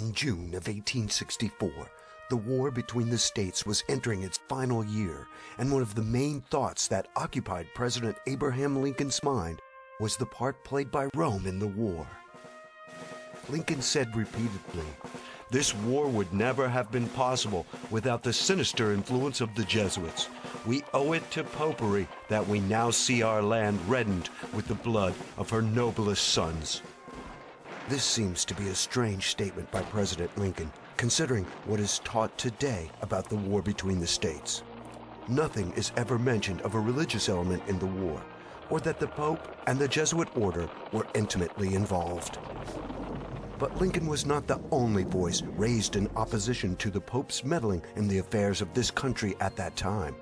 In June of 1864, the war between the states was entering its final year, and one of the main thoughts that occupied President Abraham Lincoln's mind was the part played by Rome in the war. Lincoln said repeatedly, "This war would never have been possible without the sinister influence of the Jesuits. We owe it to popery that we now see our land reddened with the blood of her noblest sons." This seems to be a strange statement by President Lincoln, considering what is taught today about the war between the states. Nothing is ever mentioned of a religious element in the war, or that the Pope and the Jesuit Order were intimately involved. But Lincoln was not the only voice raised in opposition to the Pope's meddling in the affairs of this country at that time.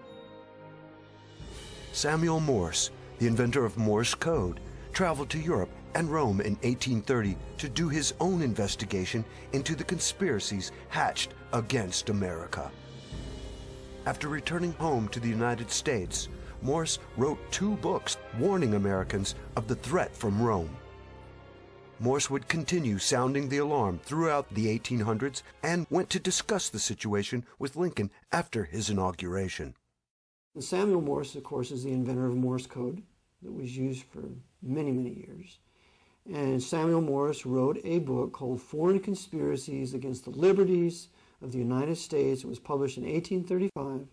Samuel Morse, the inventor of Morse code, traveled to Europe and Rome in 1830 to do his own investigation into the conspiracies hatched against America. After returning home to the United States, Morse wrote 2 books warning Americans of the threat from Rome. Morse would continue sounding the alarm throughout the 1800s and went to discuss the situation with Lincoln after his inauguration. Samuel Morse, of course, is the inventor of Morse code that was used for many, many years. And Samuel Morse wrote a book called Foreign Conspiracies Against the Liberties of the United States. It was published in 1835.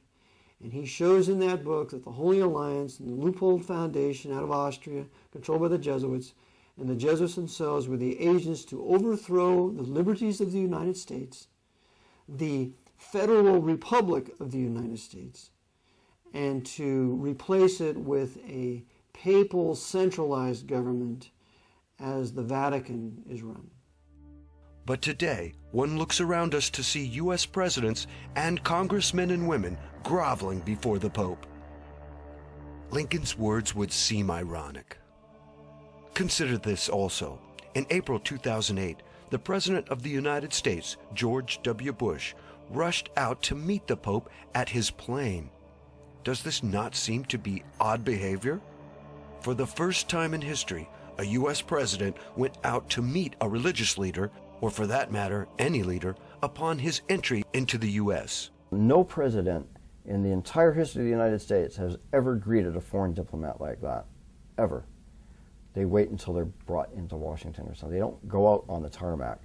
And he shows in that book that the Holy Alliance and the Loophole Foundation out of Austria, controlled by the Jesuits, and the Jesuits themselves were the agents to overthrow the liberties of the United States, the Federal Republic of the United States, and to replace it with a papal centralized government as the Vatican is run. But today, one looks around us to see U.S. presidents and congressmen and women groveling before the Pope. Lincoln's words would seem ironic. Consider this also. In April 2008, the President of the United States, George W. Bush, rushed out to meet the Pope at his plane. Does this not seem to be odd behavior? For the first time in history, a U.S. president went out to meet a religious leader, or for that matter, any leader, upon his entry into the U.S. No president in the entire history of the United States has ever greeted a foreign diplomat like that, ever. They wait until they're brought into Washington or something. They don't go out on the tarmac.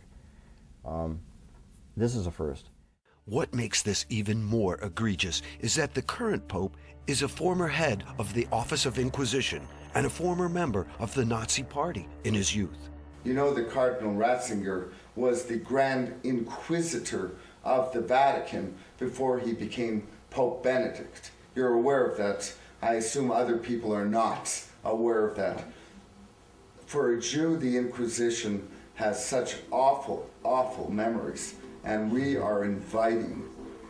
This is a first. What makes this even more egregious is that the current Pope is a former head of the Office of Inquisition and a former member of the Nazi Party in his youth. You know, the Cardinal Ratzinger was the Grand Inquisitor of the Vatican before he became Pope Benedict. You're aware of that. I assume other people are not aware of that. For a Jew, the Inquisition has such awful, awful memories, and we are inviting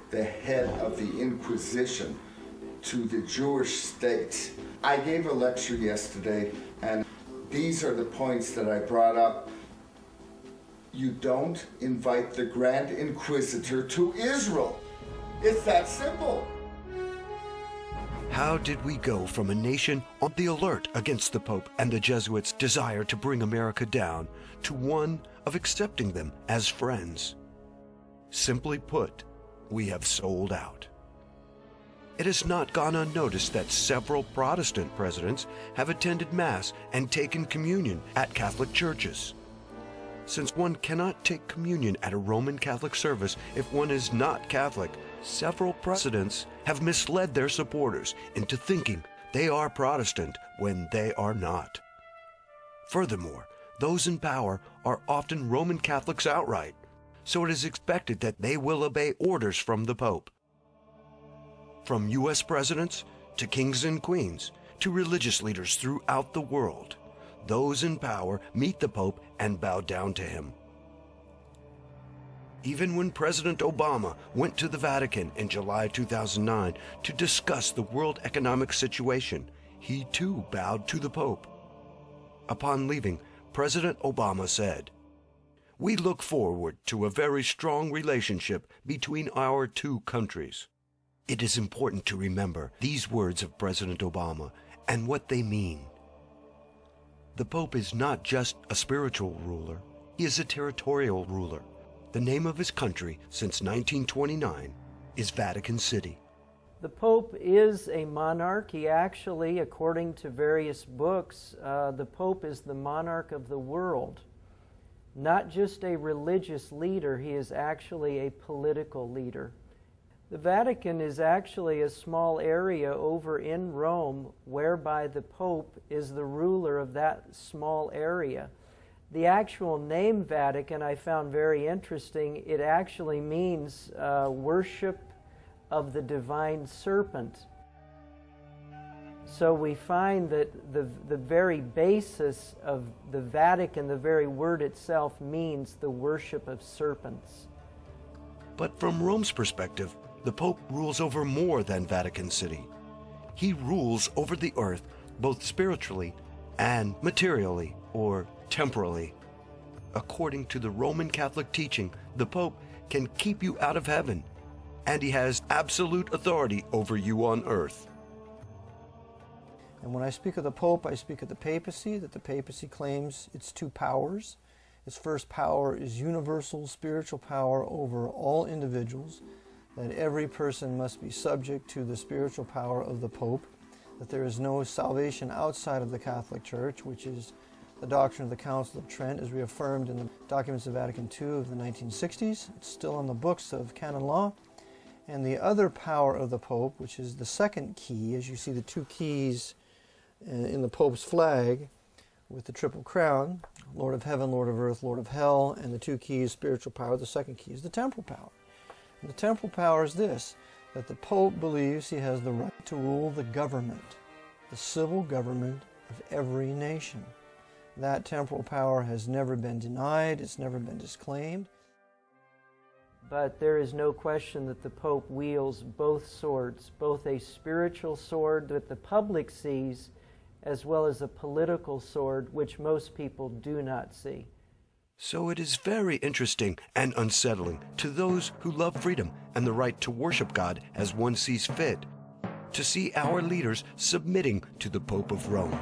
the head of the Inquisition to the Jewish state. I gave a lecture yesterday, and these are the points that I brought up. You don't invite the Grand Inquisitor to Israel. It's that simple. How did we go from a nation on the alert against the Pope and the Jesuits' desire to bring America down to one of accepting them as friends? Simply put, we have sold out. It has not gone unnoticed that several Protestant presidents have attended Mass and taken communion at Catholic churches. Since one cannot take communion at a Roman Catholic service if one is not Catholic, several presidents have misled their supporters into thinking they are Protestant when they are not. Furthermore, those in power are often Roman Catholics outright, so it is expected that they will obey orders from the Pope. From U.S. presidents to kings and queens to religious leaders throughout the world, those in power meet the Pope and bow down to him. Even when President Obama went to the Vatican in July 2009 to discuss the world economic situation, he too bowed to the Pope. Upon leaving, President Obama said, "We look forward to a very strong relationship between our 2 countries." It is important to remember these words of President Obama and what they mean. The Pope is not just a spiritual ruler, he is a territorial ruler. The name of his country since 1929 is Vatican City. The Pope is a monarch. He actually, according to various books, the Pope is the monarch of the world. Not just a religious leader, he is actually a political leader. The Vatican is actually a small area over in Rome whereby the Pope is the ruler of that small area. The actual name Vatican I found very interesting. It actually means worship of the divine serpent. So we find that the very basis of the Vatican, the very word itself, means the worship of serpents. But from Rome's perspective, the Pope rules over more than Vatican City. He rules over the earth both spiritually and materially, or temporally. According to the Roman Catholic teaching, the Pope can keep you out of heaven, and he has absolute authority over you on earth. And when I speak of the Pope, I speak of the papacy, that the papacy claims its two powers. Its first power is universal spiritual power over all individuals, that every person must be subject to the spiritual power of the Pope, that there is no salvation outside of the Catholic Church, which is the doctrine of the Council of Trent, as reaffirmed in the documents of Vatican II of the 1960s. It's still on the books of canon law. And the other power of the Pope, which is the second key, as you see the two keys in the Pope's flag with the Triple Crown, Lord of Heaven, Lord of Earth, Lord of Hell, and the two keys, spiritual power. The second key is the temporal power. And the temporal power is this, that the Pope believes he has the right to rule the government, the civil government of every nation. That temporal power has never been denied, it's never been disclaimed. But there is no question that the Pope wields both swords, both a spiritual sword that the public sees, as well as a political sword which most people do not see. So it is very interesting and unsettling to those who love freedom and the right to worship God as one sees fit, to see our leaders submitting to the Pope of Rome.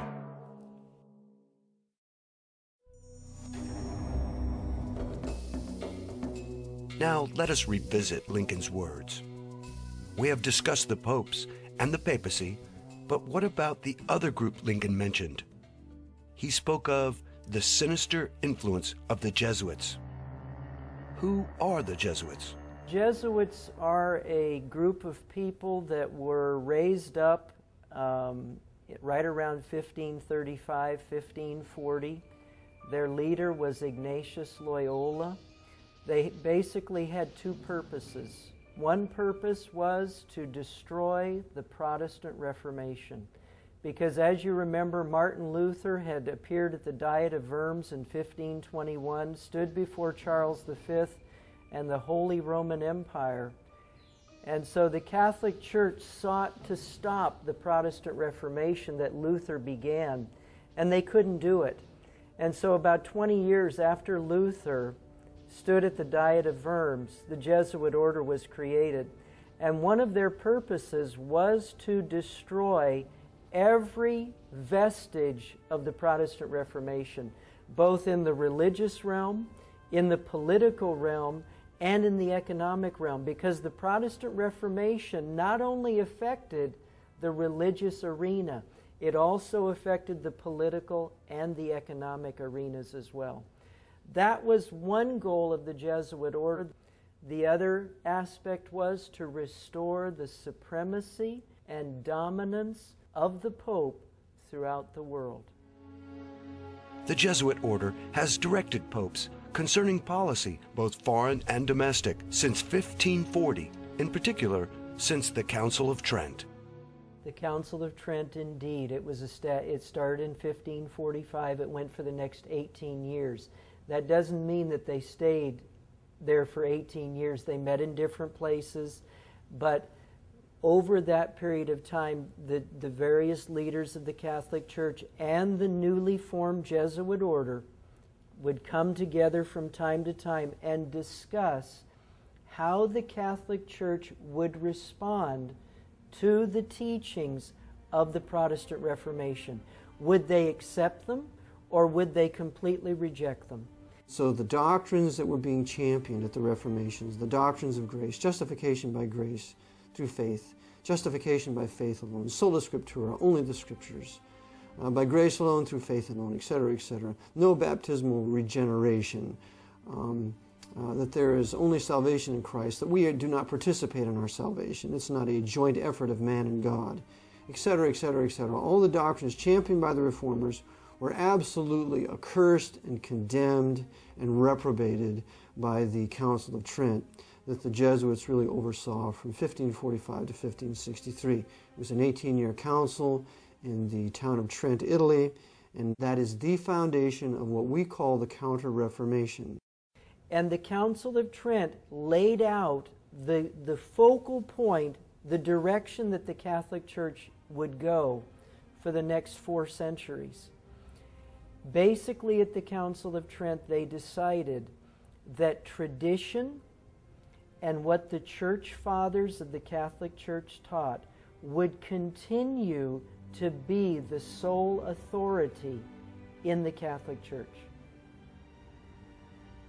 Now let us revisit Lincoln's words. We have discussed the popes and the papacy, but what about the other group Lincoln mentioned? He spoke of the sinister influence of the Jesuits. Who are the Jesuits? Jesuits are a group of people that were raised up right around 1535, 1540. Their leader was Ignatius Loyola. They basically had two purposes. One purpose was to destroy the Protestant Reformation, because as you remember, Martin Luther had appeared at the Diet of Worms in 1521, stood before Charles V and the Holy Roman Empire. And so the Catholic Church sought to stop the Protestant Reformation that Luther began, and they couldn't do it. And so about 20 years after Luther stood at the Diet of Worms, the Jesuit Order was created. And one of their purposes was to destroy every vestige of the Protestant Reformation, both in the religious realm, in the political realm, and in the economic realm, because the Protestant Reformation not only affected the religious arena, it also affected the political and the economic arenas as well. That was one goal of the Jesuit Order. The other aspect was to restore the supremacy and dominance of the Pope throughout the world. The Jesuit Order has directed popes concerning policy, both foreign and domestic, since 1540, in particular since the Council of Trent. The Council of Trent, indeed. It started in 1545. It went for the next 18 years. That doesn't mean that they stayed there for 18 years. They met in different places, but over that period of time, the various leaders of the Catholic Church and the newly formed Jesuit Order would come together from time to time and discuss how the Catholic Church would respond to the teachings of the Protestant Reformation. Would they accept them, or would they completely reject them? So the doctrines that were being championed at the Reformations, the doctrines of grace, justification by grace through faith, justification by faith alone, sola scriptura, only the scriptures, by grace alone, through faith alone, etc., etc. No baptismal regeneration, that there is only salvation in Christ, that we do not participate in our salvation. It's not a joint effort of man and God, etc., etc., etc. All the doctrines championed by the Reformers were absolutely accursed and condemned and reprobated by the Council of Trent that the Jesuits really oversaw from 1545 to 1563. It was an 18-year council in the town of Trent, Italy, and that is the foundation of what we call the Counter-Reformation. And the Council of Trent laid out the focal point, the direction that the Catholic Church would go for the next 4 centuries. Basically, at the Council of Trent, they decided that tradition and what the church fathers of the Catholic Church taught would continue to be the sole authority in the Catholic Church.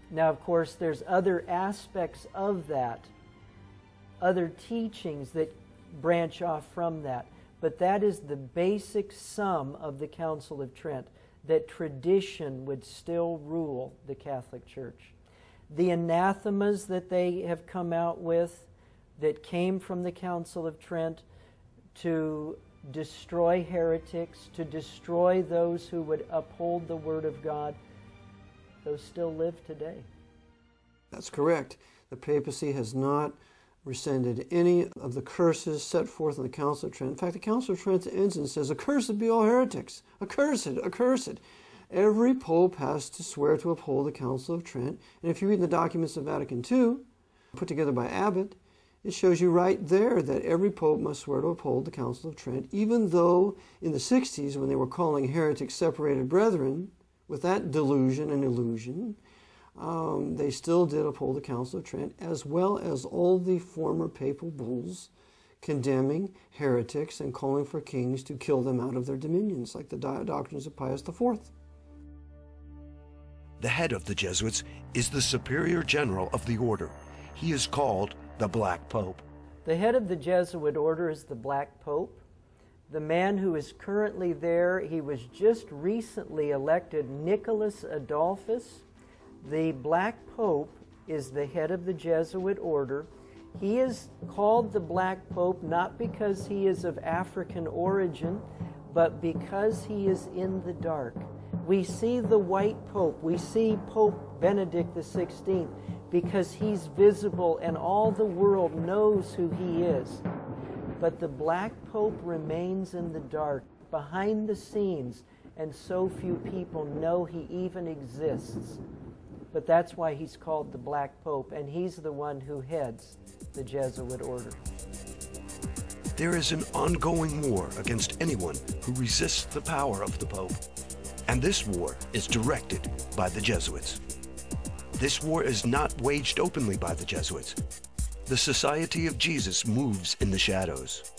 Now, of course, there's other aspects of that, other teachings that branch off from that, but that is the basic sum of the Council of Trent, that tradition would still rule the Catholic Church. The anathemas that they have come out with that came from the Council of Trent to destroy heretics, to destroy those who would uphold the Word of God, those still live today. That's correct. The papacy has not rescinded any of the curses set forth in the Council of Trent. In fact, the Council of Trent ends and says, "Accursed be all heretics. Accursed, accursed." Every pope has to swear to uphold the Council of Trent. And if you read the documents of Vatican II, put together by Abbot, it shows you right there that every pope must swear to uphold the Council of Trent, even though in the 60s, when they were calling heretics separated brethren, with that delusion and illusion, they still did uphold the Council of Trent, as well as all the former papal bulls condemning heretics and calling for kings to kill them out of their dominions, like the doctrines of Pius IV. The head of the Jesuits is the superior general of the order. He is called the Black Pope. The head of the Jesuit Order is the Black Pope. The man who is currently there, he was just recently elected, Nicholas Adolphus. The Black Pope is the head of the Jesuit Order. He is called the Black Pope not because he is of African origin, but because he is in the dark. We see the white Pope, we see Pope Benedict XVI, because he's visible and all the world knows who he is. But the Black Pope remains in the dark, behind the scenes, and so few people know he even exists. But that's why he's called the Black Pope, and he's the one who heads the Jesuit Order. There is an ongoing war against anyone who resists the power of the Pope. And this war is directed by the Jesuits. This war is not waged openly by the Jesuits. The Society of Jesus moves in the shadows.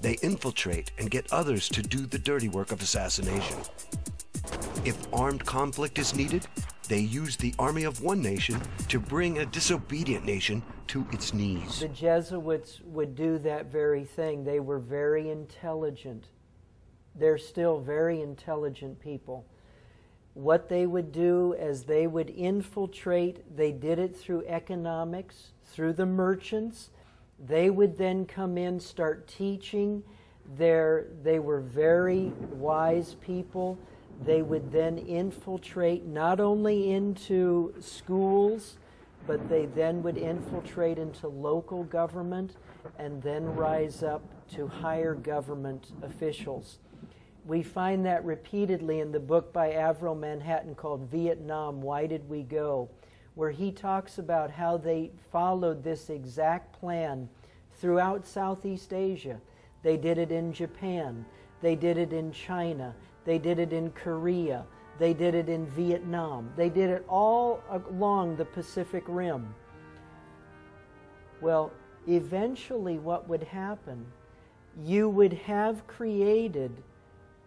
They infiltrate and get others to do the dirty work of assassination. If armed conflict is needed, they use the army of one nation to bring a disobedient nation to its knees. The Jesuits would do that very thing. They were very intelligent. They're still very intelligent people. What they would do is they would infiltrate, they did it through economics, through the merchants. They would then come in, start teaching. They were very wise people. They would then infiltrate not only into schools, but they then would infiltrate into local government and then rise up to higher government officials. We find that repeatedly in the book by Avril Manhattan called Vietnam, Why Did We Go?, where he talks about how they followed this exact plan throughout Southeast Asia. They did it in Japan. They did it in China. They did it in Korea. They did it in Vietnam. They did it all along the Pacific Rim. Well, eventually what would happen, you would have created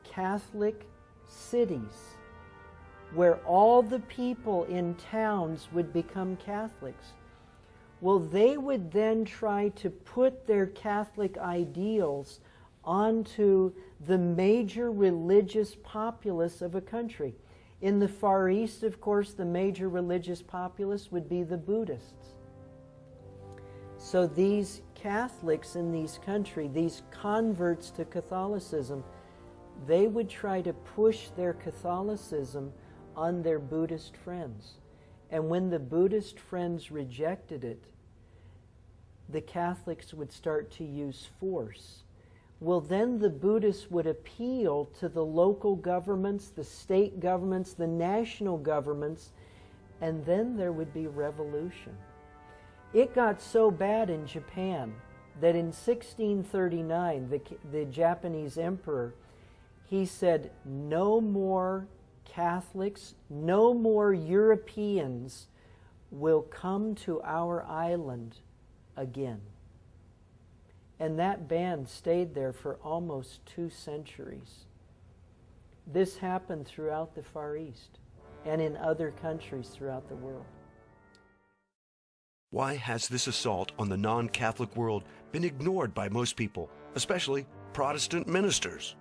Catholic cities. where all the people in towns would become Catholics. Well, they would then try to put their Catholic ideals onto the major religious populace of a country. In the Far East, of course, the major religious populace would be the Buddhists. So these Catholics in these countries, these converts to Catholicism, they would try to push their Catholicism on their Buddhist friends. And when the Buddhist friends rejected it, the Catholics would start to use force. Well, then the Buddhists would appeal to the local governments, the state governments, the national governments, and then there would be revolution. It got so bad in Japan that in 1639, the Japanese emperor, he said, no more Catholics, no more Europeans will come to our island again. And that ban stayed there for almost 2 centuries. This happened throughout the Far East and in other countries throughout the world. Why has this assault on the non-Catholic world been ignored by most people, especially Protestant ministers?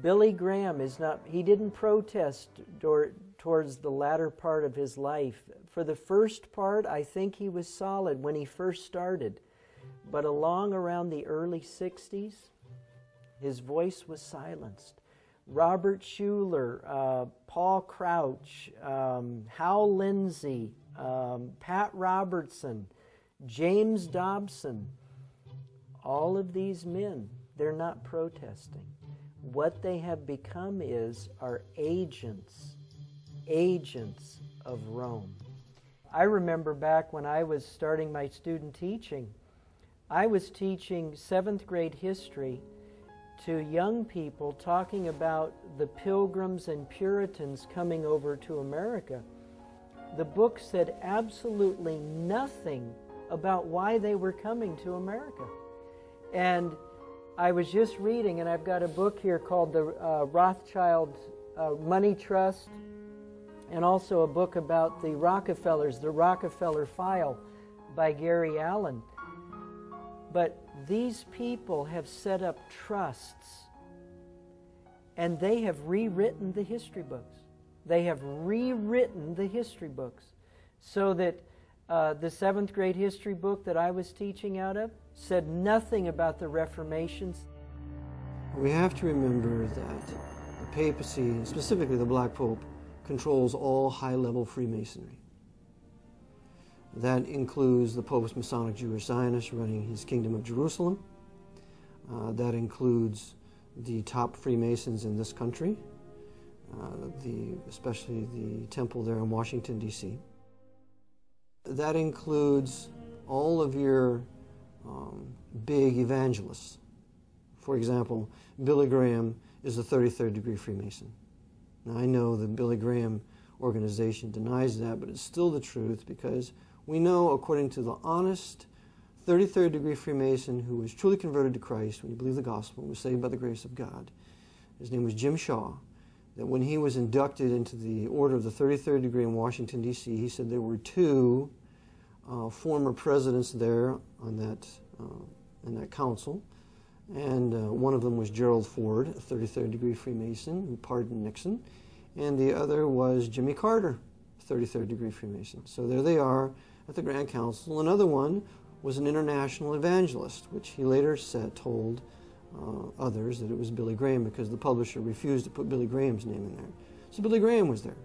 Billy Graham he didn't protest towards the latter part of his life. For the first part, I think he was solid when he first started. But along around the early 60s, his voice was silenced. Robert Schuller, Paul Crouch, Hal Lindsey, Pat Robertson, James Dobson, all of these men, they're not protesting. What they have become are agents of Rome. I remember back when I was starting my student teaching, I was teaching 7th grade history to young people talking about the Pilgrims and Puritans coming over to America. The book said absolutely nothing about why they were coming to America. And I was just reading, and I've got a book here called the Rothschild Money Trust, and also a book about the Rockefellers, the Rockefeller File by Gary Allen. But these people have set up trusts, and they have rewritten the history books. They have rewritten the history books so that the 7th grade history book that I was teaching out of said nothing about the Reformations. We have to remember that the papacy, specifically the Black Pope, controls all high-level Freemasonry. That includes the Pope's Masonic Jewish Zionist running his Kingdom of Jerusalem. That includes the top Freemasons in this country, especially the temple there in Washington, D.C. That includes all of your big evangelists. For example, Billy Graham is a 33rd degree Freemason. Now, I know the Billy Graham organization denies that, but it's still the truth, because we know, according to the honest 33rd degree Freemason who was truly converted to Christ when he believed the gospel and was saved by the grace of God, his name was Jim Shaw, that when he was inducted into the Order of the 33rd degree in Washington, D.C., he said there were 2 former presidents there on that council, and one of them was Gerald Ford, a 33rd degree Freemason who pardoned Nixon, and the other was Jimmy Carter, 33rd degree Freemason. So there they are at the Grand Council. Another one was an international evangelist, which he later told others that it was Billy Graham, because the publisher refused to put Billy Graham's name in there. So Billy Graham was there.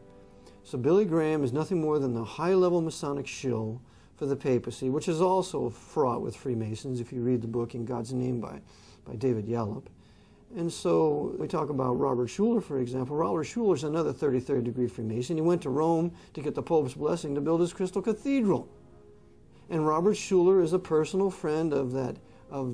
So Billy Graham is nothing more than the high-level Masonic shill for the papacy, which is also fraught with Freemasons, if you read the book In God's Name by David Yallop. And so we talk about Robert Schuller, for example. Robert Schuller is another 33rd degree Freemason. He went to Rome to get the Pope's blessing to build his Crystal Cathedral. And Robert Schuller is a personal friend of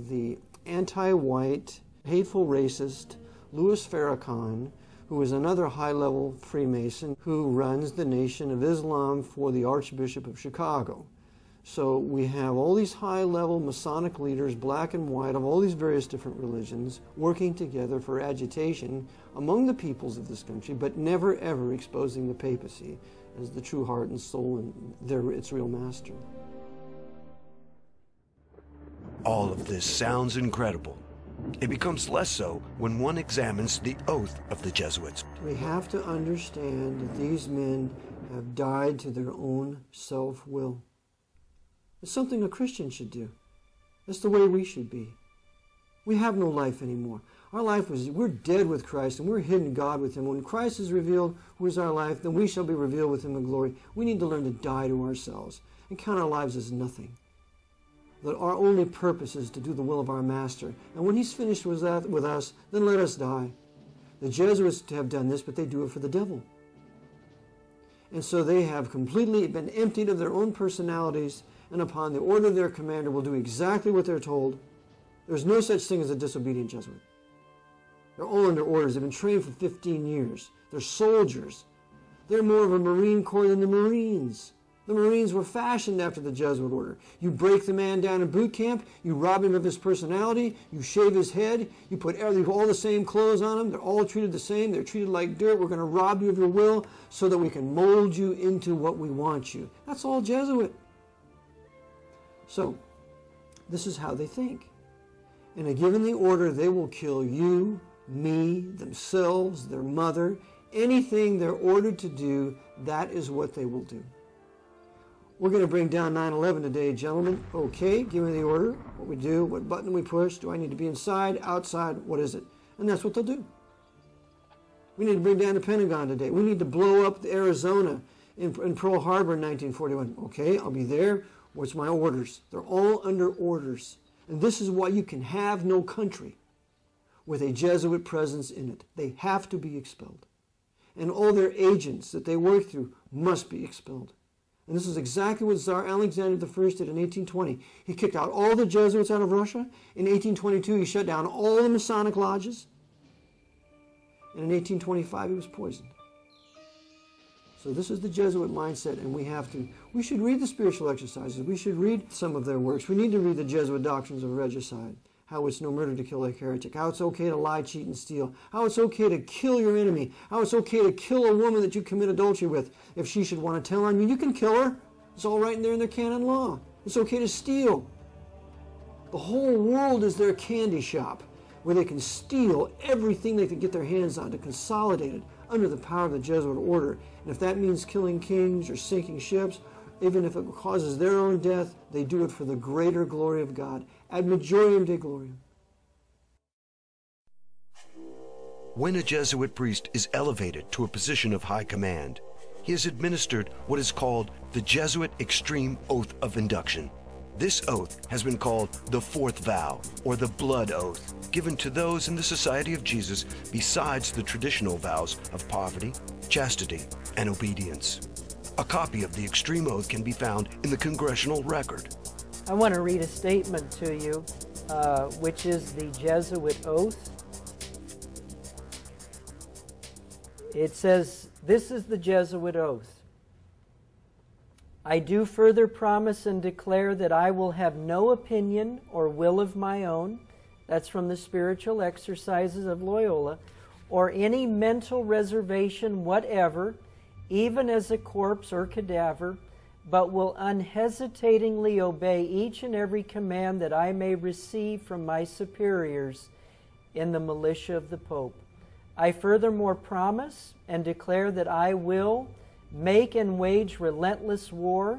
the anti-white, hateful racist Louis Farrakhan, who is another high-level Freemason who runs the Nation of Islam for the Archbishop of Chicago. So we have all these high-level Masonic leaders, black and white, of all these various different religions, working together for agitation among the peoples of this country, but never ever exposing the papacy as the true heart and soul and its real master. All of this sounds incredible. It becomes less so when one examines the oath of the Jesuits. We have to understand that these men have died to their own self-will. It's something a Christian should do. That's the way we should be. We have no life anymore. Our life we're dead with Christ and we're hidden God with Him. When Christ is revealed, who is our life, then we shall be revealed with Him in glory. We need to learn to die to ourselves and count our lives as nothing. That our only purpose is to do the will of our Master. And when He's finished with us, then let us die. The Jesuits have done this, but they do it for the devil. And so they have completely been emptied of their own personalities, and upon the order of their commander will do exactly what they're told. There's no such thing as a disobedient Jesuit. They're all under orders. They've been trained for 15 years. They're soldiers. They're more of a Marine Corps than the Marines. The Marines were fashioned after the Jesuit order. You break the man down in boot camp, you rob him of his personality, you shave his head, you put all the same clothes on him, they're all treated the same, they're treated like dirt, we're going to rob you of your will so that we can mold you into what we want you. That's all Jesuit. So, this is how they think. In a given the order, they will kill you, me, themselves, their mother, anything they're ordered to do, that is what they will do. We're going to bring down 9/11 today, gentlemen. Okay, give me the order, what we do, what button we push, do I need to be inside, outside, what is it? And that's what they'll do. We need to bring down the Pentagon today. We need to blow up Arizona in Pearl Harbor in 1941. Okay, I'll be there. What's my orders? They're all under orders. And this is why you can have no country with a Jesuit presence in it. They have to be expelled. And all their agents that they work through must be expelled. And this is exactly what Tsar Alexander I did in 1820. He kicked out all the Jesuits out of Russia. In 1822, he shut down all the Masonic lodges. And in 1825, he was poisoned. So this is the Jesuit mindset, and we should read the spiritual exercises. We should read some of their works. We need to read the Jesuit doctrines of regicide, how it's no murder to kill a heretic, how it's okay to lie, cheat, and steal, how it's okay to kill your enemy, how it's okay to kill a woman that you commit adultery with. If she should want to tell on you, you can kill her. It's all right in there in their canon law. It's okay to steal. The whole world is their candy shop, where they can steal everything they can get their hands on to consolidate it under the power of the Jesuit order. And if that means killing kings or sinking ships, even if it causes their own death, they do it for the greater glory of God. Ad majorem Dei gloriam. When a Jesuit priest is elevated to a position of high command, he is administered what is called the Jesuit Extreme Oath of Induction. This oath has been called the Fourth Vow, or the Blood Oath, given to those in the Society of Jesus besides the traditional vows of poverty, chastity, and obedience. A copy of the Extreme Oath can be found in the Congressional Record. I want to read a statement to you, which is the Jesuit Oath. It says, this is the Jesuit Oath. I do further promise and declare that I will have no opinion or will of my own, that's from the Spiritual Exercises of Loyola, or any mental reservation whatever, even as a corpse or cadaver, but will unhesitatingly obey each and every command that I may receive from my superiors in the militia of the Pope. I furthermore promise and declare that I will make and wage relentless war,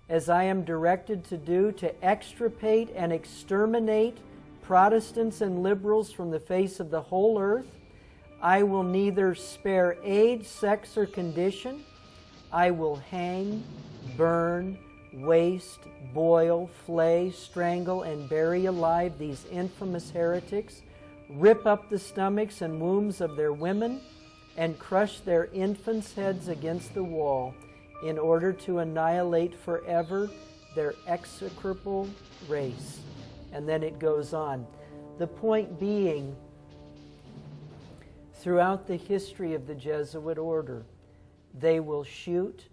as I am directed to do, to extirpate and exterminate Protestants and liberals from the face of the whole earth. I will neither spare age, sex, or condition. I will hang, burn, waste, boil, flay, strangle, and bury alive these infamous heretics, rip up the stomachs and wombs of their women, and crush their infants' heads against the wall, in order to annihilate forever their execrable race. And then it goes on. The point being, throughout the history of the Jesuit order, they will shoot,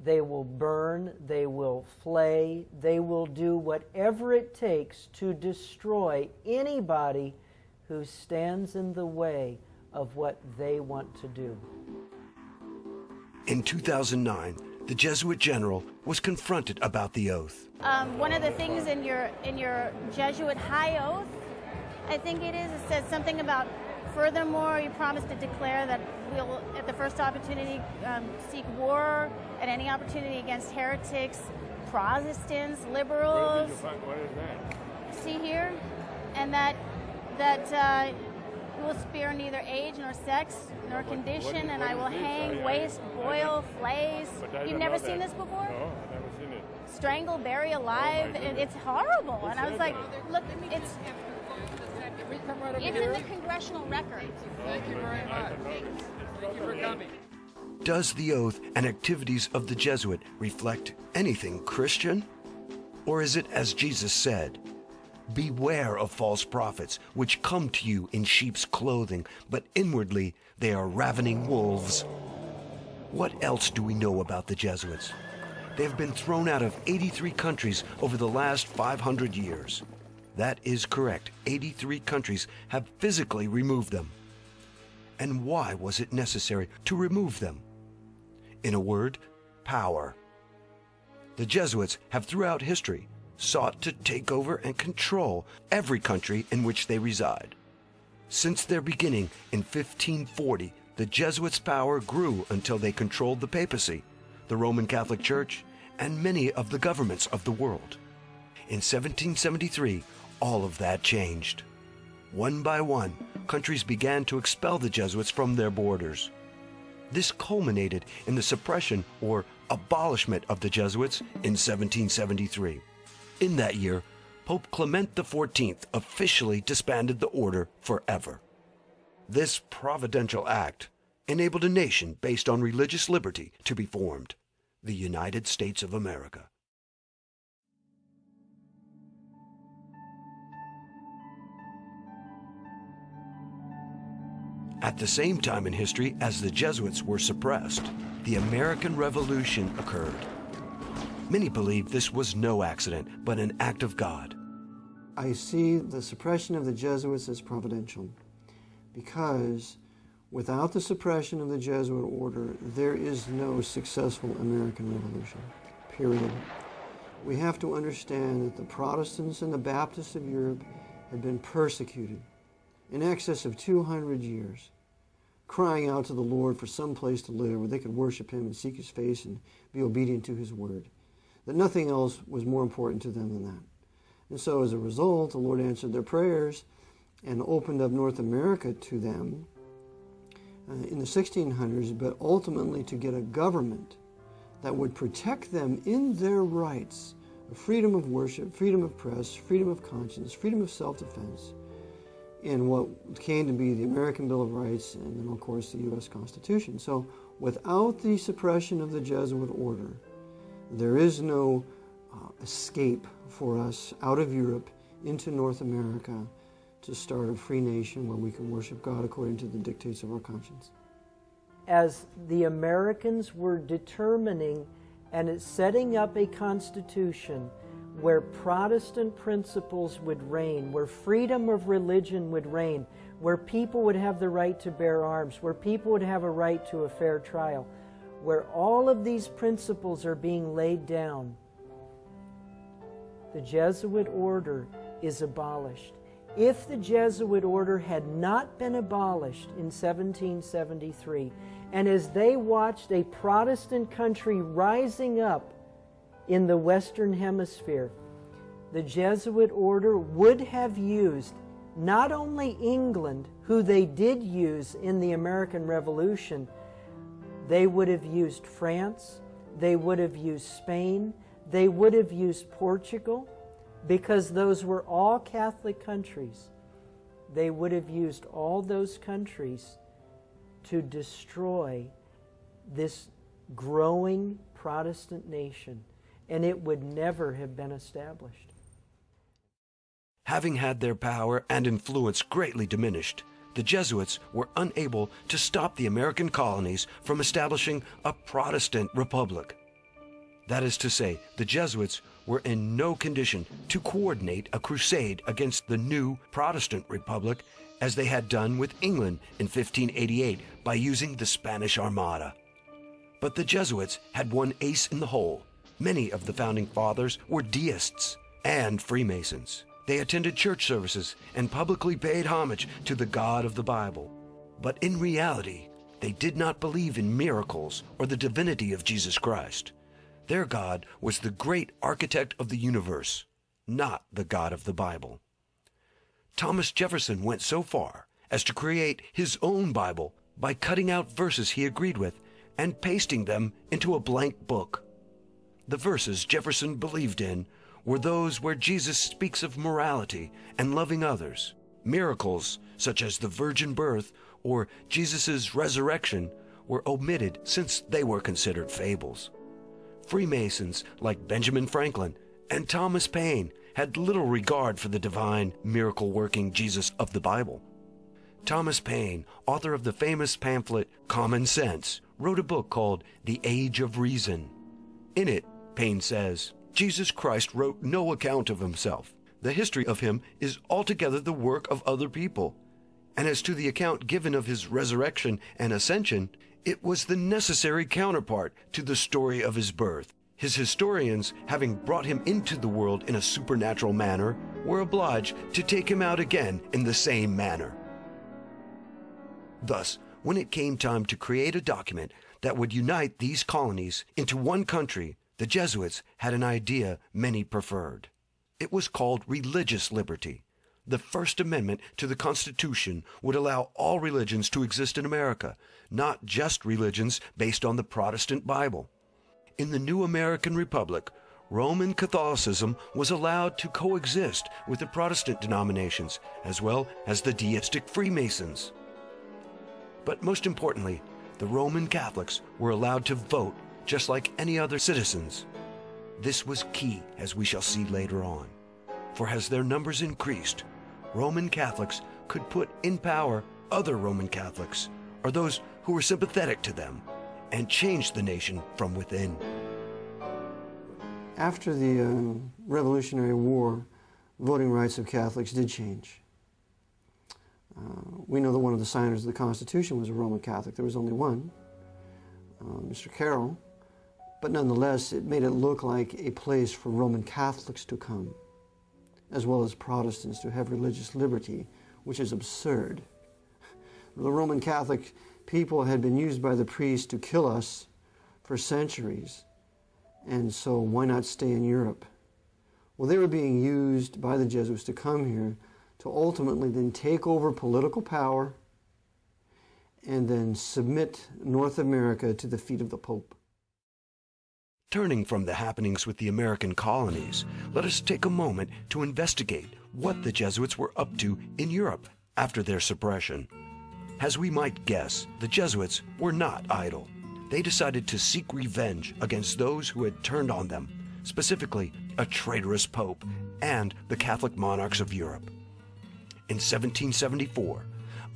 They will burn, they will flay, they will do whatever it takes to destroy anybody who stands in the way of what they want to do. In 2009, the Jesuit general was confronted about the oath. One of the things in your Jesuit high oath, I think it says something about, furthermore, you promise to declare that we'll, at the first opportunity, seek war at any opportunity against heretics, Protestants, liberals. What is that? See here? And that we will spare neither age nor sex nor condition, and I will hang, waste, boil, flays. You've never seen this before? No, I've never seen it. Strangle, bury alive. It's horrible. And I was like, look, it's in the congressional record. Thank you very much. Thank you for coming. Does the oath and activities of the Jesuit reflect anything Christian? Or is it as Jesus said, "Beware of false prophets, which come to you in sheep's clothing, but inwardly they are ravening wolves"? What else do we know about the Jesuits? They have been thrown out of 83 countries over the last 500 years. That is correct. 83 countries have physically removed them. And why was it necessary to remove them? In a word, power. The Jesuits have throughout history sought to take over and control every country in which they reside. Since their beginning in 1540, the Jesuits' power grew until they controlled the papacy, the Roman Catholic Church, and many of the governments of the world. In 1773, all of that changed. One by one, countries began to expel the Jesuits from their borders. This culminated in the suppression or abolishment of the Jesuits in 1773. In that year, Pope Clement XIV officially disbanded the order forever. This providential act enabled a nation based on religious liberty to be formed, the United States of America. At the same time in history as the Jesuits were suppressed, the American Revolution occurred. Many believe this was no accident, but an act of God. I see the suppression of the Jesuits as providential, because without the suppression of the Jesuit order, there is no successful American Revolution, period. We have to understand that the Protestants and the Baptists of Europe had been persecuted in excess of 200 years, crying out to the Lord for some place to live where they could worship Him and seek His face and be obedient to His word. That nothing else was more important to them than that. And so as a result, the Lord answered their prayers and opened up North America to them in the 1600s, but ultimately to get a government that would protect them in their rights of freedom of worship, freedom of press, freedom of conscience, freedom of self-defense, in what came to be the American Bill of Rights and then, of course, the U.S. Constitution. So without the suppression of the Jesuit order, there is no escape for us out of Europe into North America to start a free nation where we can worship God according to the dictates of our conscience. As the Americans were determining and setting up a constitution where Protestant principles would reign, where freedom of religion would reign, where people would have the right to bear arms, where people would have a right to a fair trial, where all of these principles are being laid down, the Jesuit order is abolished. If the Jesuit order had not been abolished in 1773, and as they watched a Protestant country rising up in the Western Hemisphere, the Jesuit order would have used not only England, who they did use in the American Revolution, they would have used France, they would have used Spain, they would have used Portugal, because those were all Catholic countries. They would have used all those countries to destroy this growing Protestant nation, and it would never have been established. Having had their power and influence greatly diminished, the Jesuits were unable to stop the American colonies from establishing a Protestant republic. That is to say, the Jesuits were in no condition to coordinate a crusade against the new Protestant Republic as they had done with England in 1588 by using the Spanish Armada. But the Jesuits had one ace in the hole. Many of the founding fathers were deists and Freemasons. They attended church services and publicly paid homage to the God of the Bible. But in reality, they did not believe in miracles or the divinity of Jesus Christ. Their God was the great architect of the universe, not the God of the Bible. Thomas Jefferson went so far as to create his own Bible by cutting out verses he agreed with and pasting them into a blank book. The verses Jefferson believed in were those where Jesus speaks of morality and loving others. Miracles, such as the virgin birth or Jesus' resurrection, were omitted since they were considered fables. Freemasons like Benjamin Franklin and Thomas Paine had little regard for the divine, miracle-working Jesus of the Bible. Thomas Paine, author of the famous pamphlet Common Sense, wrote a book called The Age of Reason. In it, Paine says, Jesus Christ wrote no account of himself. The history of him is altogether the work of other people. And as to the account given of his resurrection and ascension, it was the necessary counterpart to the story of his birth. His historians, having brought him into the world in a supernatural manner, were obliged to take him out again in the same manner. Thus, when it came time to create a document that would unite these colonies into one country, the Jesuits had an idea many preferred. It was called religious liberty. The First Amendment to the Constitution would allow all religions to exist in America, not just religions based on the Protestant Bible. In the new American Republic, Roman Catholicism was allowed to coexist with the Protestant denominations, as well as the deistic Freemasons. But most importantly, the Roman Catholics were allowed to vote just like any other citizens. This was key, as we shall see later on. For as their numbers increased, Roman Catholics could put in power other Roman Catholics, or those who were sympathetic to them, and change the nation from within. After the Revolutionary War, voting rights of Catholics did change. We know that one of the signers of the Constitution was a Roman Catholic. There was only one, Mr. Carroll, but nonetheless it made it look like a place for Roman Catholics to come, as well as Protestants to have religious liberty, which is absurd. The Roman Catholic people had been used by the priests to kill us for centuries, and so why not stay in Europe? Well, they were being used by the Jesuits to come here to ultimately then take over political power and then submit North America to the feet of the Pope. Turning from the happenings with the American colonies, let us take a moment to investigate what the Jesuits were up to in Europe after their suppression. As we might guess, the Jesuits were not idle. They decided to seek revenge against those who had turned on them, specifically a traitorous Pope and the Catholic monarchs of Europe. In 1774,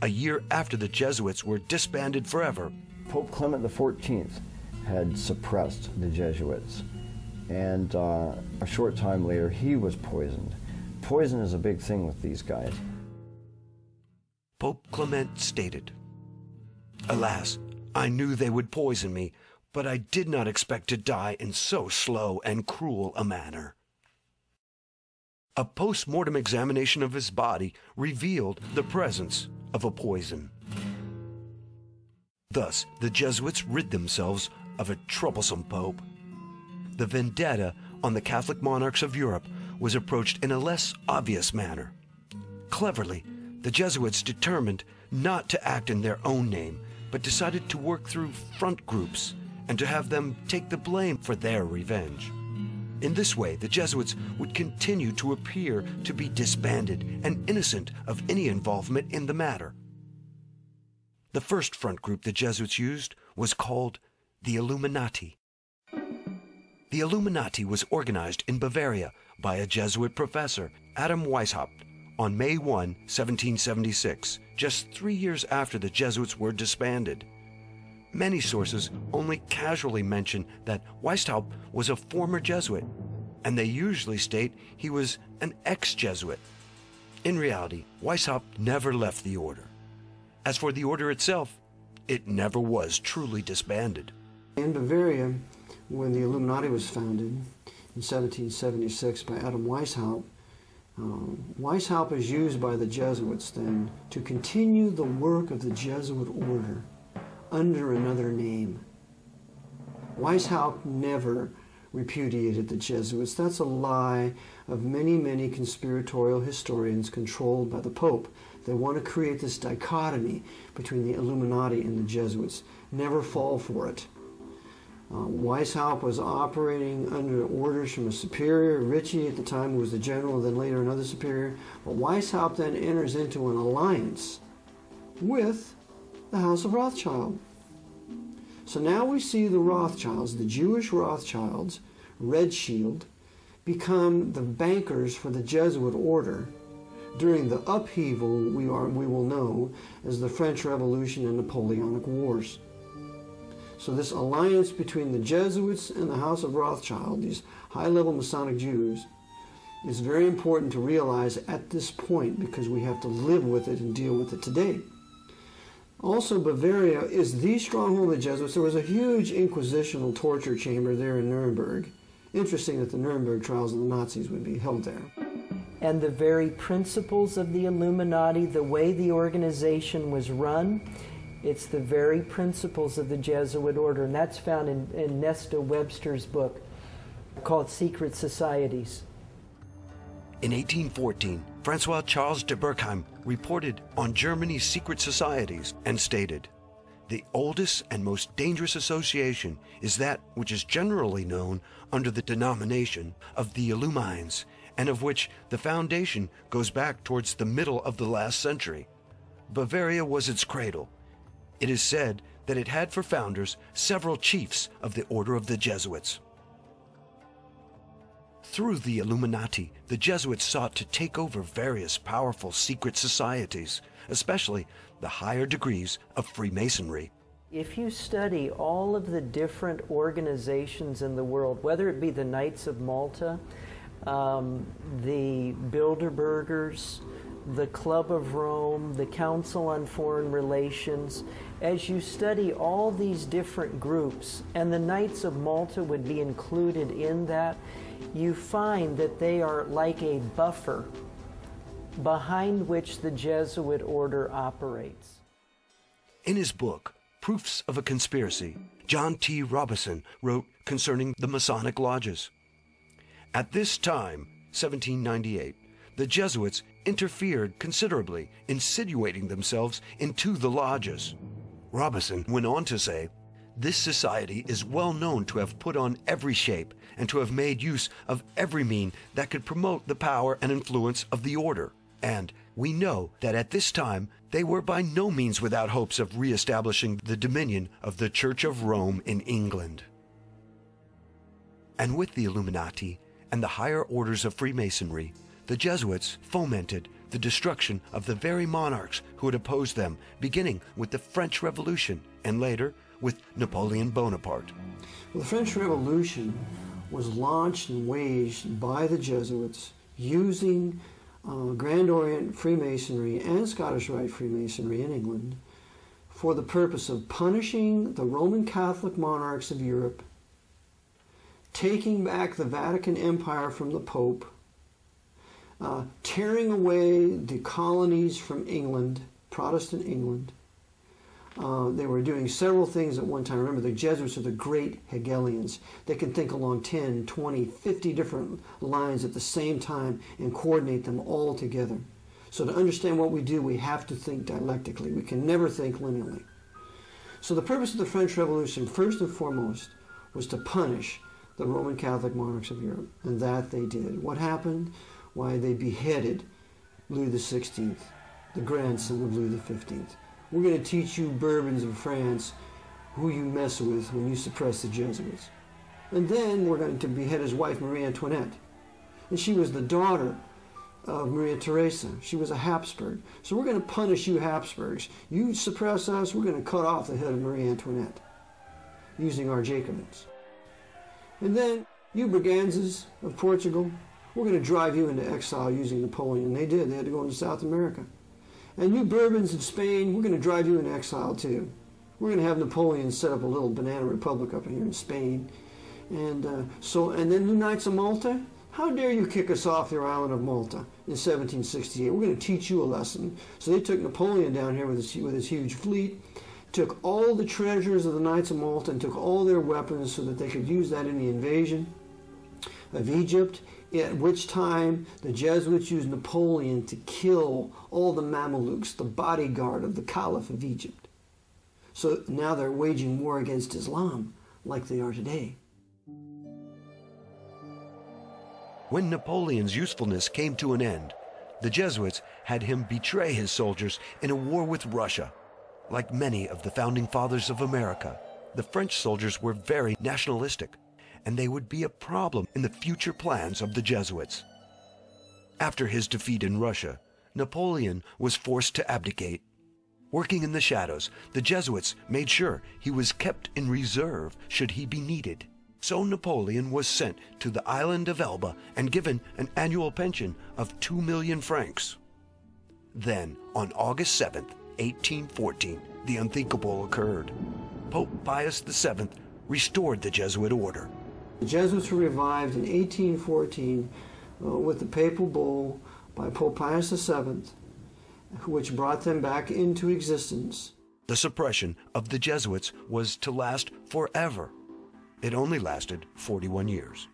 a year after the Jesuits were disbanded forever, Pope Clement XIV had suppressed the Jesuits, and a short time later he was poisoned. Poison is a big thing with these guys. Pope Clement stated, "Alas, I knew they would poison me, but I did not expect to die in so slow and cruel a manner." A post-mortem examination of his body revealed the presence of a poison. Thus, the Jesuits rid themselves of a troublesome pope. The vendetta on the Catholic monarchs of Europe was approached in a less obvious manner. Cleverly, the Jesuits determined not to act in their own name, but decided to work through front groups and to have them take the blame for their revenge. In this way, the Jesuits would continue to appear to be disbanded and innocent of any involvement in the matter. The first front group the Jesuits used was called the Illuminati. The Illuminati was organized in Bavaria by a Jesuit professor, Adam Weishaupt, on May 1, 1776, just 3 years after the Jesuits were disbanded. Many sources only casually mention that Weishaupt was a former Jesuit, and they usually state he was an ex-Jesuit. In reality, Weishaupt never left the order. As for the order itself, it never was truly disbanded. In Bavaria, when the Illuminati was founded in 1776 by Adam Weishaupt, Weishaupt is used by the Jesuits then to continue the work of the Jesuit Order under another name. Weishaupt never repudiated the Jesuits. That's a lie of many, many conspiratorial historians controlled by the Pope. They want to create this dichotomy between the Illuminati and the Jesuits. Never fall for it. Weishaupt was operating under orders from a superior, Ritchie at the time, who was the general, and then later another superior. But Weishaupt then enters into an alliance with the House of Rothschild. So now we see the Rothschilds, the Jewish Rothschilds, Red Shield, become the bankers for the Jesuit Order during the upheaval we will know as the French Revolution and Napoleonic Wars. So this alliance between the Jesuits and the House of Rothschild, these high-level Masonic Jews, is very important to realize at this point because we have to live with it and deal with it today. Also, Bavaria is the stronghold of the Jesuits. There was a huge inquisitional torture chamber there in Nuremberg. Interesting that the Nuremberg trials of the Nazis would be held there. And the very principles of the Illuminati, the way the organization was run, it's the very principles of the Jesuit Order, and that's found in Nesta Webster's book called Secret Societies. In 1814, Francois Charles de Berkheim reported on Germany's secret societies and stated, "The oldest and most dangerous association is that which is generally known under the denomination of the Illumines, and of which the foundation goes back towards the middle of the last century. Bavaria was its cradle. It is said that it had for founders several chiefs of the Order of the Jesuits." Through the Illuminati, the Jesuits sought to take over various powerful secret societies, especially the higher degrees of Freemasonry. If you study all of the different organizations in the world, whether it be the Knights of Malta, the Bilderbergers, the Club of Rome, the Council on Foreign Relations, as you study all these different groups, and the Knights of Malta would be included in that, you find that they are like a buffer behind which the Jesuit Order operates. In his book, Proofs of a Conspiracy, John T. Robison wrote concerning the Masonic lodges. At this time, 1798, the Jesuits interfered considerably, insinuating themselves into the lodges. Robison went on to say, "This society is well known to have put on every shape and to have made use of every mean that could promote the power and influence of the order. And we know that at this time they were by no means without hopes of re-establishing the dominion of the Church of Rome in England." And with the Illuminati and the higher orders of Freemasonry, the Jesuits fomented the destruction of the very monarchs who had opposed them, beginning with the French Revolution and later with Napoleon Bonaparte. Well, the French Revolution was launched and waged by the Jesuits using Grand Orient Freemasonry and Scottish Rite Freemasonry in England for the purpose of punishing the Roman Catholic monarchs of Europe, taking back the Vatican Empire from the Pope, tearing away the colonies from England, Protestant England. They were doing several things at one time. Remember, the Jesuits are the great Hegelians. They can think along 10, 20, 50 different lines at the same time and coordinate them all together. So to understand what we do, we have to think dialectically. We can never think linearly. So the purpose of the French Revolution, first and foremost, was to punish the Roman Catholic monarchs of Europe. And that they did. What happened? Why, they beheaded Louis XVI, the grandson of Louis XV. We're going to teach you Bourbons of France who you mess with when you suppress the Jesuits. And then we're going to behead his wife, Marie Antoinette. And she was the daughter of Maria Theresa. She was a Habsburg. So we're going to punish you Habsburgs. You suppress us, we're going to cut off the head of Marie Antoinette using our Jacobins. And then you Braganzas of Portugal, we're going to drive you into exile using Napoleon. They did. They had to go into South America. And you Bourbons of Spain, we're going to drive you into exile too. We're going to have Napoleon set up a little banana republic up here in Spain. And then you Knights of Malta, how dare you kick us off your island of Malta in 1768? We're going to teach you a lesson. So they took Napoleon down here with his huge fleet, took all the treasures of the Knights of Malta and took all their weapons so that they could use that in the invasion of Egypt, at which time the Jesuits used Napoleon to kill all the Mamelukes, the bodyguard of the Caliph of Egypt. So now they're waging war against Islam like they are today. When Napoleon's usefulness came to an end, the Jesuits had him betray his soldiers in a war with Russia. Like many of the founding fathers of America, the French soldiers were very nationalistic, and they would be a problem in the future plans of the Jesuits. After his defeat in Russia, Napoleon was forced to abdicate. Working in the shadows, the Jesuits made sure he was kept in reserve should he be needed. So Napoleon was sent to the island of Elba and given an annual pension of 2 million francs. Then, on August 7th, 1814, the unthinkable occurred. Pope Pius VII restored the Jesuit order. The Jesuits were revived in 1814 with the papal bull by Pope Pius VII, which brought them back into existence. The suppression of the Jesuits was to last forever. It only lasted 41 years.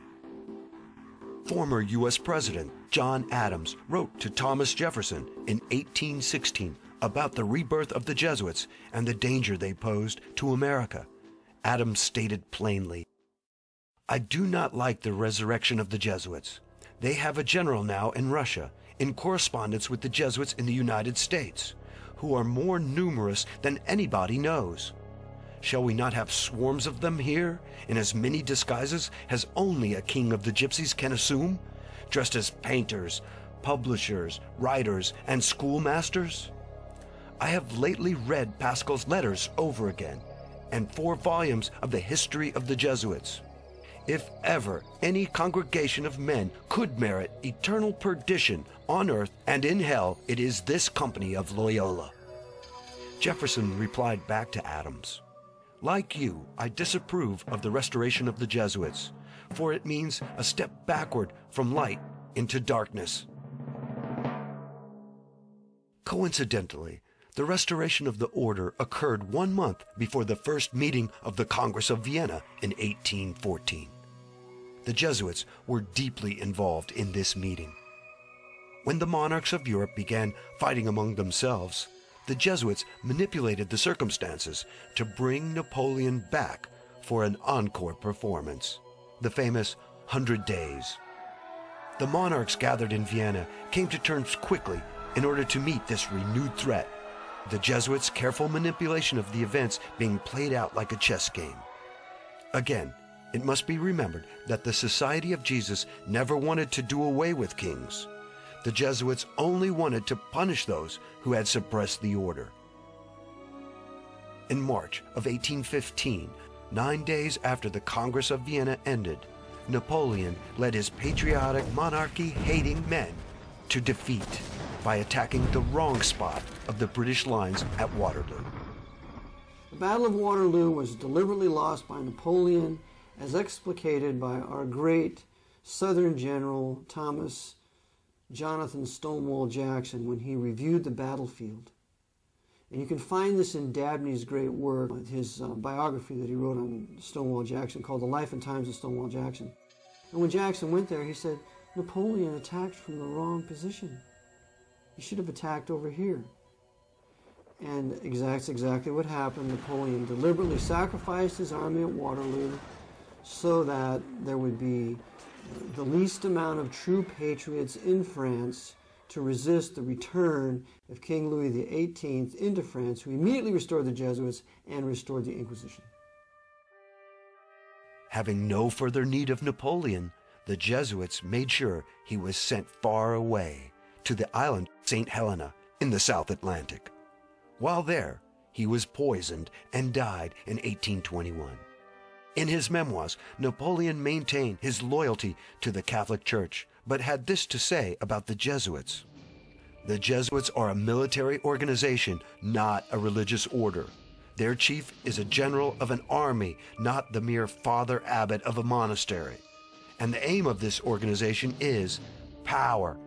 Former U.S. President John Adams wrote to Thomas Jefferson in 1816 about the rebirth of the Jesuits and the danger they posed to America. Adams stated plainly, "I do not like the resurrection of the Jesuits. They have a general now in Russia, in correspondence with the Jesuits in the United States, who are more numerous than anybody knows. Shall we not have swarms of them here, in as many disguises as only a king of the gypsies can assume, dressed as painters, publishers, writers, and schoolmasters? I have lately read Pascal's letters over again, and 4 volumes of the history of the Jesuits. If ever any congregation of men could merit eternal perdition on earth and in hell, it is this company of Loyola." Jefferson replied back to Adams, "Like you, I disapprove of the restoration of the Jesuits, for it means a step backward from light into darkness." Coincidentally, the restoration of the order occurred 1 month before the first meeting of the Congress of Vienna in 1814. The Jesuits were deeply involved in this meeting. When the monarchs of Europe began fighting among themselves, the Jesuits manipulated the circumstances to bring Napoleon back for an encore performance, the famous 100 Days. The monarchs gathered in Vienna came to terms quickly in order to meet this renewed threat, the Jesuits' careful manipulation of the events being played out like a chess game. Again, it must be remembered that the Society of Jesus never wanted to do away with kings. The Jesuits only wanted to punish those who had suppressed the order. In March of 1815, 9 days after the Congress of Vienna ended, Napoleon led his patriotic monarchy-hating men to defeat by attacking the wrong spot of the British lines at Waterloo. The Battle of Waterloo was deliberately lost by Napoleon, as explicated by our great Southern General Thomas Jonathan Stonewall Jackson when he reviewed the battlefield. And you can find this in Dabney's great work, his biography that he wrote on Stonewall Jackson called The Life and Times of Stonewall Jackson. And when Jackson went there, he said, Napoleon attacked from the wrong position. He should have attacked over here. And that's exactly what happened. Napoleon deliberately sacrificed his army at Waterloo so that there would be the least amount of true patriots in France to resist the return of King Louis XVIII into France, who immediately restored the Jesuits and restored the Inquisition. Having no further need of Napoleon, the Jesuits made sure he was sent far away to the island St. Helena in the South Atlantic. While there, he was poisoned and died in 1821. In his memoirs, Napoleon maintained his loyalty to the Catholic Church, but had this to say about the Jesuits. The Jesuits are a military organization, not a religious order. Their chief is a general of an army, not the mere father abbot of a monastery. And the aim of this organization is power.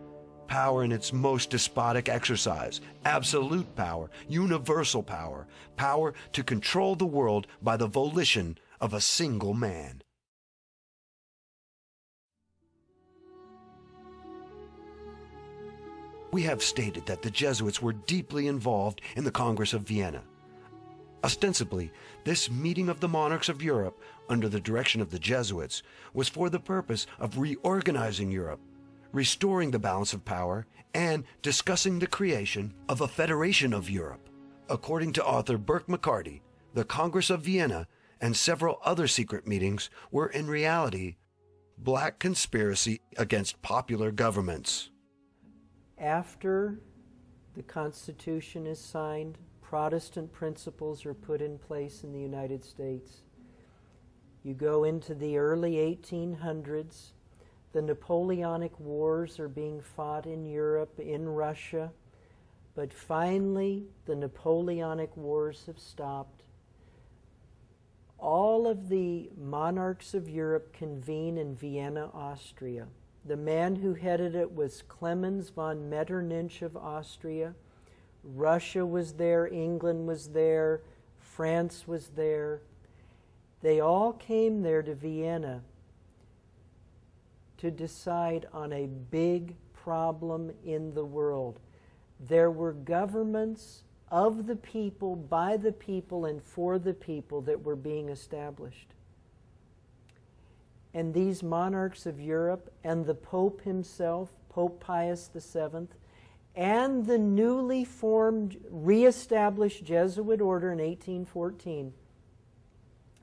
Power in its most despotic exercise, absolute power, universal power, power to control the world by the volition of a single man. We have stated that the Jesuits were deeply involved in the Congress of Vienna. Ostensibly, this meeting of the monarchs of Europe, under the direction of the Jesuits, was for the purpose of reorganizing Europe, restoring the balance of power, and discussing the creation of a federation of Europe. According to author Burke McCarty, the Congress of Vienna and several other secret meetings were in reality black conspiracy against popular governments. After the Constitution is signed, Protestant principles are put in place in the United States. You go into the early 1800s, the Napoleonic Wars are being fought in Europe, in Russia, but finally the Napoleonic Wars have stopped. All of the monarchs of Europe convene in Vienna, Austria. The man who headed it was Clemens von Metternich of Austria. Russia was there, England was there, France was there. They all came there to Vienna to decide on a big problem in the world. There were governments of the people, by the people, and for the people that were being established. And these monarchs of Europe and the Pope himself, Pope Pius VII, and the newly formed, reestablished Jesuit Order in 1814,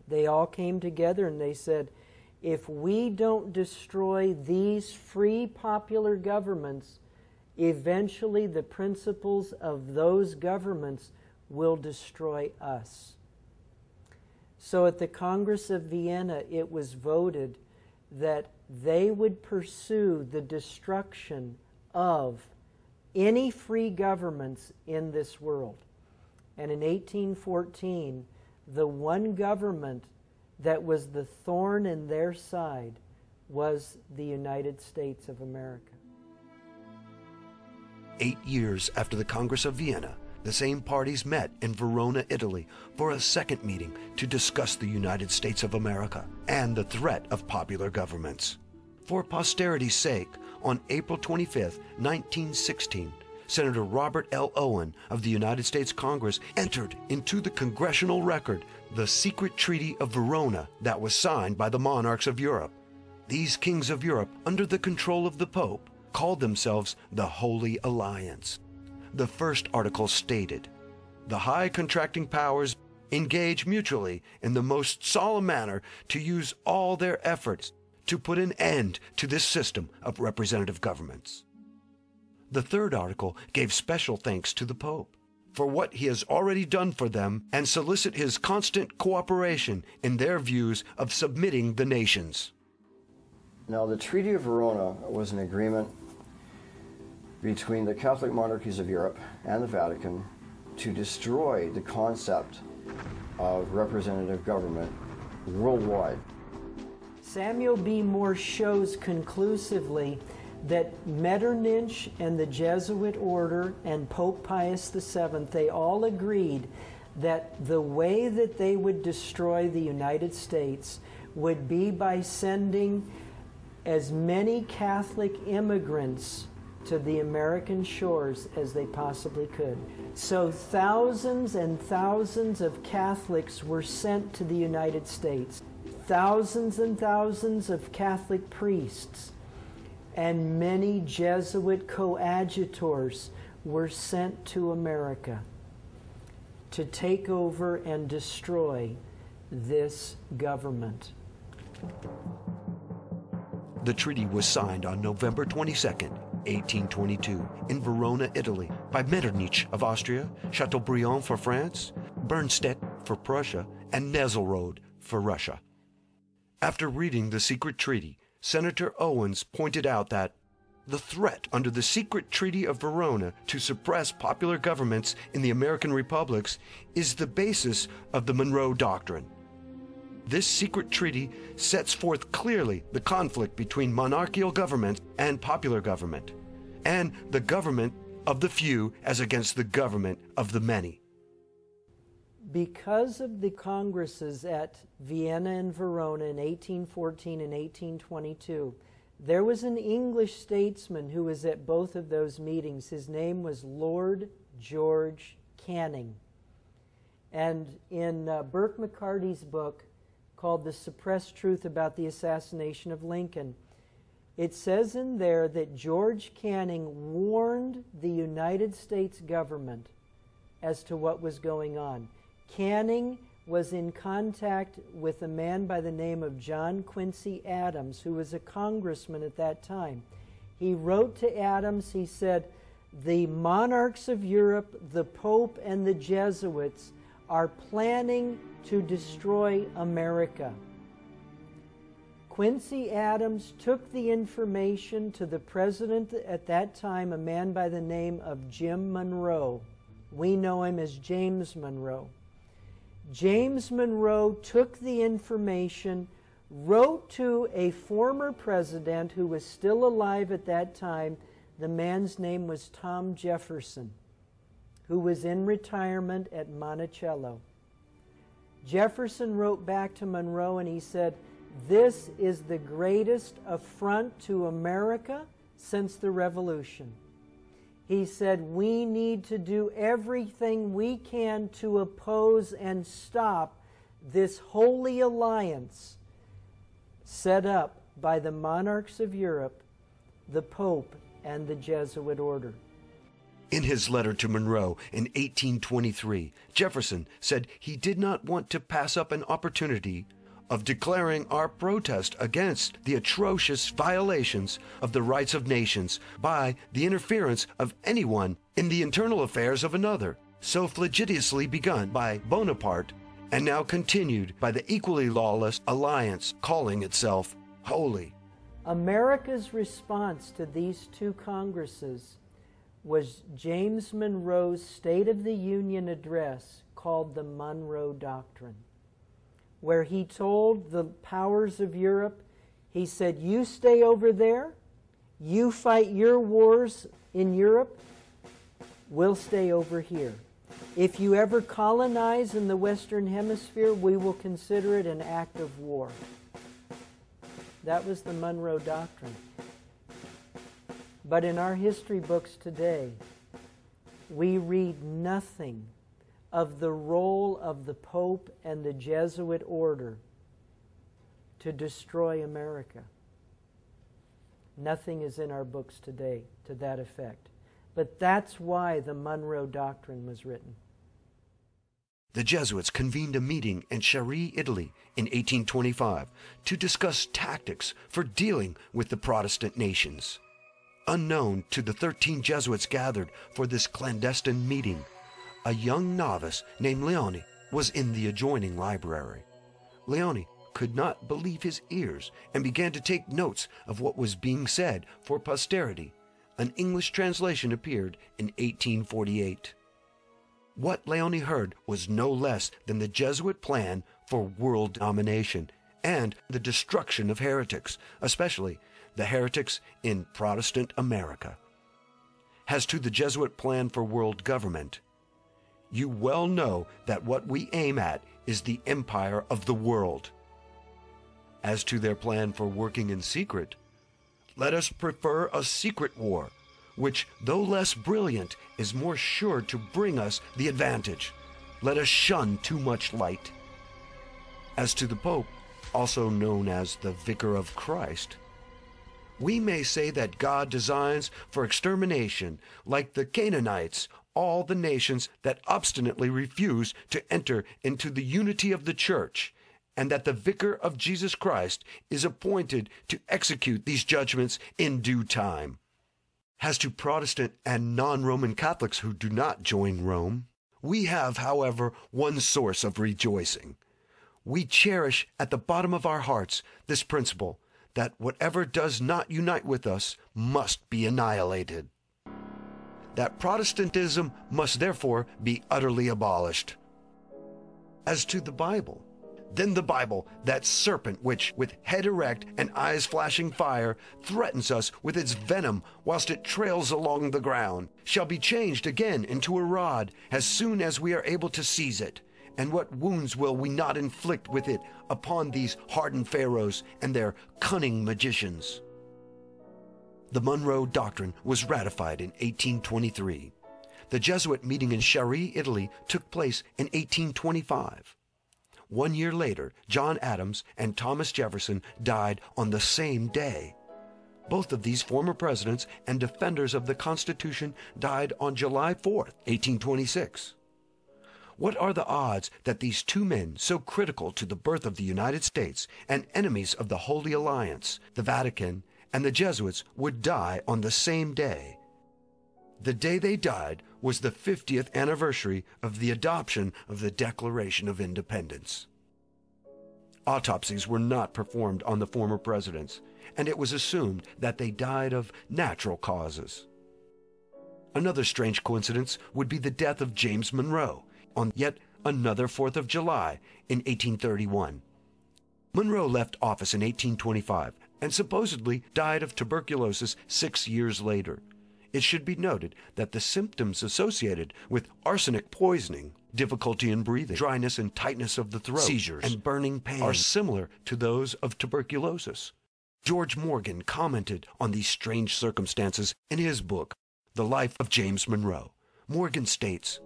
they all came together and they said, if we don't destroy these free popular governments, eventually the principles of those governments will destroy us. So at the Congress of Vienna, it was voted that they would pursue the destruction of any free governments in this world. And in 1814, the one government that was the thorn in their side was the United States of America. 8 years after the Congress of Vienna, the same parties met in Verona, Italy, for a second meeting to discuss the United States of America and the threat of popular governments. For posterity's sake, on April 25, 1916, Senator Robert L. Owen of the United States Congress entered into the congressional record the secret Treaty of Verona that was signed by the monarchs of Europe. These kings of Europe, under the control of the Pope, called themselves the Holy Alliance. The first article stated, "The high contracting powers engage mutually in the most solemn manner to use all their efforts to put an end to this system of representative governments." The third article gave special thanks to the Pope for what he has already done for them and solicit his constant cooperation in their views of submitting the nations. Now, the Treaty of Verona was an agreement between the Catholic monarchies of Europe and the Vatican to destroy the concept of representative government worldwide. Samuel B. Morse shows conclusively that Metternich and the Jesuit Order and Pope Pius VII, they all agreed that the way that they would destroy the United States would be by sending as many Catholic immigrants to the American shores as they possibly could. So thousands and thousands of Catholics were sent to the United States. Thousands and thousands of Catholic priests and many Jesuit coadjutors were sent to America to take over and destroy this government. The treaty was signed on November 22, 1822 in Verona, Italy, by Metternich of Austria, Chateaubriand for France, Bernstedt for Prussia, and Nesselrode for Russia. After reading the secret treaty, Senator Owens pointed out that the threat under the secret Treaty of Verona to suppress popular governments in the American republics is the basis of the Monroe Doctrine. This secret treaty sets forth clearly the conflict between monarchical government and popular government, and the government of the few as against the government of the many. Because of the congresses at Vienna and Verona in 1814 and 1822, there was an English statesman who was at both of those meetings. His name was Lord George Canning. And in Burke McCarty's book called The Suppressed Truth About the Assassination of Lincoln, it says in there that George Canning warned the United States government as to what was going on. Canning was in contact with a man by the name of John Quincy Adams, who was a congressman at that time. He wrote to Adams, he said, "The monarchs of Europe, the Pope, and the Jesuits are planning to destroy America." Quincy Adams took the information to the president at that time, a man by the name of Jim Monroe. We know him as James Monroe. James Monroe took the information, wrote to a former president who was still alive at that time. The man's name was Tom Jefferson, who was in retirement at Monticello. Jefferson wrote back to Monroe and he said, "This is the greatest affront to America since the Revolution." He said, "We need to do everything we can to oppose and stop this holy alliance set up by the monarchs of Europe, the Pope, and the Jesuit Order." In his letter to Monroe in 1823, Jefferson said he did not want to pass up an opportunity of declaring our protest against the atrocious violations of the rights of nations by the interference of anyone in the internal affairs of another, so flagitiously begun by Bonaparte and now continued by the equally lawless alliance calling itself holy. America's response to these two congresses was James Monroe's State of the Union address called the Monroe Doctrine, where he told the powers of Europe, he said, "You stay over there, you fight your wars in Europe, we'll stay over here. If you ever colonize in the Western Hemisphere, we will consider it an act of war." That was the Monroe Doctrine. But in our history books today, we read nothing of the role of the Pope and the Jesuit Order to destroy America. Nothing is in our books today to that effect. But that's why the Monroe Doctrine was written. The Jesuits convened a meeting in Chieri, Italy in 1825 to discuss tactics for dealing with the Protestant nations. Unknown to the 13 Jesuits gathered for this clandestine meeting, a young novice named Leone was in the adjoining library. Leone could not believe his ears and began to take notes of what was being said for posterity. An English translation appeared in 1848. What Leone heard was no less than the Jesuit plan for world domination and the destruction of heretics, especially the heretics in Protestant America. As to the Jesuit plan for world government, you well know that what we aim at is the empire of the world. As to their plan for working in secret, let us prefer a secret war, which, though less brilliant, is more sure to bring us the advantage. Let us shun too much light. As to the Pope, also known as the Vicar of Christ, we may say that God designs for extermination, like the Canaanites, all the nations that obstinately refuse to enter into the unity of the Church, and that the Vicar of Jesus Christ is appointed to execute these judgments in due time. As to Protestant and non-Roman Catholics who do not join Rome, we have, however, one source of rejoicing. We cherish at the bottom of our hearts this principle that whatever does not unite with us must be annihilated. That Protestantism must therefore be utterly abolished. As to the Bible, then the Bible, that serpent which, with head erect and eyes flashing fire, threatens us with its venom whilst it trails along the ground, shall be changed again into a rod as soon as we are able to seize it. And what wounds will we not inflict with it upon these hardened pharaohs and their cunning magicians? The Monroe Doctrine was ratified in 1823. The Jesuit meeting in Chieri, Italy, took place in 1825. 1 year later, John Adams and Thomas Jefferson died on the same day. Both of these former presidents and defenders of the Constitution died on July 4th, 1826. What are the odds that these two men, so critical to the birth of the United States and enemies of the Holy Alliance, the Vatican, and the Jesuits, would die on the same day? The day they died was the 50th anniversary of the adoption of the Declaration of Independence. Autopsies were not performed on the former presidents, and it was assumed that they died of natural causes. Another strange coincidence would be the death of James Monroe on yet another 4th of July in 1831. Monroe left office in 1825 and supposedly died of tuberculosis 6 years later. It should be noted that the symptoms associated with arsenic poisoning, difficulty in breathing, dryness and tightness of the throat, seizures, and burning pain, are similar to those of tuberculosis. George Morgan commented on these strange circumstances in his book, The Life of James Monroe. Morgan states,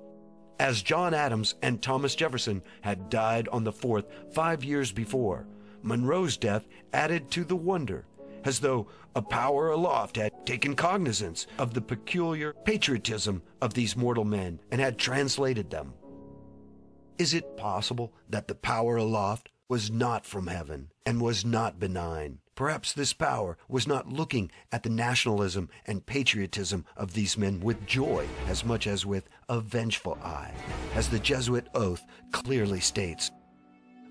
"As John Adams and Thomas Jefferson had died on the 4th 5 years before, Monroe's death added to the wonder, as though a power aloft had taken cognizance of the peculiar patriotism of these mortal men and had translated them." Is it possible that the power aloft was not from heaven and was not benign? Perhaps this power was not looking at the nationalism and patriotism of these men with joy as much as with a vengeful eye, as the Jesuit oath clearly states.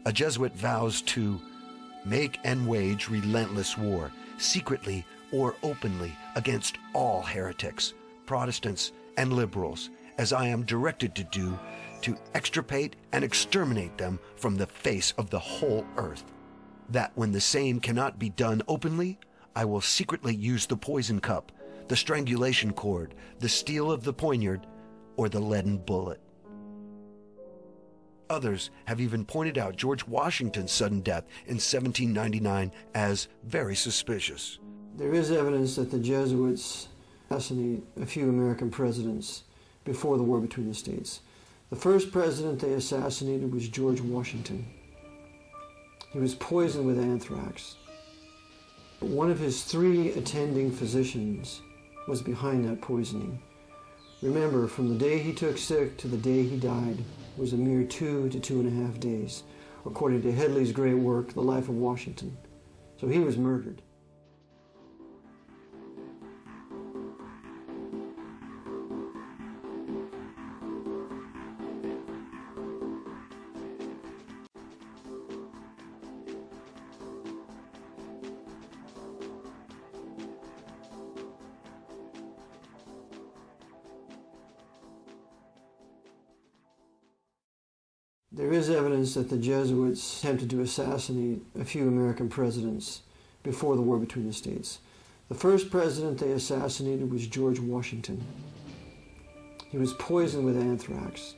A Jesuit vows to make and wage relentless war, secretly or openly, against all heretics, Protestants, and liberals, as I am directed to do, to extirpate and exterminate them from the face of the whole earth. That when the same cannot be done openly, I will secretly use the poison cup, the strangulation cord, the steel of the poniard, or the leaden bullet. Others have even pointed out George Washington's sudden death in 1799 as very suspicious. There is evidence that the Jesuits assassinated a few American presidents before the war between the states. The first president they assassinated was George Washington. He was poisoned with anthrax. One of his 3 attending physicians was behind that poisoning. Remember, from the day he took sick to the day he died was a mere 2 to 2.5 days, according to Headley's great work, The Life of Washington. So he was murdered. There is evidence that the Jesuits attempted to assassinate a few American presidents before the war between the states. The first president they assassinated was George Washington. He was poisoned with anthrax.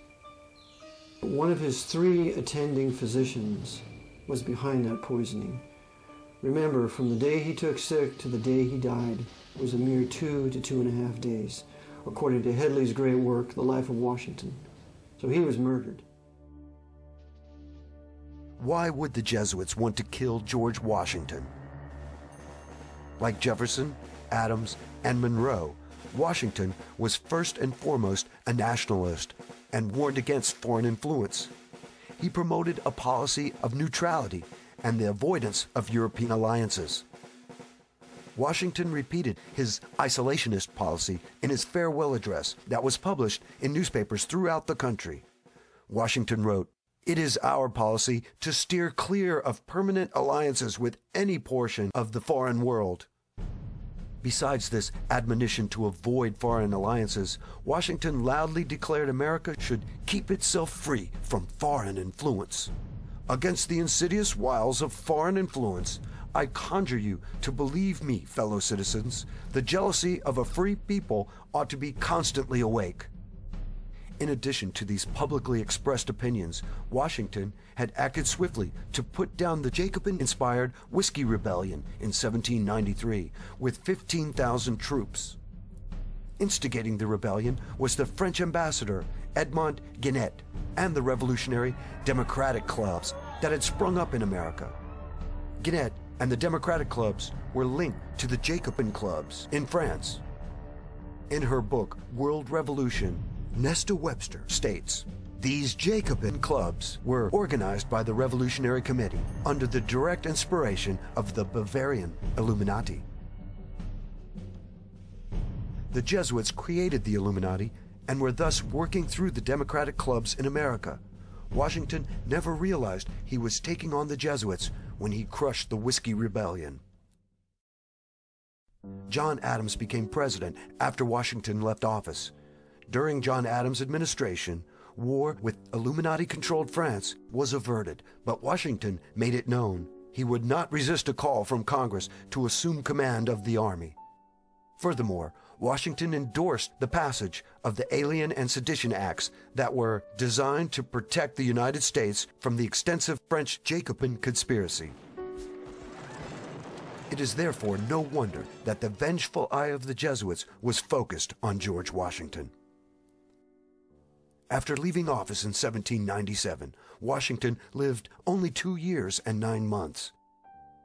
One of his 3 attending physicians was behind that poisoning. Remember, from the day he took sick to the day he died was a mere 2 to 2.5 days, according to Headley's great work, The Life of Washington. So he was murdered. Why would the Jesuits want to kill George Washington? Like Jefferson, Adams, and Monroe, Washington was first and foremost a nationalist and warned against foreign influence. He promoted a policy of neutrality and the avoidance of European alliances. Washington repeated his isolationist policy in his farewell address that was published in newspapers throughout the country. Washington wrote, "It is our policy to steer clear of permanent alliances with any portion of the foreign world." Besides this admonition to avoid foreign alliances, Washington loudly declared America should keep itself free from foreign influence. Against the insidious wiles of foreign influence, I conjure you to believe me, fellow citizens, the jealousy of a free people ought to be constantly awake. In addition to these publicly expressed opinions, Washington had acted swiftly to put down the Jacobin-inspired Whiskey Rebellion in 1793 with 15,000 troops. Instigating the rebellion was the French ambassador Edmond Guinet and the revolutionary Democratic clubs that had sprung up in America. Guinet and the Democratic clubs were linked to the Jacobin clubs in France. In her book, World Revolution, Nesta Webster states, "These Jacobin clubs were organized by the Revolutionary Committee under the direct inspiration of the Bavarian Illuminati." The Jesuits created the Illuminati and were thus working through the Democratic clubs in America. Washington never realized he was taking on the Jesuits when he crushed the Whiskey Rebellion. John Adams became president after Washington left office. During John Adams' administration, war with Illuminati-controlled France was averted, but Washington made it known he would not resist a call from Congress to assume command of the army. Furthermore, Washington endorsed the passage of the Alien and Sedition Acts that were designed to protect the United States from the extensive French Jacobin conspiracy. It is therefore no wonder that the vengeful eye of the Jesuits was focused on George Washington. After leaving office in 1797, Washington lived only 2 years and 9 months.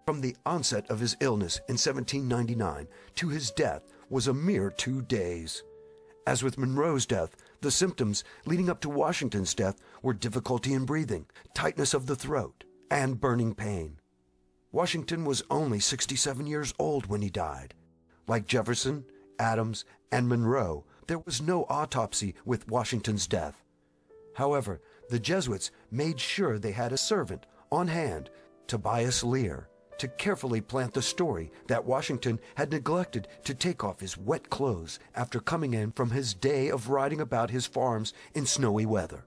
From the onset of his illness in 1799 to his death was a mere 2 days. As with Monroe's death, the symptoms leading up to Washington's death were difficulty in breathing, tightness of the throat, and burning pain. Washington was only 67 years old when he died. Like Jefferson, Adams, and Monroe, there was no autopsy with Washington's death. However, the Jesuits made sure they had a servant on hand, Tobias Lear, to carefully plant the story that Washington had neglected to take off his wet clothes after coming in from his day of riding about his farms in snowy weather.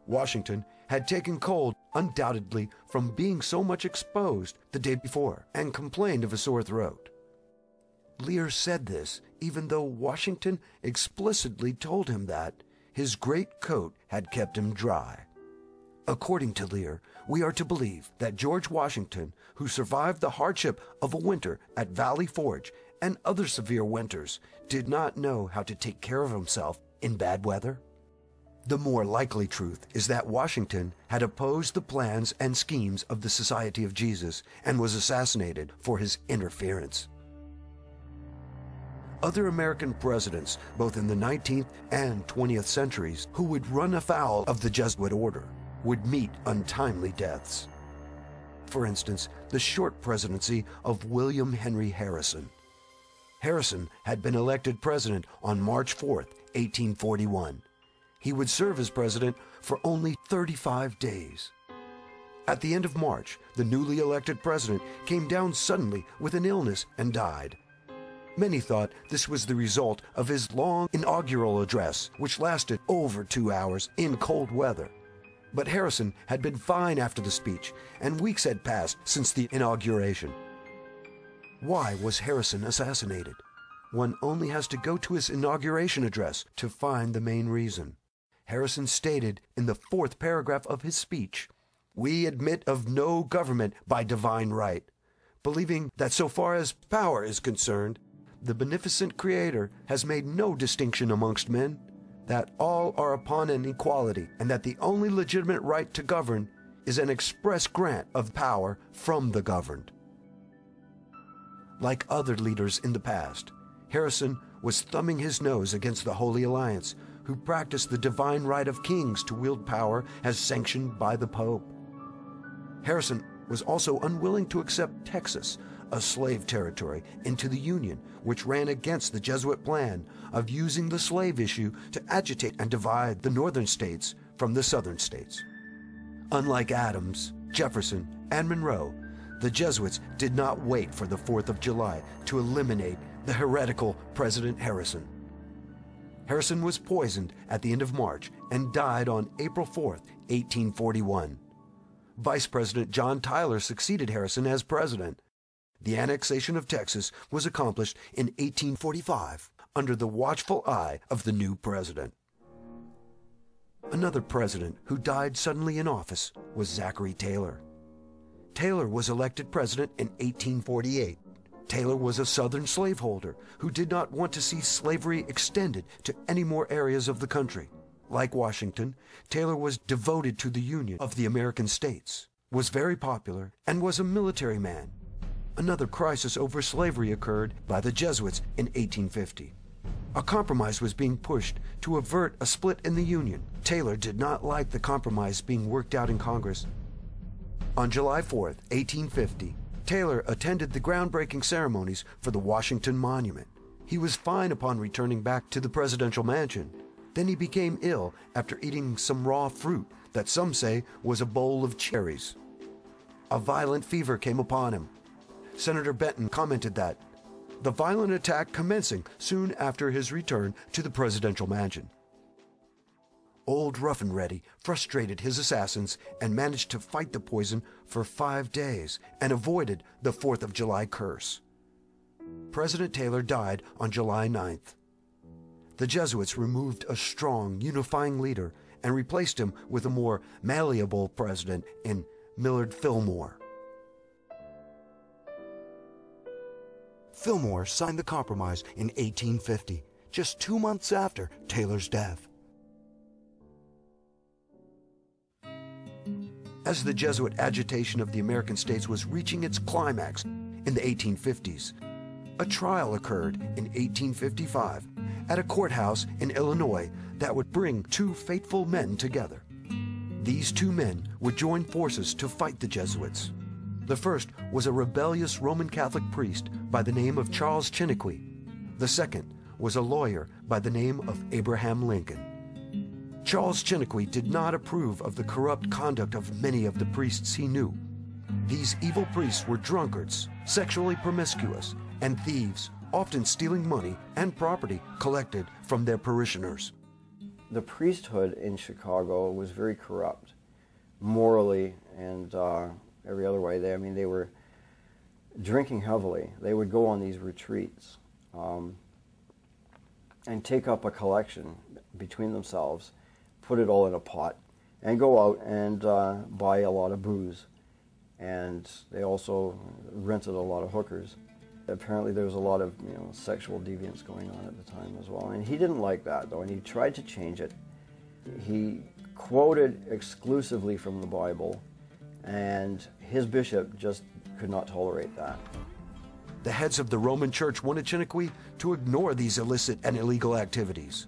Washington had taken cold, undoubtedly from being so much exposed the day before, and complained of a sore throat. Lear said this even though Washington explicitly told him that his great coat had kept him dry. According to Lear, we are to believe that George Washington, who survived the hardship of a winter at Valley Forge and other severe winters, did not know how to take care of himself in bad weather. The more likely truth is that Washington had opposed the plans and schemes of the Society of Jesus and was assassinated for his interference. Other American presidents, both in the 19th and 20th centuries, who would run afoul of the Jesuit Order, would meet untimely deaths. For instance, the short presidency of William Henry Harrison. Harrison had been elected president on March 4, 1841. He would serve as president for only 35 days. At the end of March, the newly elected president came down suddenly with an illness and died. Many thought this was the result of his long inaugural address, which lasted over 2 hours in cold weather. But Harrison had been fine after the speech, and weeks had passed since the inauguration. Why was Harrison assassinated? One only has to go to his inauguration address to find the main reason. Harrison stated in the 4th paragraph of his speech, "We admit of no government by divine right," believing that so far as power is concerned, the beneficent Creator has made no distinction amongst men, that all are upon an equality, and that the only legitimate right to govern is an express grant of power from the governed. Like other leaders in the past, Harrison was thumbing his nose against the Holy Alliance, who practiced the divine right of kings to wield power as sanctioned by the Pope. Harrison was also unwilling to accept Texas, a slave territory into the Union, which ran against the Jesuit plan of using the slave issue to agitate and divide the northern states from the southern states. Unlike Adams, Jefferson, and Monroe, the Jesuits did not wait for the 4th of July to eliminate the heretical President Harrison. Harrison was poisoned at the end of March and died on April 4th, 1841. Vice President John Tyler succeeded Harrison as president. The annexation of Texas was accomplished in 1845 under the watchful eye of the new president. Another president who died suddenly in office was Zachary Taylor. Taylor was elected president in 1848. Taylor was a Southern slaveholder who did not want to see slavery extended to any more areas of the country. Like Washington, Taylor was devoted to the Union of the American states, was very popular, and was a military man. Another crisis over slavery occurred by the Jesuits in 1850. A compromise was being pushed to avert a split in the Union. Taylor did not like the compromise being worked out in Congress. On July 4th, 1850, Taylor attended the groundbreaking ceremonies for the Washington Monument. He was fine upon returning back to the presidential mansion. Then he became ill after eating some raw fruit that some say was a bowl of cherries. A violent fever came upon him. Senator Benton commented that the violent attack commencing soon after his return to the presidential mansion. Old Rough and Ready frustrated his assassins and managed to fight the poison for 5 days and avoided the 4th of July curse. President Taylor died on July 9th. The Jesuits removed a strong, unifying leader and replaced him with a more malleable president in Millard Fillmore. Fillmore signed the compromise in 1850, just 2 months after Taylor's death. As the Jesuit agitation of the American states was reaching its climax in the 1850s, a trial occurred in 1855 at a courthouse in Illinois that would bring 2 fateful men together. These 2 men would join forces to fight the Jesuits. The first was a rebellious Roman Catholic priest by the name of Charles Chiniquy. The second was a lawyer by the name of Abraham Lincoln. Charles Chiniquy did not approve of the corrupt conduct of many of the priests he knew. These evil priests were drunkards, sexually promiscuous, and thieves, often stealing money and property collected from their parishioners. The priesthood in Chicago was very corrupt, morally and every other way. They were drinking heavily. They would go on these retreats and take up a collection between themselves, put it all in a pot, and go out and buy a lot of booze. And they also rented a lot of hookers. Apparently there was a lot of sexual deviance going on at the time as well. And he didn't like that, though, and he tried to change it. He quoted exclusively from the Bible, and his bishop just could not tolerate that. The heads of the Roman Church wanted Chiniquy to ignore these illicit and illegal activities.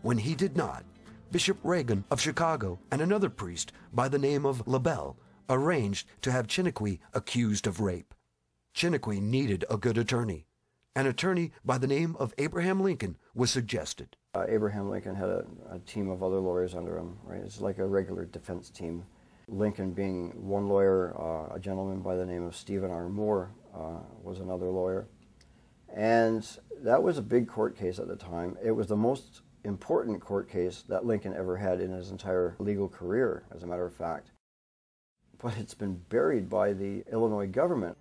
When he did not, Bishop Reagan of Chicago and another priest by the name of LaBelle arranged to have Chiniquy accused of rape. Chiniquy needed a good attorney. An attorney by the name of Abraham Lincoln was suggested. Abraham Lincoln had a team of other lawyers under him, right? It's like a regular defense team. Lincoln being one lawyer, a gentleman by the name of Stephen R. Moore was another lawyer. And that was a big court case at the time. It was the most important court case that Lincoln ever had in his entire legal career, as a matter of fact. But it's been buried by the Illinois government.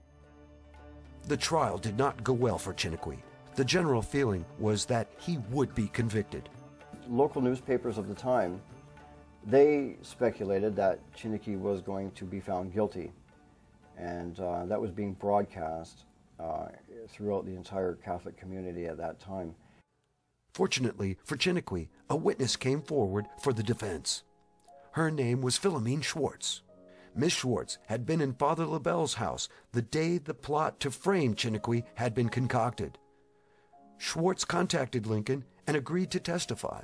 The trial did not go well for Chiniquy. The general feeling was that he would be convicted. Local newspapers of the time, they speculated that Chiniquy was going to be found guilty, and that was being broadcast throughout the entire Catholic community at that time. Fortunately for Chiniquy, a witness came forward for the defense. Her name was Philomene Schwartz. Miss Schwartz had been in Father LaBelle's house the day the plot to frame Chiniquy had been concocted. Schwartz contacted Lincoln and agreed to testify.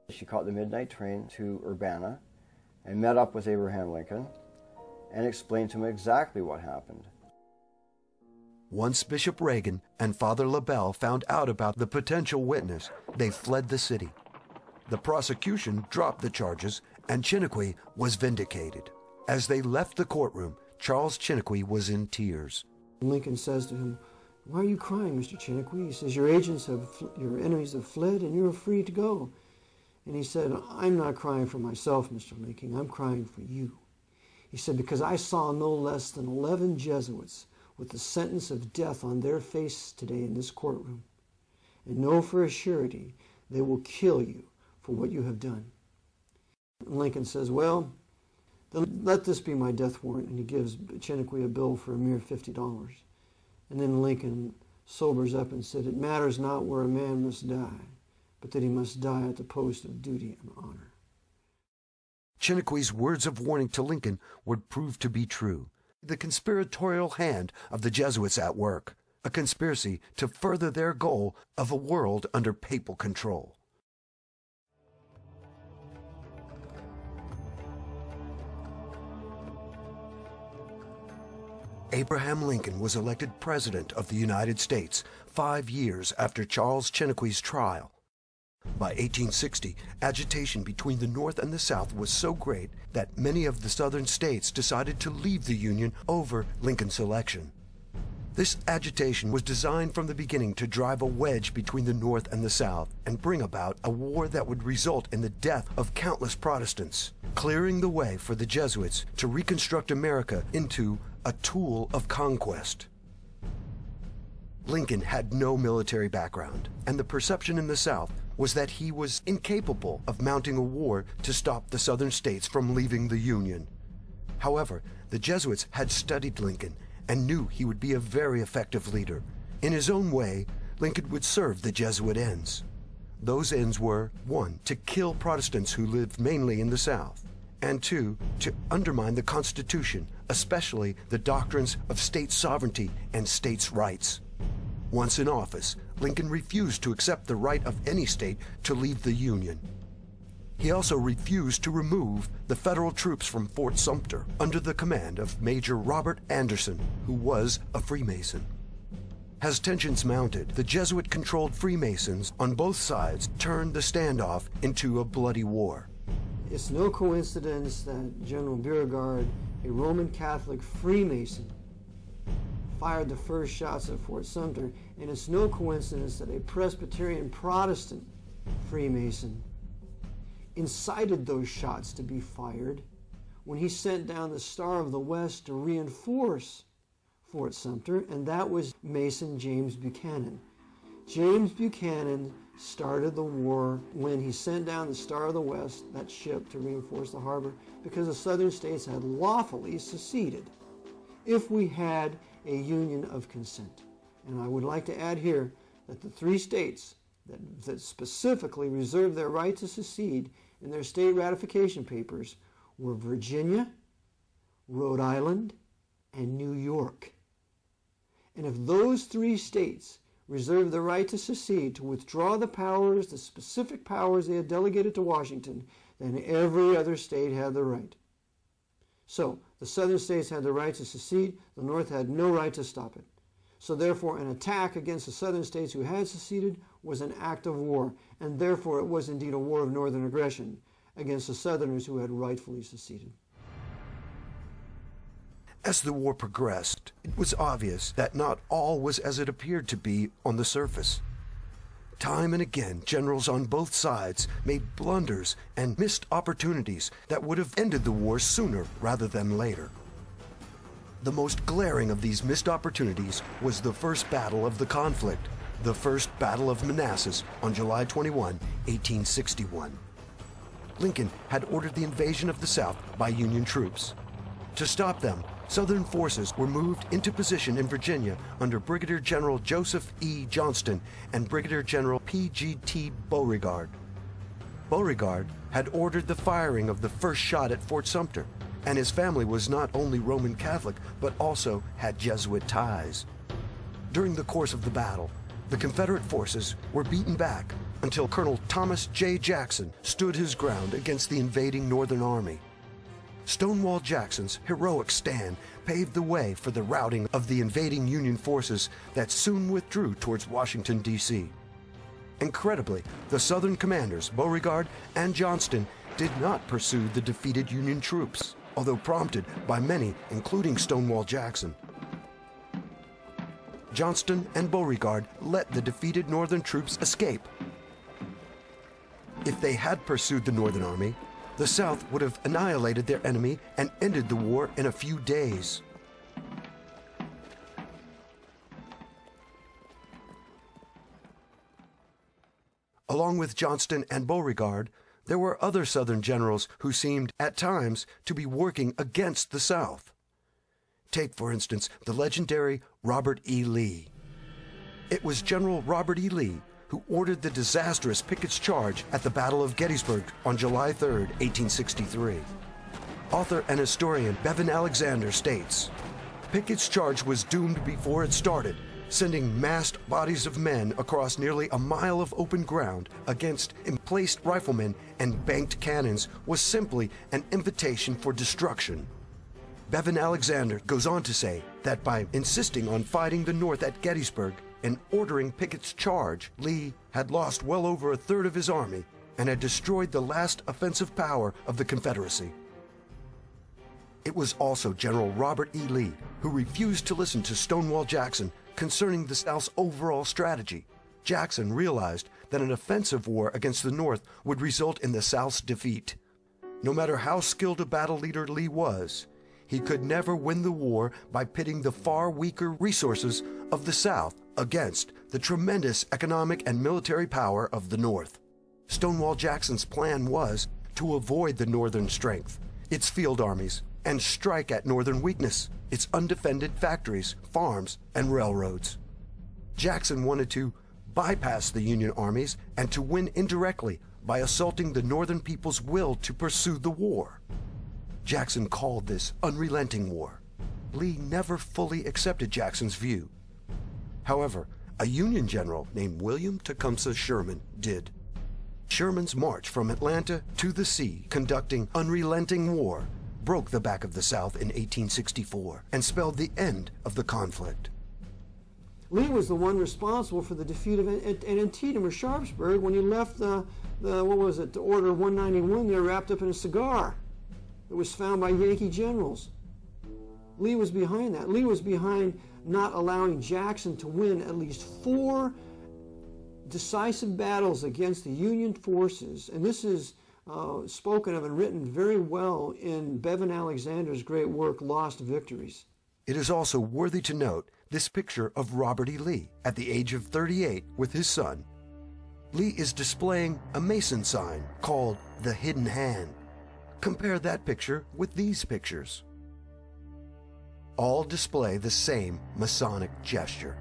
She caught the midnight train to Urbana and met up with Abraham Lincoln and explained to him exactly what happened. Once Bishop Reagan and Father LaBelle found out about the potential witness, they fled the city. The prosecution dropped the charges, and Chiniquy was vindicated. As they left the courtroom, Charles Chiniquy was in tears. Lincoln says to him, "Why are you crying, Mr. Chiniquy?" He says, your enemies have fled and you're free to go. And he said, "I'm not crying for myself, Mr. Lincoln, I'm crying for you." He said, "Because I saw no less than 11 Jesuits with the sentence of death on their face today in this courtroom, and know for a surety they will kill you for what you have done." And Lincoln says, "Well, then let this be my death warrant," and he gives Chiniquy a bill for a mere $50. And then Lincoln sobers up and said, "It matters not where a man must die, but that he must die at the post of duty and honor." Chiniquy's words of warning to Lincoln would prove to be true. The conspiratorial hand of the Jesuits at work, a conspiracy to further their goal of a world under papal control. Abraham Lincoln was elected President of the United States 5 years after Charles Chiniquy's trial. By 1860, agitation between the North and the South was so great that many of the Southern states decided to leave the Union over Lincoln's election. This agitation was designed from the beginning to drive a wedge between the North and the South and bring about a war that would result in the death of countless Protestants, clearing the way for the Jesuits to reconstruct America into a tool of conquest. Lincoln had no military background, and the perception in the South was that he was incapable of mounting a war to stop the Southern states from leaving the Union. However, the Jesuits had studied Lincoln and knew he would be a very effective leader. In his own way, Lincoln would serve the Jesuit ends. Those ends were, 1, to kill Protestants who lived mainly in the South, and 2, to undermine the Constitution, especially the doctrines of state sovereignty and states' rights. Once in office, Lincoln refused to accept the right of any state to leave the Union. He also refused to remove the federal troops from Fort Sumter under the command of Major Robert Anderson, who was a Freemason. As tensions mounted, the Jesuit-controlled Freemasons on both sides turned the standoff into a bloody war. It's no coincidence that General Beauregard, a Roman Catholic Freemason, fired the first shots at Fort Sumter, and it's no coincidence that a Presbyterian Protestant Freemason incited those shots to be fired when he sent down the Star of the West to reinforce Fort Sumter, and that was Mason James Buchanan. James Buchanan started the war when he sent down the Star of the West, that ship, to reinforce the harbor, because the southern states had lawfully seceded if we had a union of consent. And I would like to add here that the 3 states that specifically reserved their right to secede in their state ratification papers were Virginia, Rhode Island, and New York. And if those 3 states reserved the right to secede, to withdraw the powers, the specific powers they had delegated to Washington, then every other state had the right. So, the southern states had the right to secede, the North had no right to stop it. So therefore, an attack against the southern states who had seceded was an act of war, and therefore it was indeed a war of northern aggression against the southerners who had rightfully seceded. As the war progressed, it was obvious that not all was as it appeared to be on the surface. Time and again, generals on both sides made blunders and missed opportunities that would have ended the war sooner rather than later. The most glaring of these missed opportunities was the first battle of the conflict, the First Battle of Manassas on July 21, 1861. Lincoln had ordered the invasion of the South by Union troops. To stop them, Southern forces were moved into position in Virginia under Brigadier General Joseph E. Johnston and Brigadier General P.G.T. Beauregard. Beauregard had ordered the firing of the first shot at Fort Sumter, and his family was not only Roman Catholic, but also had Jesuit ties. During the course of the battle, the Confederate forces were beaten back until Colonel Thomas J. Jackson stood his ground against the invading Northern Army. Stonewall Jackson's heroic stand paved the way for the routing of the invading Union forces that soon withdrew towards Washington, D.C. Incredibly, the Southern commanders, Beauregard and Johnston, did not pursue the defeated Union troops, although prompted by many, including Stonewall Jackson. Johnston and Beauregard let the defeated Northern troops escape. If they had pursued the Northern Army, the South would have annihilated their enemy and ended the war in a few days. Along with Johnston and Beauregard, there were other Southern generals who seemed, at times, to be working against the South. Take, for instance, the legendary Robert E. Lee. It was General Robert E. Lee who ordered the disastrous Pickett's Charge at the Battle of Gettysburg on July 3, 1863. Author and historian Bevan Alexander states, Pickett's Charge was doomed before it started. Sending massed bodies of men across nearly a mile of open ground against emplaced riflemen and banked cannons was simply an invitation for destruction. Bevan Alexander goes on to say that by insisting on fighting the North at Gettysburg and ordering Pickett's Charge, Lee had lost well over a third of his army and had destroyed the last offensive power of the Confederacy. It was also General Robert E. Lee who refused to listen to Stonewall Jackson concerning the South's overall strategy. Jackson realized that an offensive war against the North would result in the South's defeat. No matter how skilled a battle leader Lee was, he could never win the war by pitting the far weaker resources of the South against the tremendous economic and military power of the North. Stonewall Jackson's plan was to avoid the Northern strength, its field armies, and strike at Northern weakness, its undefended factories, farms, and railroads. Jackson wanted to bypass the Union armies and to win indirectly by assaulting the Northern people's will to pursue the war. Jackson called this unrelenting war. Lee never fully accepted Jackson's view. However, a Union general named William Tecumseh Sherman did. Sherman's march from Atlanta to the sea, conducting unrelenting war, broke the back of the South in 1864 and spelled the end of the conflict. Lee was the one responsible for the defeat of Antietam or Sharpsburg when he left the Order 191 there wrapped up in a cigar that was found by Yankee generals. Lee was behind that. Lee was behind not allowing Jackson to win at least 4 decisive battles against the Union forces, and this is spoken of and written very well in Bevan Alexander's great work, Lost Victories. It is also worthy to note this picture of Robert E. Lee at the age of 38 with his son. Lee is displaying a Mason sign called the Hidden Hand. Compare that picture with these pictures. All display the same Masonic gesture.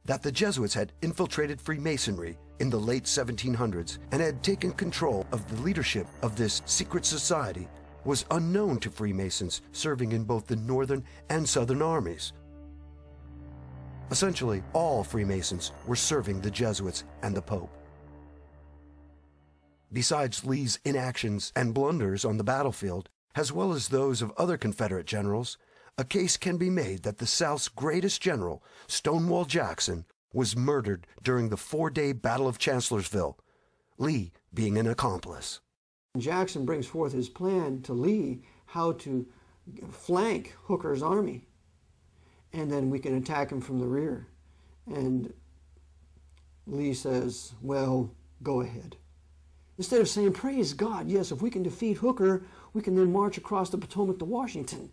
That the Jesuits had infiltrated Freemasonry in the late 1700s and had taken control of the leadership of this secret society was unknown to Freemasons serving in both the Northern and Southern armies. Essentially, all Freemasons were serving the Jesuits and the Pope. Besides Lee's inactions and blunders on the battlefield, as well as those of other Confederate generals, a case can be made that the South's greatest general, Stonewall Jackson, was murdered during the 4-day Battle of Chancellorsville, Lee being an accomplice. Jackson brings forth his plan to Lee how to flank Hooker's army, and then we can attack him from the rear. And Lee says, well, go ahead. Instead of saying, praise God, yes, if we can defeat Hooker, we can then march across the Potomac to Washington,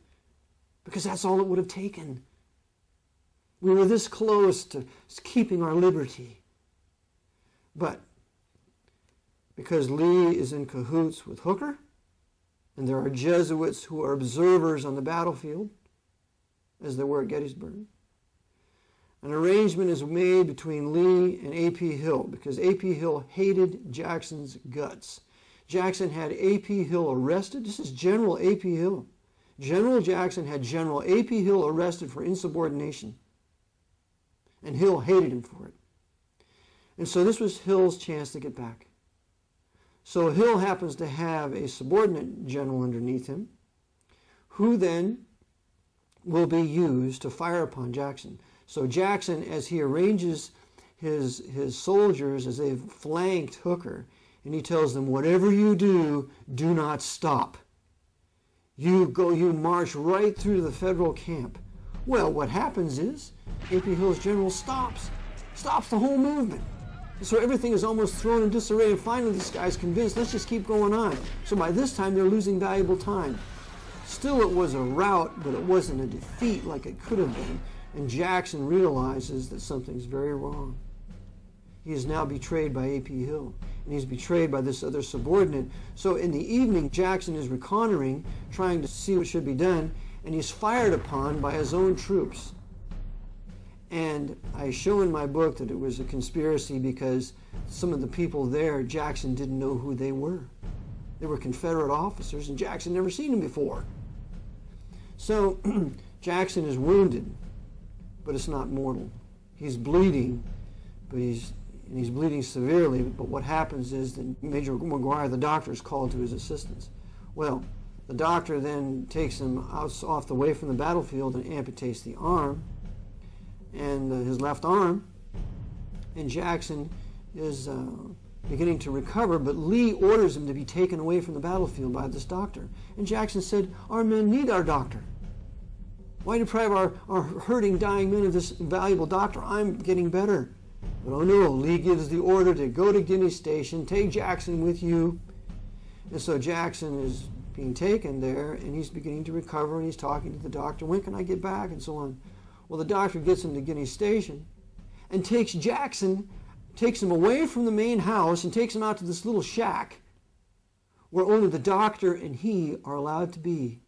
because that's all it would have taken. We were this close to keeping our liberty. But because Lee is in cahoots with Hooker, and there are Jesuits who are observers on the battlefield, as there were at Gettysburg, an arrangement is made between Lee and A.P. Hill, because A.P. Hill hated Jackson's guts. Jackson had A.P. Hill arrested. This is General A.P. Hill. General Jackson had General A.P. Hill arrested for insubordination, and Hill hated him for it. And so this was Hill's chance to get back. So Hill happens to have a subordinate general underneath him, who then will be used to fire upon Jackson. So Jackson, as he arranges his soldiers as they've flanked Hooker, and he tells them, whatever you do, do not stop. You march right through the federal camp. Well, what happens is A.P. Hill's general stops the whole movement. So everything is almost thrown in disarray, and finally this guy's convinced, let's just keep going on. So by this time they're losing valuable time. Still, it was a rout, but it wasn't a defeat like it could have been. And Jackson realizes that something's very wrong. He is now betrayed by A.P. Hill, and he's betrayed by this other subordinate. So in the evening, Jackson is reconnoitering, trying to see what should be done, and he's fired upon by his own troops. And I show in my book that it was a conspiracy because some of the people there, Jackson didn't know who they were. They were Confederate officers, and Jackson never seen them before. So Jackson is wounded, but it's not mortal. He's bleeding, but he's bleeding severely. But what happens is that Major McGuire, the doctor, is called to his assistance. Well, the doctor then takes him off the way from the battlefield and amputates the arm, and his left arm, and Jackson is beginning to recover, but Lee orders him to be taken away from the battlefield by this doctor. And Jackson said, our men need our doctor. Why deprive our hurting, dying men of this valuable doctor? I'm getting better. But oh no, Lee gives the order to go to Guinea Station, take Jackson with you. And so Jackson is being taken there, and he's beginning to recover, and he's talking to the doctor, when can I get back, and so on. Well, the doctor gets him to Guinea Station and takes him away from the main house and takes him out to this little shack where only the doctor and he are allowed to be.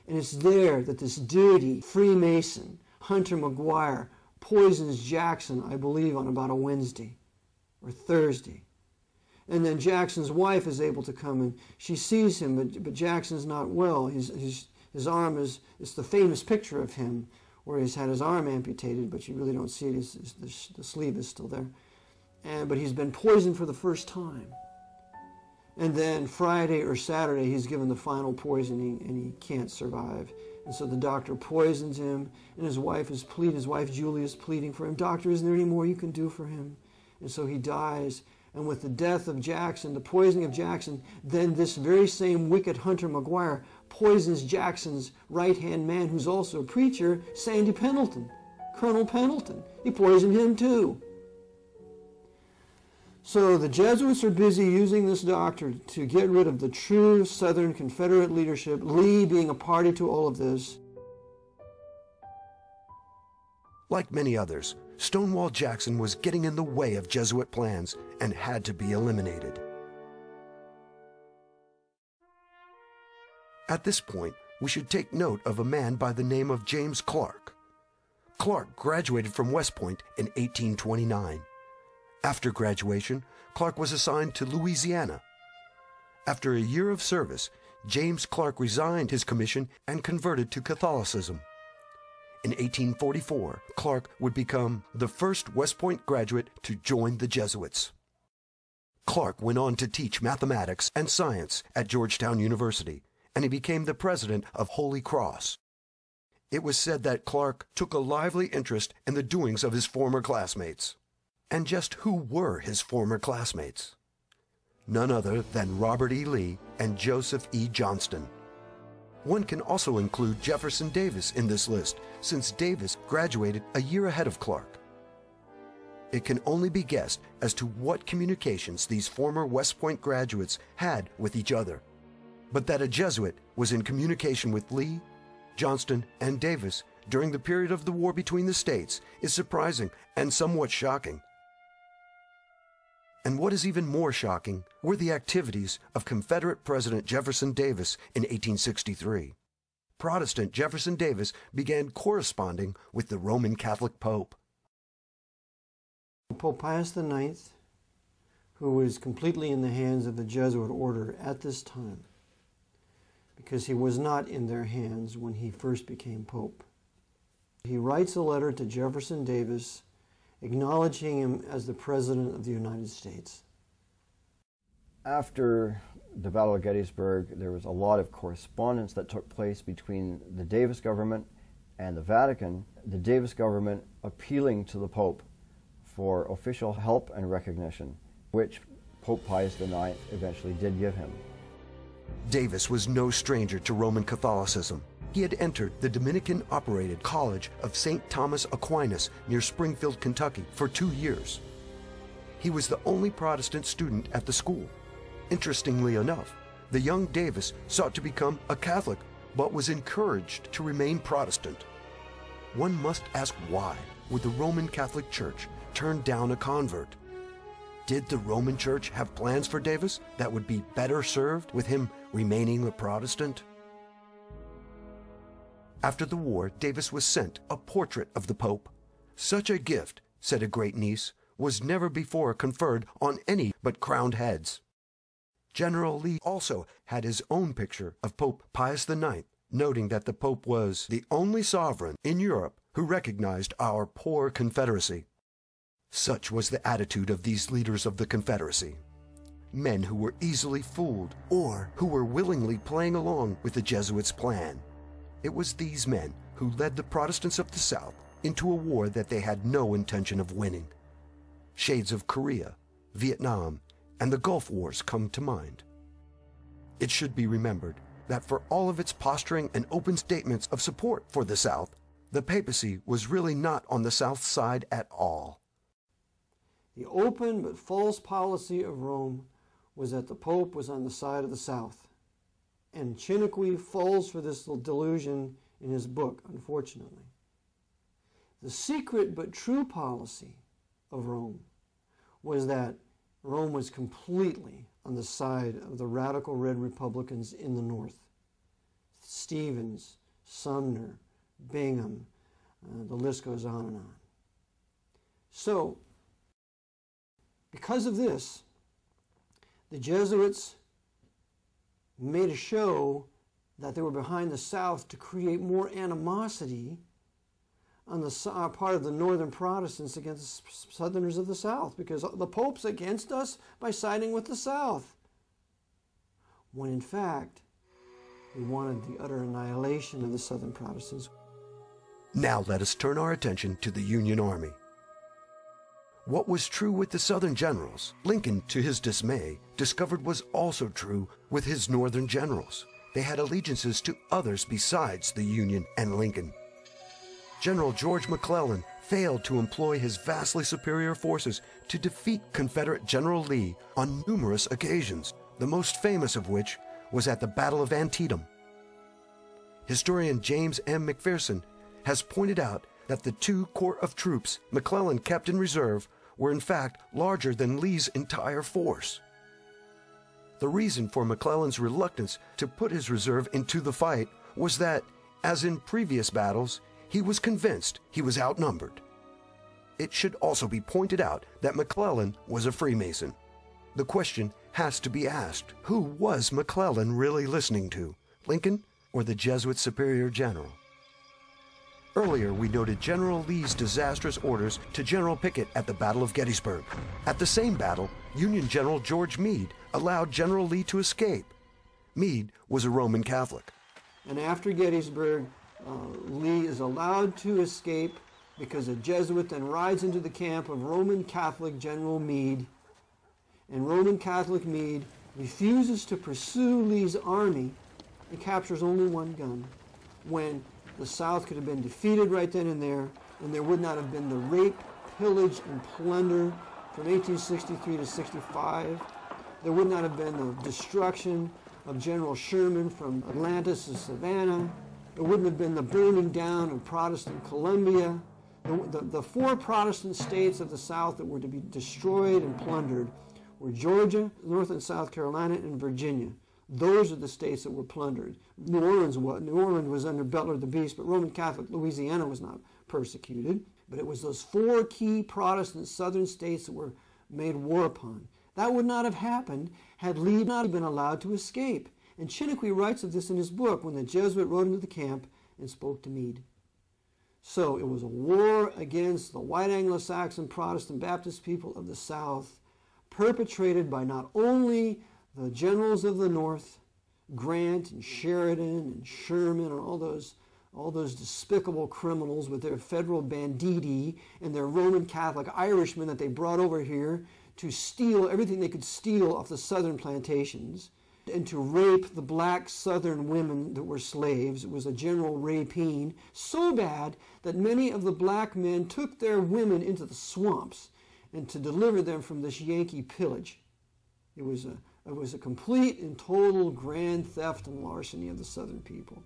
And it's there that this dirty Freemason, Hunter McGuire, poisons Jackson, I believe, on about a Wednesday or Thursday. And then Jackson's wife is able to come, and she sees him, but Jackson's not well. His arm it's the famous picture of him where he's had his arm amputated, but you really don't see it. The sleeve is still there. But he's been poisoned for the first time. And then Friday or Saturday, he's given the final poisoning, and he can't survive. And so the doctor poisons him, and his wife Julie is pleading for him. Doctor, isn't there any more you can do for him? And so he dies. And with the death of Jackson, the poisoning of Jackson, then this very same wicked Hunter McGuire poisons Jackson's right-hand man, who's also a preacher, Sandy Pendleton, Colonel Pendleton. He poisoned him too. So the Jesuits are busy using this doctor to get rid of the true Southern Confederate leadership, Lee being a party to all of this. Like many others, Stonewall Jackson was getting in the way of Jesuit plans and had to be eliminated. At this point, we should take note of a man by the name of James Clark. Clark graduated from West Point in 1829. After graduation, Clark was assigned to Louisiana. After a year of service, James Clark resigned his commission and converted to Catholicism. In 1844, Clark would become the first West Point graduate to join the Jesuits. Clark went on to teach mathematics and science at Georgetown University, and he became the president of Holy Cross. It was said that Clark took a lively interest in the doings of his former classmates. And just who were his former classmates? None other than Robert E. Lee and Joseph E. Johnston. One can also include Jefferson Davis in this list, since Davis graduated a year ahead of Clark. It can only be guessed as to what communications these former West Point graduates had with each other. But that a Jesuit was in communication with Lee, Johnston, and Davis during the period of the war between the states is surprising and somewhat shocking. And what is even more shocking were the activities of Confederate President Jefferson Davis in 1863. Protestant Jefferson Davis began corresponding with the Roman Catholic Pope. Pope Pius IX, who was completely in the hands of the Jesuit Order at this time, because he was not in their hands when he first became Pope. He writes a letter to Jefferson Davis acknowledging him as the President of the United States. After the Battle of Gettysburg, there was a lot of correspondence that took place between the Davis government and the Vatican, the Davis government appealing to the Pope for official help and recognition, which Pope Pius IX eventually did give him. Davis was no stranger to Roman Catholicism. He had entered the Dominican-operated College of St. Thomas Aquinas near Springfield, Kentucky, for 2 years. He was the only Protestant student at the school. Interestingly enough, the young Davis sought to become a Catholic, but was encouraged to remain Protestant. One must ask, why would the Roman Catholic Church turn down a convert? Did the Roman Church have plans for Davis that would be better served with him remaining a Protestant? After the war, Davis was sent a portrait of the Pope. Such a gift, said a great niece, was never before conferred on any but crowned heads. General Lee also had his own picture of Pope Pius IX, noting that the Pope was the only sovereign in Europe who recognized our poor Confederacy. Such was the attitude of these leaders of the Confederacy. Men who were easily fooled or who were willingly playing along with the Jesuits' plan. It was these men who led the Protestants of the South into a war that they had no intention of winning. Shades of Korea, Vietnam, and the Gulf Wars come to mind. It should be remembered that for all of its posturing and open statements of support for the South, the papacy was really not on the South side at all. The open but false policy of Rome was that the Pope was on the side of the South. And Chiniquy falls for this delusion in his book, unfortunately. The secret but true policy of Rome was that Rome was completely on the side of the radical red Republicans in the North. Stevens, Sumner, Bingham, the list goes on and on. So, because of this, the Jesuits made a show that they were behind the South to create more animosity on the part of the Northern Protestants against the Southerners of the South, because the Pope's against us by siding with the South. When in fact, we wanted the utter annihilation of the Southern Protestants. Now let us turn our attention to the Union Army. What was true with the Southern generals, Lincoln, to his dismay, discovered was also true with his Northern generals. They had allegiances to others besides the Union and Lincoln. General George McClellan failed to employ his vastly superior forces to defeat Confederate General Lee on numerous occasions, the most famous of which was at the Battle of Antietam. Historian James M. McPherson has pointed out that the 2 corps of troops McClellan kept in reserve were in fact larger than Lee's entire force. The reason for McClellan's reluctance to put his reserve into the fight was that, as in previous battles, he was convinced he was outnumbered. It should also be pointed out that McClellan was a Freemason. The question has to be asked, who was McClellan really listening to, Lincoln or the Jesuit superior general? Earlier, we noted General Lee's disastrous orders to General Pickett at the Battle of Gettysburg. At the same battle, Union General George Meade allowed General Lee to escape. Meade was a Roman Catholic. And after Gettysburg, Lee is allowed to escape because a Jesuit then rides into the camp of Roman Catholic General Meade. And Roman Catholic Meade refuses to pursue Lee's army and captures only 1 gun, when the South could have been defeated right then and there, and there would not have been the rape, pillage, and plunder from 1863 to 65. There would not have been the destruction of General Sherman from Atlantis to Savannah. There wouldn't have been the burning down of Protestant Columbia. The 4 Protestant states of the South that were to be destroyed and plundered were Georgia, North and South Carolina, and Virginia. Those are the states that were plundered. New Orleans was under Butler the Beast, but Roman Catholic Louisiana was not persecuted. But it was those 4 key Protestant southern states that were made war upon. That would not have happened had Lee not been allowed to escape. And Chiniquy writes of this in his book, when the Jesuit rode into the camp and spoke to Meade. So it was a war against the white Anglo-Saxon Protestant Baptist people of the South, perpetrated by not only The generals of the North, Grant and Sheridan and Sherman and all those despicable criminals with their federal banditti and their Roman Catholic Irishmen that they brought over here to steal everything they could steal off the southern plantations and to rape the black southern women that were slaves. It was a general rapine, so bad that many of the black men took their women into the swamps and to deliver them from this Yankee pillage. It was a complete and total grand theft and larceny of the southern people.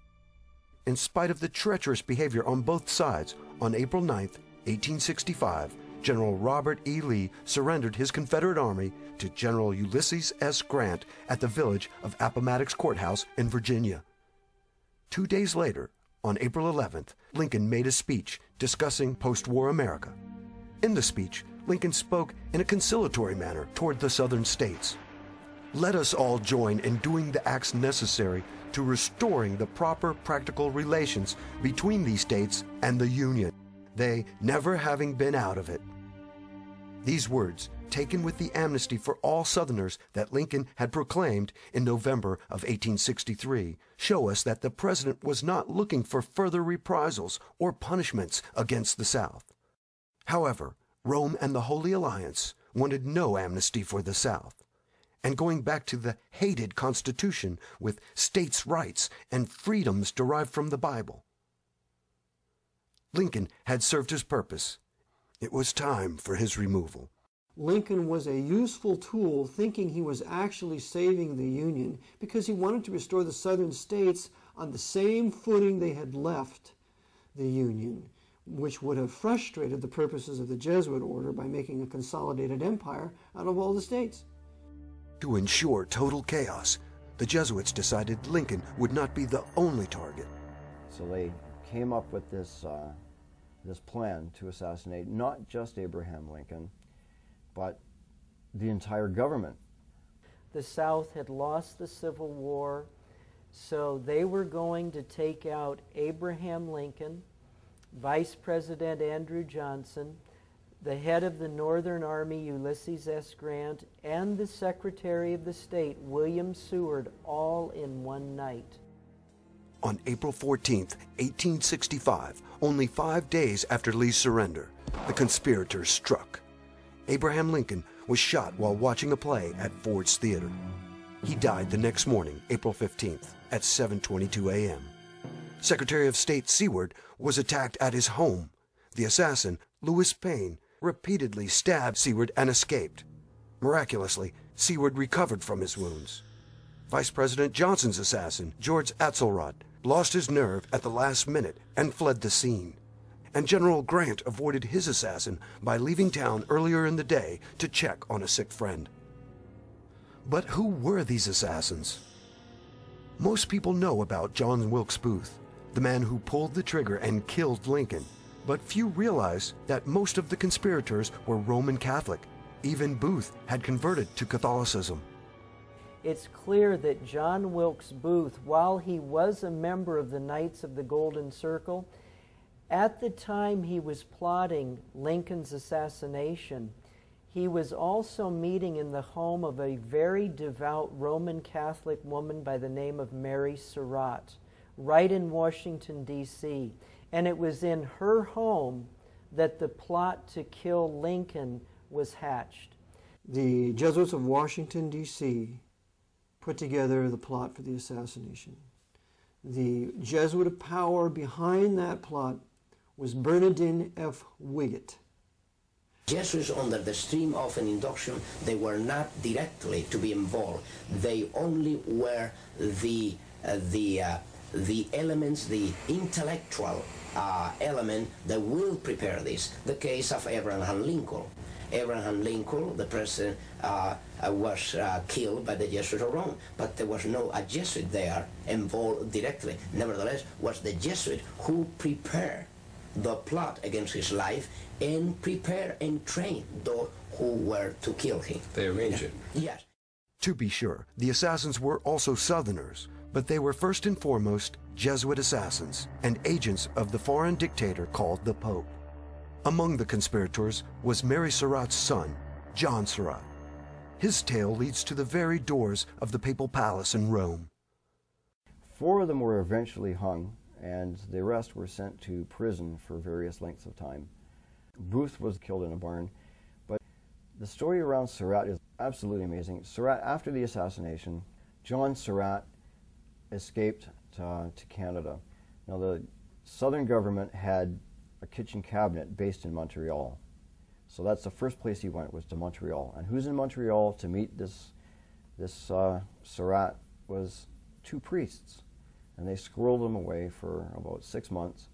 In spite of the treacherous behavior on both sides, on April 9, 1865, General Robert E. Lee surrendered his Confederate Army to General Ulysses S. Grant at the village of Appomattox Courthouse in Virginia. 2 days later, on April 11th, Lincoln made a speech discussing post-war America. In the speech, Lincoln spoke in a conciliatory manner toward the southern states. Let us all join in doing the acts necessary to restoring the proper practical relations between these states and the Union, they never having been out of it. These words, taken with the amnesty for all Southerners that Lincoln had proclaimed in November of 1863, show us that the President was not looking for further reprisals or punishments against the South. However, Rome and the Holy Alliance wanted no amnesty for the South. And going back to the hated Constitution with states' rights and freedoms derived from the Bible. Lincoln had served his purpose. It was time for his removal. Lincoln was a useful tool, thinking he was actually saving the Union because he wanted to restore the southern states on the same footing they had left the Union, which would have frustrated the purposes of the Jesuit Order by making a consolidated empire out of all the states. To ensure total chaos, the Jesuits decided Lincoln would not be the only target. So they came up with this plan to assassinate not just Abraham Lincoln, but the entire government. The South had lost the Civil War, so they were going to take out Abraham Lincoln, Vice President Andrew Johnson, the head of the Northern Army, Ulysses S. Grant, and the Secretary of the State, William Seward, all in one night. On April 14th, 1865, only 5 days after Lee's surrender, the conspirators struck. Abraham Lincoln was shot while watching a play at Ford's Theater. He died the next morning, April 15th, at 7:22 a.m. Secretary of State Seward was attacked at his home. The assassin, Louis Payne, repeatedly stabbed Seward and escaped. Miraculously, Seward recovered from his wounds. Vice President Johnson's assassin, George Atzelrod, lost his nerve at the last minute and fled the scene. And General Grant avoided his assassin by leaving town earlier in the day to check on a sick friend. But who were these assassins? Most people know about John Wilkes Booth, the man who pulled the trigger and killed Lincoln. But few realize that most of the conspirators were Roman Catholic. Even Booth had converted to Catholicism. It's clear that John Wilkes Booth, while he was a member of the Knights of the Golden Circle, at the time he was plotting Lincoln's assassination, he was also meeting in the home of a very devout Roman Catholic woman by the name of Mary Surratt, right in Washington, D.C., and it was in her home that the plot to kill Lincoln was hatched. The Jesuits of Washington, D.C. put together the plot for the assassination. The Jesuit power behind that plot was Bernardin F. Wiggett. Jesuits, under the stream of an induction, they were not directly to be involved. They only were the elements, the intellectual element that will prepare this. The case of Abraham Lincoln. Abraham Lincoln, the president, was killed by the Jesuits of Rome, but there was no Jesuit there involved directly. Nevertheless, was the Jesuit who prepared the plot against his life and prepared and trained those who were to kill him. They arranged it. Yes. To be sure, the assassins were also Southerners, but they were first and foremost Jesuit assassins and agents of the foreign dictator called the Pope. Among the conspirators was Mary Surratt's son, John Surratt. His tale leads to the very doors of the papal palace in Rome. 4 of them were eventually hung, and the rest were sent to prison for various lengths of time. Booth was killed in a barn, but the story around Surratt is absolutely amazing. Surratt, after the assassination, John Surratt escaped to Canada. Now, the southern government had a kitchen cabinet based in Montreal. So that's the first place he went, was to Montreal. And who's in Montreal to meet this Surratt was 2 priests. And they squirreled him away for about 6 months.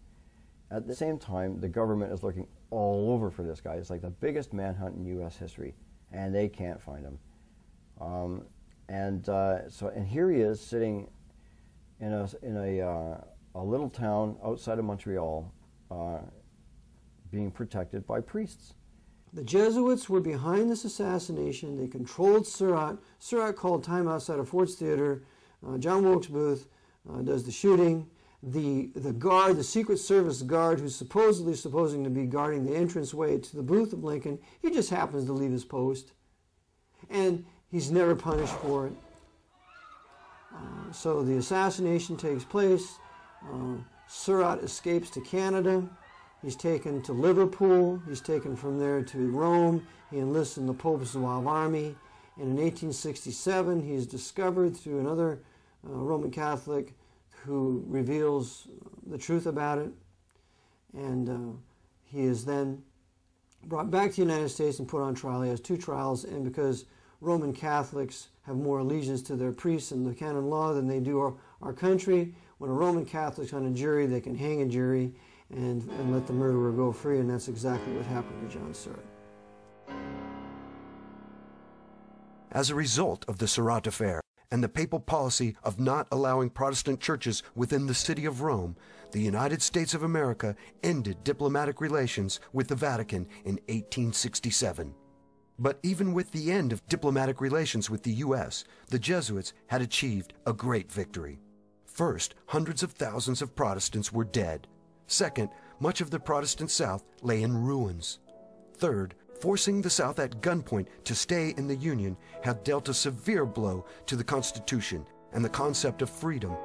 At the same time, the government is looking all over for this guy. It's like the biggest manhunt in U.S. history, and they can't find him. And here he is sitting in a little town outside of Montreal, being protected by priests. The Jesuits were behind this assassination. They controlled Surratt. Surratt called time outside of Ford's Theater. John Wilkes Booth does the shooting. The guard, the Secret Service guard, who's supposing to be guarding the entranceway to the booth of Lincoln, he just happens to leave his post. And he's never punished for it. So the assassination takes place. Surratt escapes to Canada. He's taken to Liverpool. He's taken from there to Rome. He enlists in the Pope's Zouave army. And in 1867, he is discovered through another Roman Catholic who reveals the truth about it. And he is then brought back to the United States and put on trial. He has 2 trials, and because Roman Catholics have more allegiance to their priests and the canon law than they do our country, when a Roman Catholic's on a jury, they can hang a jury and let the murderer go free, and that's exactly what happened to John Surratt. As a result of the Surratt affair and the papal policy of not allowing Protestant churches within the city of Rome, the United States of America ended diplomatic relations with the Vatican in 1867. But even with the end of diplomatic relations with the U.S., the Jesuits had achieved a great victory. First, hundreds of thousands of Protestants were dead. Second, much of the Protestant South lay in ruins. Third, forcing the South at gunpoint to stay in the Union had dealt a severe blow to the Constitution and the concept of freedom.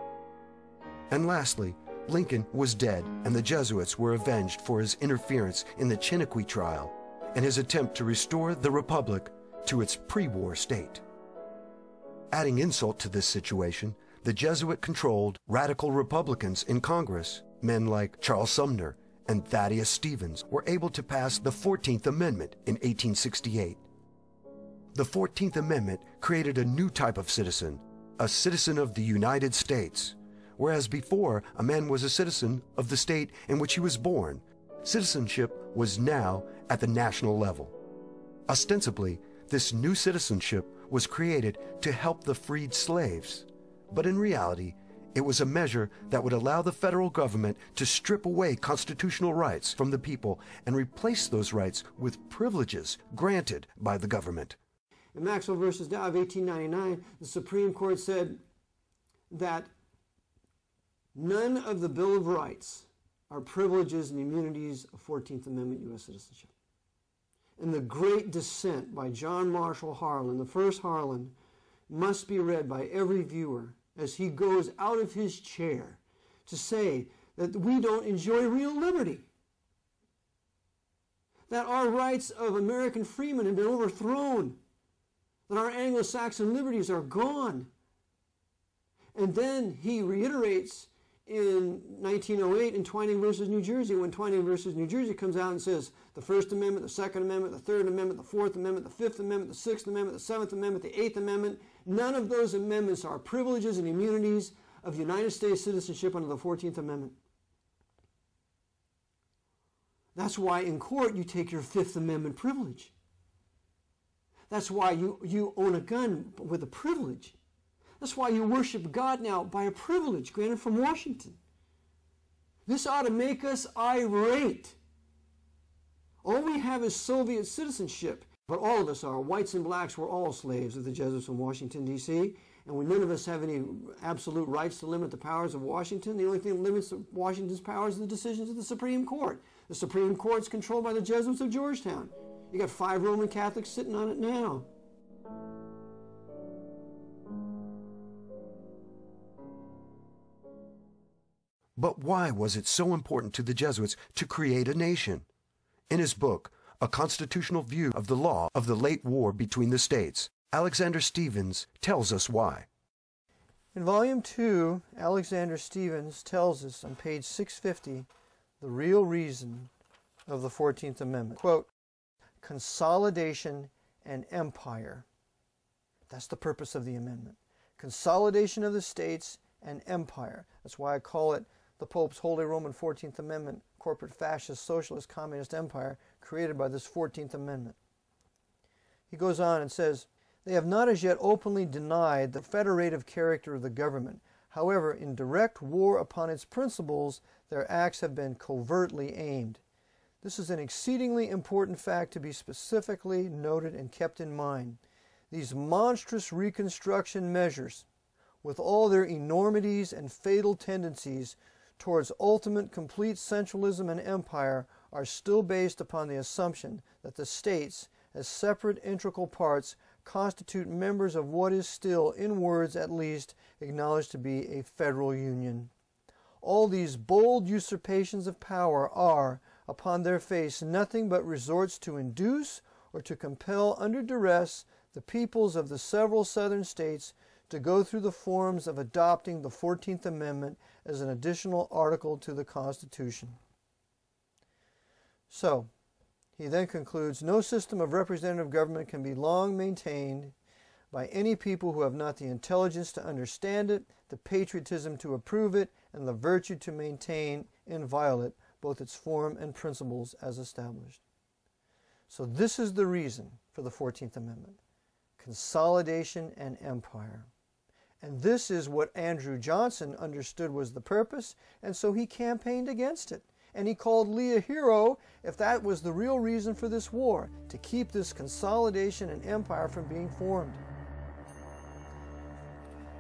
And lastly, Lincoln was dead, and the Jesuits were avenged for his interference in the Chiniquy trial and his attempt to restore the Republic to its pre-war state. Adding insult to this situation, the Jesuit-controlled radical Republicans in Congress, men like Charles Sumner and Thaddeus Stevens, were able to pass the 14th Amendment in 1868. The 14th Amendment created a new type of citizen, a citizen of the United States. Whereas before, a man was a citizen of the state in which he was born, citizenship was now at the national level. Ostensibly, this new citizenship was created to help the freed slaves, but in reality, it was a measure that would allow the federal government to strip away constitutional rights from the people and replace those rights with privileges granted by the government. In Maxwell versus Dow of 1899, the Supreme Court said that none of the Bill of Rights are privileges and immunities of 14th Amendment U.S. citizenship. And the great dissent by John Marshall Harlan, the first Harlan, must be read by every viewer as he goes out of his chair to say that we don't enjoy real liberty, that our rights of American freemen have been overthrown, that our Anglo-Saxon liberties are gone. And then he reiterates in 1908 in Twining versus New Jersey, when Twining versus New Jersey comes out and says the First Amendment, the Second Amendment, the Third Amendment, the Fourth Amendment, the Fifth Amendment, the Sixth Amendment, the Seventh Amendment, the Eighth Amendment, none of those amendments are privileges and immunities of United States citizenship under the 14th Amendment. That's why in court you take your Fifth Amendment privilege. That's why you own a gun with a privilege. That's why you worship God now by a privilege granted from Washington. This ought to make us irate. All we have is Soviet citizenship, but all of us are. Whites and blacks were all slaves of the Jesuits in Washington, D.C., and none of us have any absolute rights to limit the powers of Washington. The only thing that limits Washington's powers are the decisions of the Supreme Court. The Supreme Court's controlled by the Jesuits of Georgetown. You got 5 Roman Catholics sitting on it now. But why was it so important to the Jesuits to create a nation? In his book, A Constitutional View of the Law of the Late War Between the States, Alexander Stephens tells us why. In Volume 2, Alexander Stephens tells us on page 650 the real reason of the 14th Amendment. Quote, consolidation and empire. That's the purpose of the amendment. Consolidation of the states and empire. That's why I call it the Pope's Holy Roman 14th Amendment, corporate fascist, socialist, communist empire created by this 14th Amendment. He goes on and says, they have not as yet openly denied the federative character of the government. However, in direct war upon its principles, their acts have been covertly aimed. This is an exceedingly important fact to be specifically noted and kept in mind. These monstrous reconstruction measures, with all their enormities and fatal tendencies towards ultimate complete centralism and empire, are still based upon the assumption that the states, as separate integral parts, constitute members of what is still, in words at least, acknowledged to be a federal union. All these bold usurpations of power are, upon their face, nothing but resorts to induce or to compel under duress the peoples of the several southern states to go through the forms of adopting the 14th Amendment as an additional article to the Constitution. So, he then concludes, no system of representative government can be long maintained by any people who have not the intelligence to understand it, the patriotism to approve it, and the virtue to maintain inviolate both its form and principles as established. So this is the reason for the 14th Amendment. Consolidation and empire. And this is what Andrew Johnson understood was the purpose, and so he campaigned against it. And he called Lee a hero if that was the real reason for this war, to keep this consolidation and empire from being formed.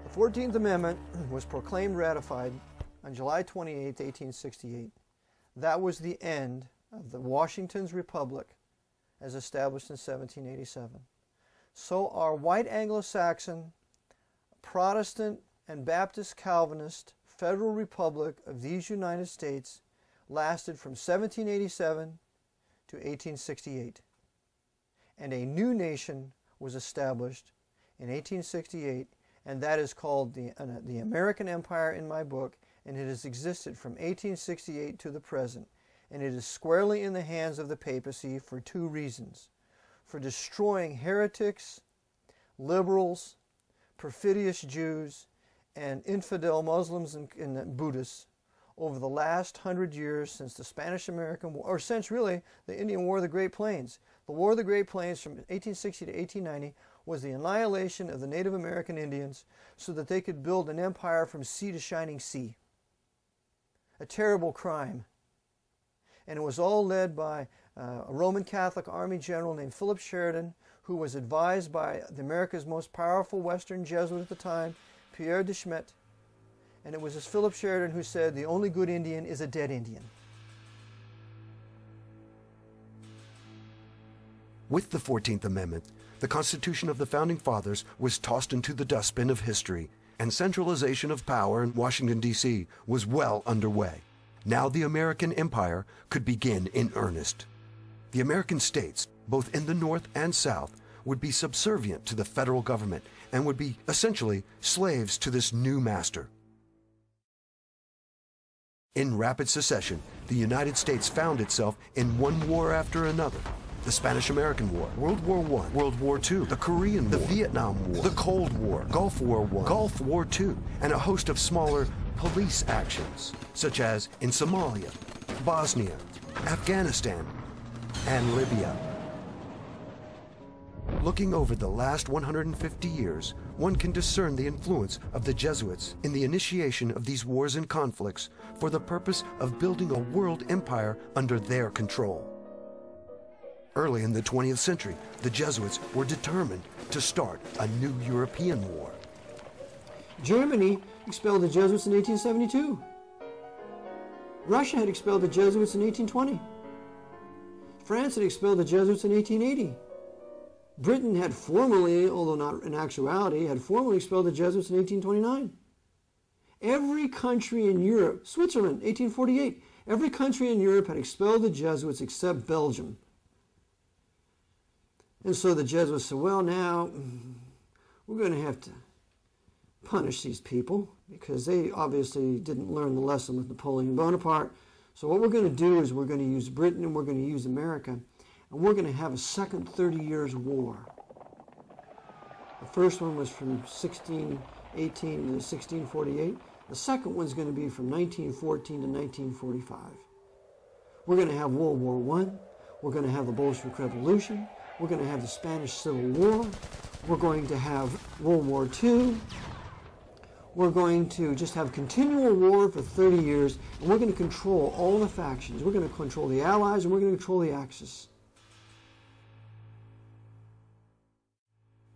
The 14th Amendment was proclaimed ratified on July 28, 1868. That was the end of the Washington's Republic as established in 1787. So our white Anglo-Saxon, Protestant, and Baptist Calvinist Federal Republic of these United States lasted from 1787 to 1868. And a new nation was established in 1868, and that is called the American Empire in my book, and it has existed from 1868 to the present. And it is squarely in the hands of the papacy for two reasons: for destroying heretics, liberals, perfidious Jews, and infidel Muslims and Buddhists over the last 100 years since the Spanish-American War, or since really the Indian War of the Great Plains. The War of the Great Plains from 1860 to 1890 was the annihilation of the Native American Indians so that they could build an empire from sea to shining sea. A terrible crime. And it was all led by a Roman Catholic Army general named Philip Sheridan, who was advised by America's most powerful Western Jesuit at the time, Pierre de Schmidt. And it was this Philip Sheridan who said, the only good Indian is a dead Indian. With the 14th Amendment, the Constitution of the Founding Fathers was tossed into the dustbin of history, and centralization of power in Washington, D.C. was well underway. Now the American Empire could begin in earnest. The American states, both in the North and South, would be subservient to the federal government and would be essentially slaves to this new master. In rapid succession, the United States found itself in one war after another. The Spanish-American War, World War I, World War II, the Korean War, the Vietnam War, the Cold War, Gulf War I, Gulf War II, and a host of smaller police actions, such as in Somalia, Bosnia, Afghanistan, and Libya. Looking over the last 150 years, one can discern the influence of the Jesuits in the initiation of these wars and conflicts for the purpose of building a world empire under their control. Early in the 20th century, the Jesuits were determined to start a new European war. Germany expelled the Jesuits in 1872. Russia had expelled the Jesuits in 1820. France had expelled the Jesuits in 1880. Britain had formally, although not in actuality, had formally expelled the Jesuits in 1829. Every country in Europe, Switzerland, 1848, every country in Europe had expelled the Jesuits except Belgium. And so the Jesuits said, well, now we're going to have to punish these people because they obviously didn't learn the lesson with Napoleon Bonaparte. So what we're going to do is we're going to use Britain and we're going to use America, and we're going to have a second 30 Years' War. The first one was from 1618 to 1648. The second one's going to be from 1914 to 1945. We're going to have World War I. We're going to have the Bolshevik Revolution. We're going to have the Spanish Civil War. We're going to have World War II. We're going to just have continual war for 30 years, and we're going to control all the factions. We're going to control the Allies, and we're going to control the Axis.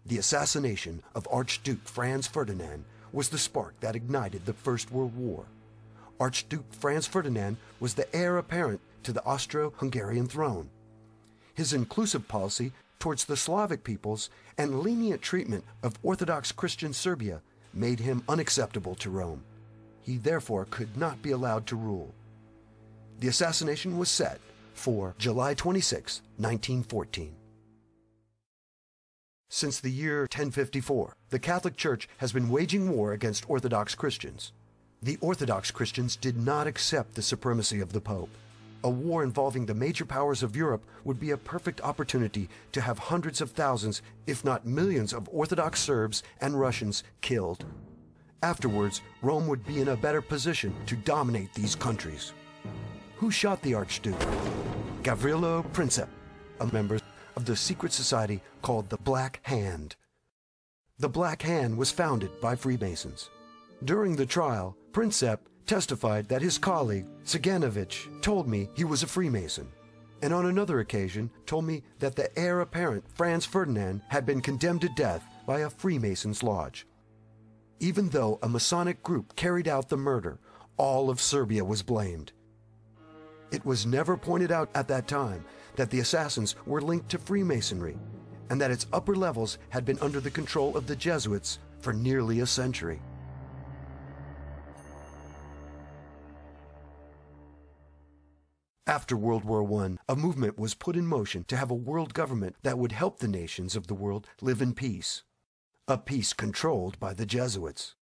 The assassination of Archduke Franz Ferdinand was the spark that ignited the First World War. Archduke Franz Ferdinand was the heir apparent to the Austro-Hungarian throne. His inclusive policy towards the Slavic peoples and lenient treatment of Orthodox Christian Serbia made him unacceptable to Rome. He therefore could not be allowed to rule. The assassination was set for July 26, 1914. Since the year 1054, the Catholic Church has been waging war against Orthodox Christians. The Orthodox Christians did not accept the supremacy of the Pope. A war involving the major powers of Europe would be a perfect opportunity to have hundreds of thousands, if not millions, of Orthodox Serbs and Russians killed. Afterwards, Rome would be in a better position to dominate these countries. Who shot the Archduke? Gavrilo Princip, a member of the secret society called the Black Hand. The Black Hand was founded by Freemasons. During the trial, Princip testified that his colleague, Siganovich, told me he was a Freemason, and on another occasion told me that the heir apparent, Franz Ferdinand, had been condemned to death by a Freemason's lodge. Even though a Masonic group carried out the murder, all of Serbia was blamed. It was never pointed out at that time that the assassins were linked to Freemasonry, and that its upper levels had been under the control of the Jesuits for nearly a century. After World War I, a movement was put in motion to have a world government that would help the nations of the world live in peace. A peace controlled by the Jesuits.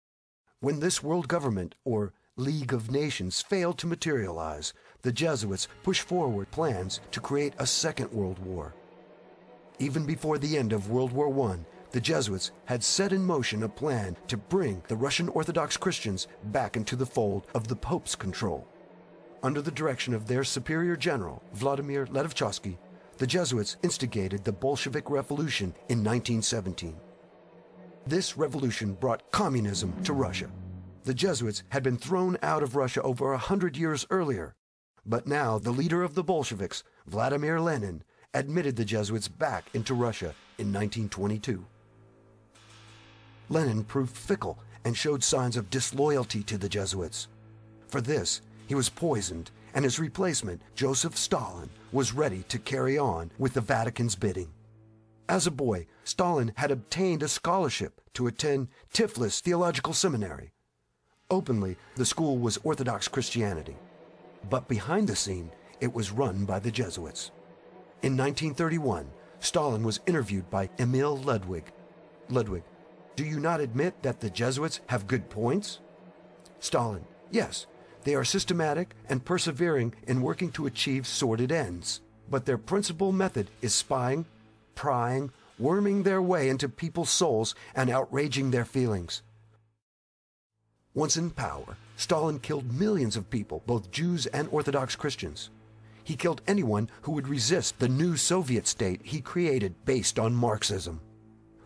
When this world government, or League of Nations, failed to materialize, the Jesuits pushed forward plans to create a second world war. Even before the end of World War I, the Jesuits had set in motion a plan to bring the Russian Orthodox Christians back into the fold of the Pope's control. Under the direction of their superior general, Vladimir Ledovchkovsky, the Jesuits instigated the Bolshevik Revolution in 1917. This revolution brought communism to Russia. The Jesuits had been thrown out of Russia over 100 years earlier, but now the leader of the Bolsheviks, Vladimir Lenin, admitted the Jesuits back into Russia in 1922. Lenin proved fickle and showed signs of disloyalty to the Jesuits. For this, he was poisoned, and his replacement, Joseph Stalin, was ready to carry on with the Vatican's bidding. As a boy, Stalin had obtained a scholarship to attend Tiflis Theological Seminary. Openly, the school was Orthodox Christianity, but behind the scene, it was run by the Jesuits. In 1931, Stalin was interviewed by Emil Ludwig. Ludwig, do you not admit that the Jesuits have good points? Stalin, yes. They are systematic and persevering in working to achieve sordid ends, but their principal method is spying, prying, worming their way into people's souls and outraging their feelings. Once in power, Stalin killed millions of people, both Jews and Orthodox Christians. He killed anyone who would resist the new Soviet state he created based on Marxism.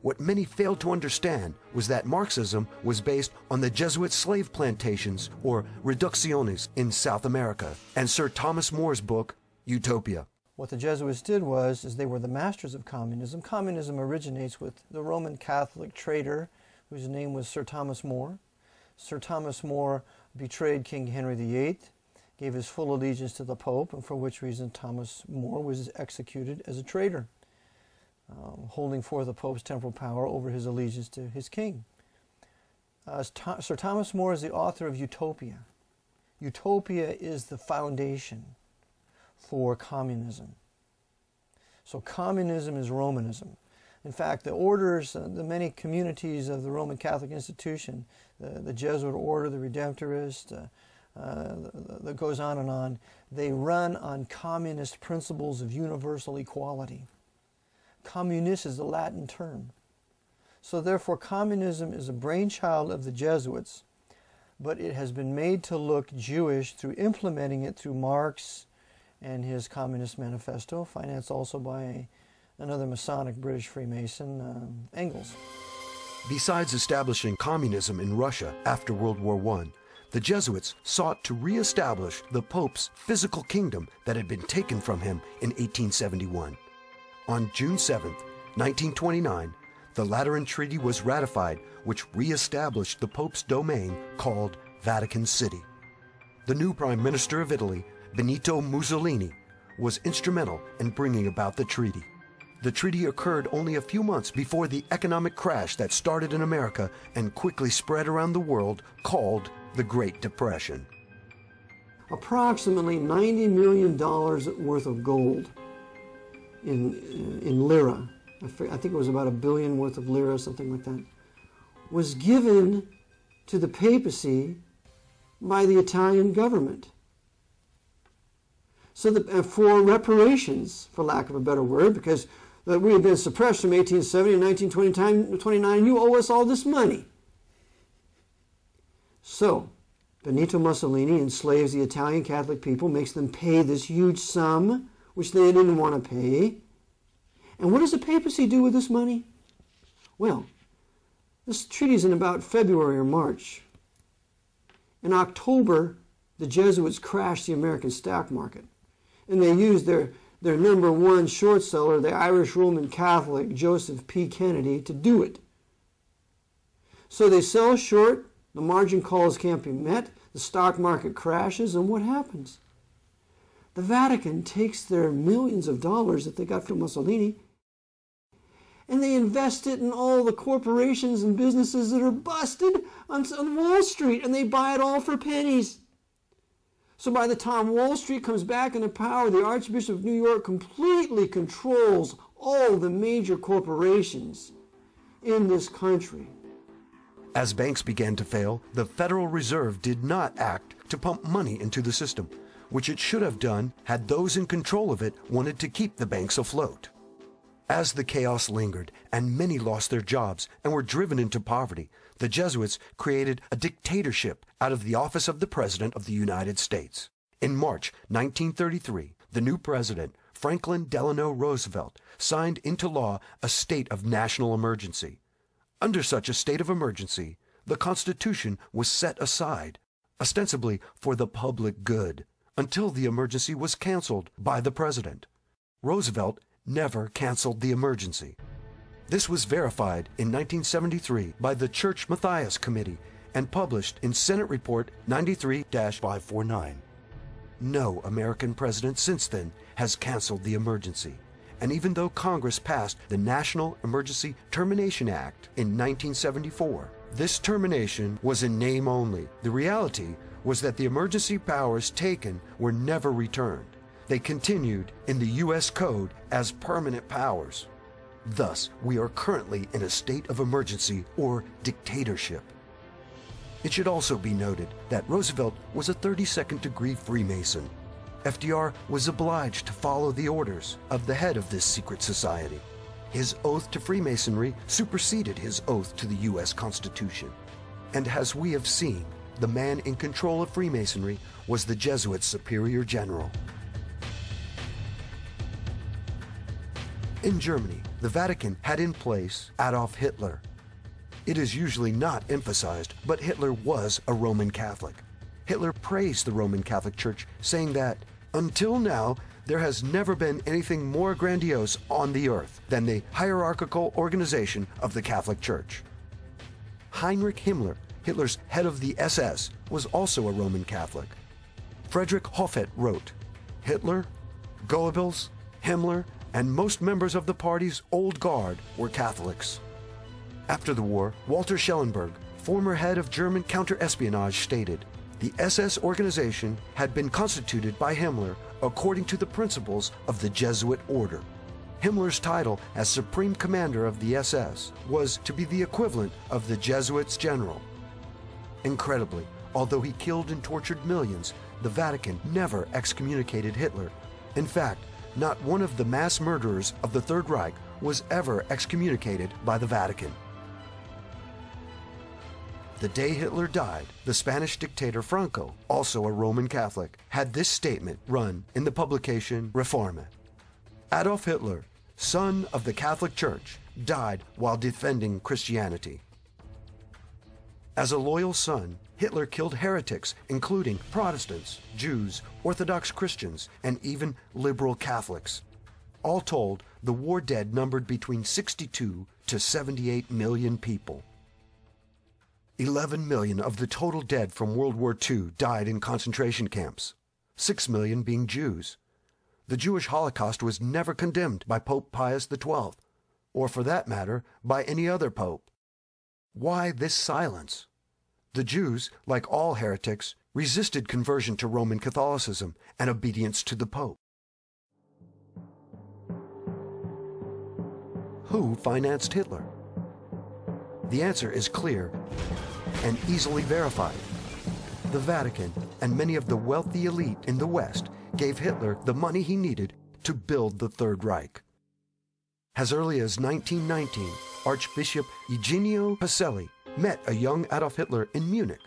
What many failed to understand was that Marxism was based on the Jesuit slave plantations, or reducciones, in South America, and Sir Thomas More's book, Utopia. What the Jesuits did was they were the masters of communism. Communism originates with the Roman Catholic traitor whose name was Sir Thomas More. Sir Thomas More betrayed King Henry VIII, gave his full allegiance to the Pope, and for which reason Thomas More was executed as a traitor. holding forth the Pope's temporal power over his allegiance to his king. Sir Thomas More is the author of Utopia. Utopia is the foundation for communism. So communism is Romanism. In fact, the orders, the many communities of the Roman Catholic institution, the Jesuit Order, the Redemptorist, that goes on, they run on communist principles of universal equality. Communis is the Latin term. So therefore, communism is a brainchild of the Jesuits, but it has been made to look Jewish through implementing it through Marx and his Communist Manifesto, financed also by another Masonic British Freemason, Engels. Besides establishing communism in Russia after World War I, the Jesuits sought to re-establish the Pope's physical kingdom that had been taken from him in 1871. On June 7, 1929, the Lateran Treaty was ratified, which re-established the Pope's domain called Vatican City. The new Prime Minister of Italy, Benito Mussolini, was instrumental in bringing about the treaty. The treaty occurred only a few months before the economic crash that started in America and quickly spread around the world, called the Great Depression. Approximately $90 million worth of gold in lira, I think it was about $1 billion worth of lira, something like that, was given to the papacy by the Italian government. So for reparations, for lack of a better word, because we had been suppressed from 1870 to 1929, you owe us all this money. So Benito Mussolini enslaves the Italian Catholic people, makes them pay this huge sum, which they didn't want to pay. And what does the papacy do with this money? Well, this treaty's in about February or March. In October, the Jesuits crashed the American stock market. And they used their number one short seller, the Irish Roman Catholic Joseph P. Kennedy, to do it. So they sell short, the margin calls can't be met, the stock market crashes, and what happens? The Vatican takes their millions of dollars that they got from Mussolini and they invest it in all the corporations and businesses that are busted on Wall Street, and they buy it all for pennies. So by the time Wall Street comes back into power, the Archbishop of New York completely controls all the major corporations in this country. As banks began to fail, the Federal Reserve did not act to pump money into the system, which it should have done had those in control of it wanted to keep the banks afloat. As the chaos lingered and many lost their jobs and were driven into poverty, the Jesuits created a dictatorship out of the office of the President of the United States. In March 1933, the new president, Franklin Delano Roosevelt, signed into law a state of national emergency. Under such a state of emergency, the Constitution was set aside, ostensibly for the public good, until the emergency was canceled by the president. Roosevelt never canceled the emergency. This was verified in 1973 by the Church Matthias Committee and published in Senate Report 93-549. No American president since then has canceled the emergency. And even though Congress passed the National Emergency Termination Act in 1974, this termination was in name only. The reality was that the emergency powers taken were never returned. They continued in the U.S. Code as permanent powers. Thus, we are currently in a state of emergency or dictatorship. It should also be noted that Roosevelt was a 32nd degree Freemason. FDR was obliged to follow the orders of the head of this secret society. His oath to Freemasonry superseded his oath to the U.S. Constitution. And as we have seen, the man in control of Freemasonry was the Jesuit Superior General. In Germany, the Vatican had in place Adolf Hitler. It is usually not emphasized, but Hitler was a Roman Catholic. Hitler praised the Roman Catholic Church, saying that, until now, there has never been anything more grandiose on the earth than the hierarchical organization of the Catholic Church. Heinrich Himmler, Hitler's head of the SS, was also a Roman Catholic. Friedrich Hofhet wrote, "Hitler, Goebbels, Himmler, and most members of the party's old guard were Catholics. After the war, Walter Schellenberg, former head of German counterespionage, stated, "The SS organization had been constituted by Himmler according to the principles of the Jesuit Order." Himmler's title as Supreme Commander of the SS was to be the equivalent of the Jesuits' general. Incredibly, although he killed and tortured millions, the Vatican never excommunicated Hitler. In fact, not one of the mass murderers of the Third Reich was ever excommunicated by the Vatican. The day Hitler died, the Spanish dictator Franco, also a Roman Catholic, had this statement run in the publication Reforme. Adolf Hitler, son of the Catholic Church, died while defending Christianity. As a loyal son, Hitler killed heretics, including Protestants, Jews, Orthodox Christians, and even liberal Catholics. All told, the war dead numbered between 62 to 78 million people. 11 million of the total dead from World War II died in concentration camps, 6 million being Jews. The Jewish Holocaust was never condemned by Pope Pius XII, or for that matter, by any other pope. Why this silence? The Jews, like all heretics, resisted conversion to Roman Catholicism and obedience to the Pope. Who financed Hitler? The answer is clear and easily verified. The Vatican and many of the wealthy elite in the West gave Hitler the money he needed to build the Third Reich. As early as 1919, Archbishop Eugenio Pacelli met a young Adolf Hitler in Munich.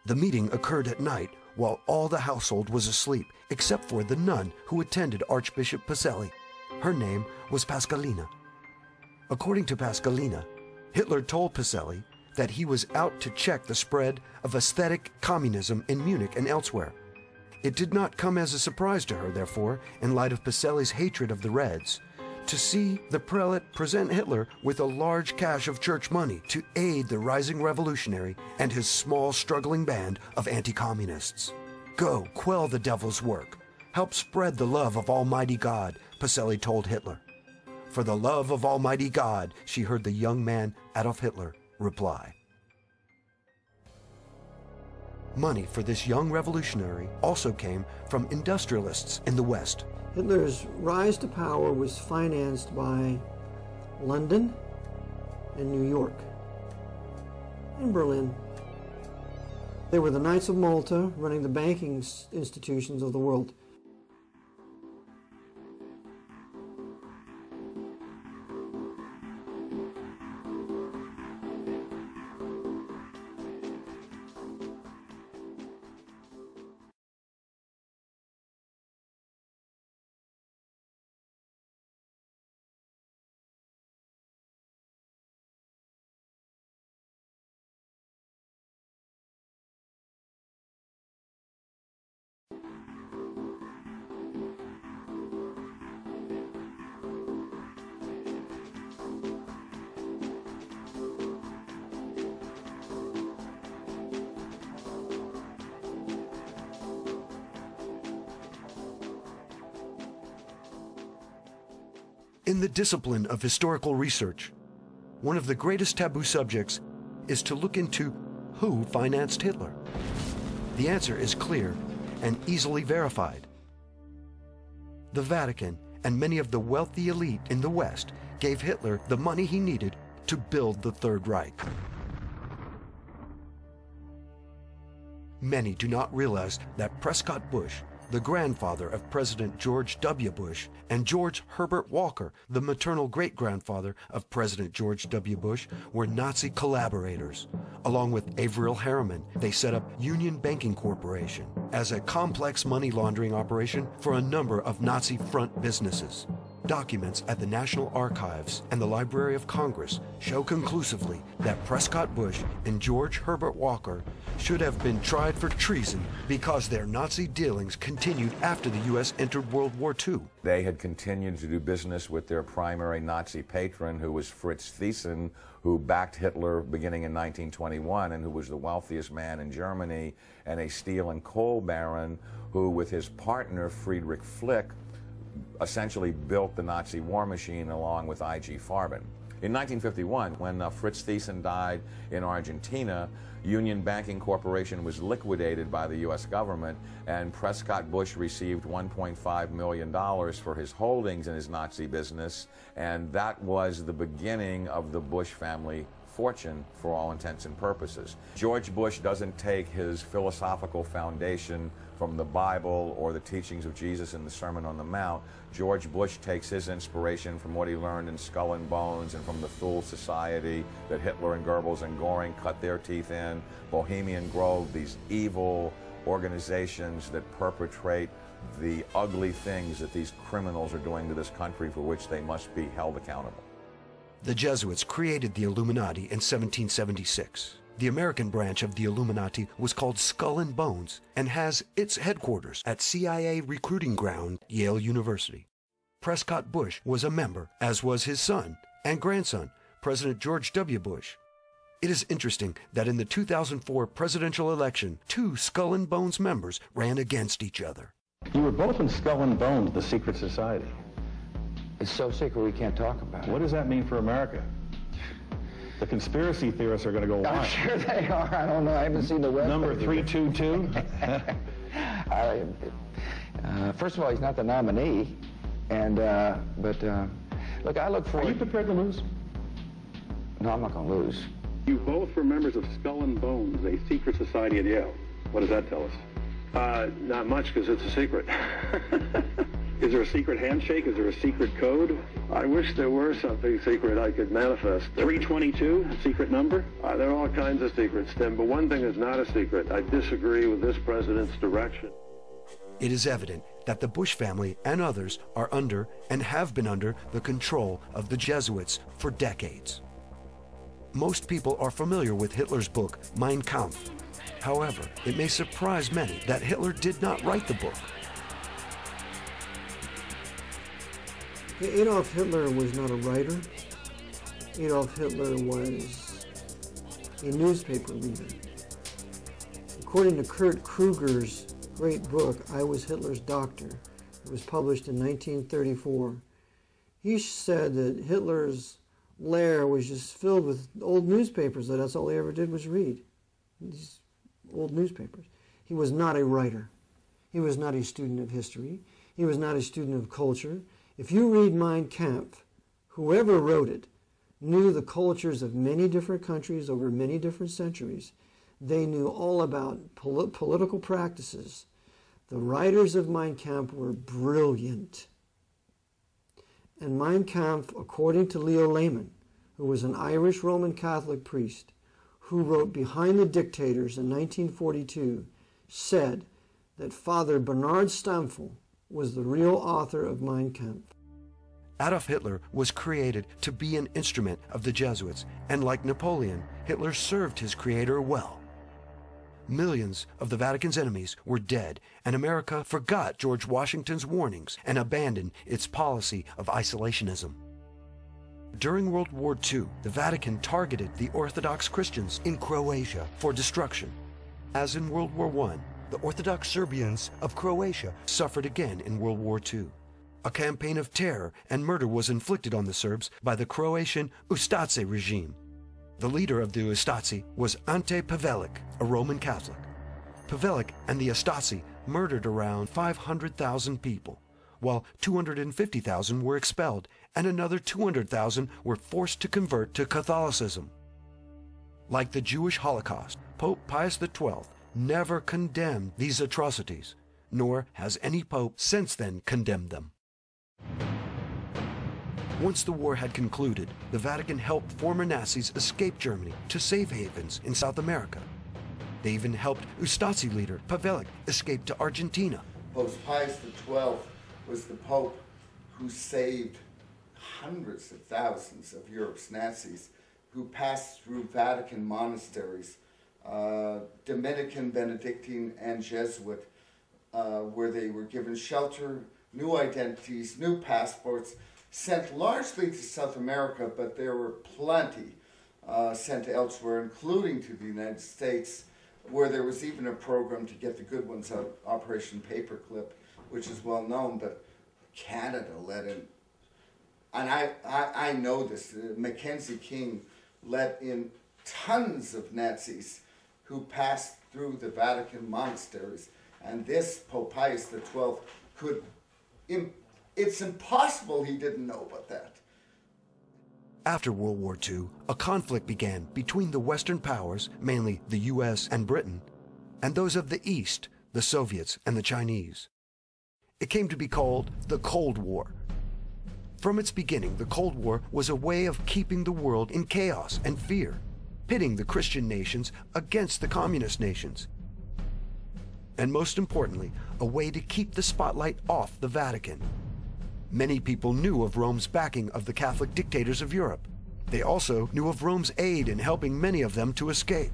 The meeting occurred at night while all the household was asleep except for the nun who attended Archbishop Pacelli. Her name was Pascalina. According to Pascalina, Hitler told Pacelli that he was out to check the spread of aesthetic communism in Munich and elsewhere. It did not come as a surprise to her, therefore, in light of Pacelli's hatred of the Reds, to see the prelate present Hitler with a large cache of church money to aid the rising revolutionary and his small struggling band of anti-communists. "Go, quell the devil's work. Help spread the love of Almighty God," Pacelli told Hitler. "For the love of Almighty God," she heard the young man Adolf Hitler reply. Money for this young revolutionary also came from industrialists in the West. Hitler's rise to power was financed by London and New York and Berlin. They were the Knights of Malta running the banking institutions of the world. In the discipline of historical research, one of the greatest taboo subjects is to look into who financed Hitler. The answer is clear and easily verified. The Vatican and many of the wealthy elite in the West gave Hitler the money he needed to build the Third Reich. Many do not realize that Prescott Bush, the grandfather of President George W. Bush, and George Herbert Walker, the maternal great-grandfather of President George W. Bush, were Nazi collaborators. Along with Averell Harriman, they set up Union Banking Corporation as a complex money laundering operation for a number of Nazi front businesses. Documents at the National Archives and the Library of Congress show conclusively that Prescott Bush and George Herbert Walker should have been tried for treason because their Nazi dealings continued after the U.S. entered World War II. They had continued to do business with their primary Nazi patron, who was Fritz Thyssen, who backed Hitler beginning in 1921 and who was the wealthiest man in Germany, and a steel and coal baron who, with his partner Friedrich Flick, essentially built the Nazi war machine along with I.G. Farben. In 1951, when Fritz Thyssen died in Argentina, Union Banking Corporation was liquidated by the U.S. government, and Prescott Bush received $1.5 million for his holdings in his Nazi business, and that was the beginning of the Bush family fortune for all intents and purposes. George Bush doesn't take his philosophical foundation from the Bible or the teachings of Jesus in the Sermon on the Mount. George Bush takes his inspiration from what he learned in Skull and Bones and from the Thule Society that Hitler and Goebbels and Goring cut their teeth in, Bohemian Grove, these evil organizations that perpetrate the ugly things that these criminals are doing to this country for which they must be held accountable. The Jesuits created the Illuminati in 1776. The American branch of the Illuminati was called Skull and Bones and has its headquarters at CIA recruiting ground, Yale University. Prescott Bush was a member, as was his son and grandson, President George W. Bush. It is interesting that in the 2004 presidential election, two Skull and Bones members ran against each other. You were both in Skull and Bones, the secret society. It's so secret we can't talk about it. What does that mean for America? The conspiracy theorists are going to go wild. I'm sure they are. I don't know. I haven't seen the web. Number 322? First of all, he's not the nominee. And, look, I look forward... Are you prepared to lose? No, I'm not going to lose. You both were members of Skull and Bones, a secret society at Yale. What does that tell us? Not much, because it's a secret. Is there a secret handshake? Is there a secret code? I wish there were something secret I could manifest. 322, secret number? There are all kinds of secrets, Tim, but one thing is not a secret. I disagree with this president's direction. It is evident that the Bush family and others are under and have been under the control of the Jesuits for decades. Most people are familiar with Hitler's book, Mein Kampf. However, it may surprise many that Hitler did not write the book. Adolf Hitler was not a writer. Adolf Hitler was a newspaper reader. According to Kurt Kruger's great book, I Was Hitler's Doctor, it was published in 1934, he said that Hitler's lair was just filled with old newspapers, that's all he ever did was read. These old newspapers. He was not a writer. He was not a student of history. He was not a student of culture. If you read Mein Kampf, whoever wrote it knew the cultures of many different countries over many different centuries. They knew all about political practices. The writers of Mein Kampf were brilliant. And Mein Kampf, according to Leo Lehman, who was an Irish Roman Catholic priest, who wrote Behind the Dictators in 1942, said that Father Bernard Stampfel was the real author of Mein Kampf. Adolf Hitler was created to be an instrument of the Jesuits, and like Napoleon, Hitler served his creator well. Millions of the Vatican's enemies were dead, and America forgot George Washington's warnings and abandoned its policy of isolationism. During World War II, the Vatican targeted the Orthodox Christians in Croatia for destruction. As in World War I, the Orthodox Serbians of Croatia suffered again in World War II. A campaign of terror and murder was inflicted on the Serbs by the Croatian Ustaše regime. The leader of the Ustaše was Ante Pavelić, a Roman Catholic. Pavelić and the Ustaše murdered around 500,000 people, while 250,000 were expelled and another 200,000 were forced to convert to Catholicism. Like the Jewish Holocaust, Pope Pius XII never condemned these atrocities, nor has any pope since then condemned them. Once the war had concluded, the Vatican helped former Nazis escape Germany to safe havens in South America. They even helped Ustaše leader Pavelić escape to Argentina. Pope Pius XII was the pope who saved hundreds of thousands of Europe's Nazis who passed through Vatican monasteries, Dominican, Benedictine, and Jesuit, where they were given shelter, new identities, new passports, sent largely to South America, but there were plenty sent elsewhere, including to the United States, where there was even a program to get the good ones out, Operation Paperclip, which is well known. But Canada let in, and I know this, Mackenzie King let in tons of Nazis who passed through the Vatican monasteries, and this Pope Pius XII could, it's impossible he didn't know about that. After World War II, a conflict began between the Western powers, mainly the US and Britain, and those of the East, the Soviets and the Chinese. It came to be called the Cold War. From its beginning, the Cold War was a way of keeping the world in chaos and fear, pitting the Christian nations against the communist nations. And most importantly, a way to keep the spotlight off the Vatican. Many people knew of Rome's backing of the Catholic dictators of Europe. They also knew of Rome's aid in helping many of them to escape.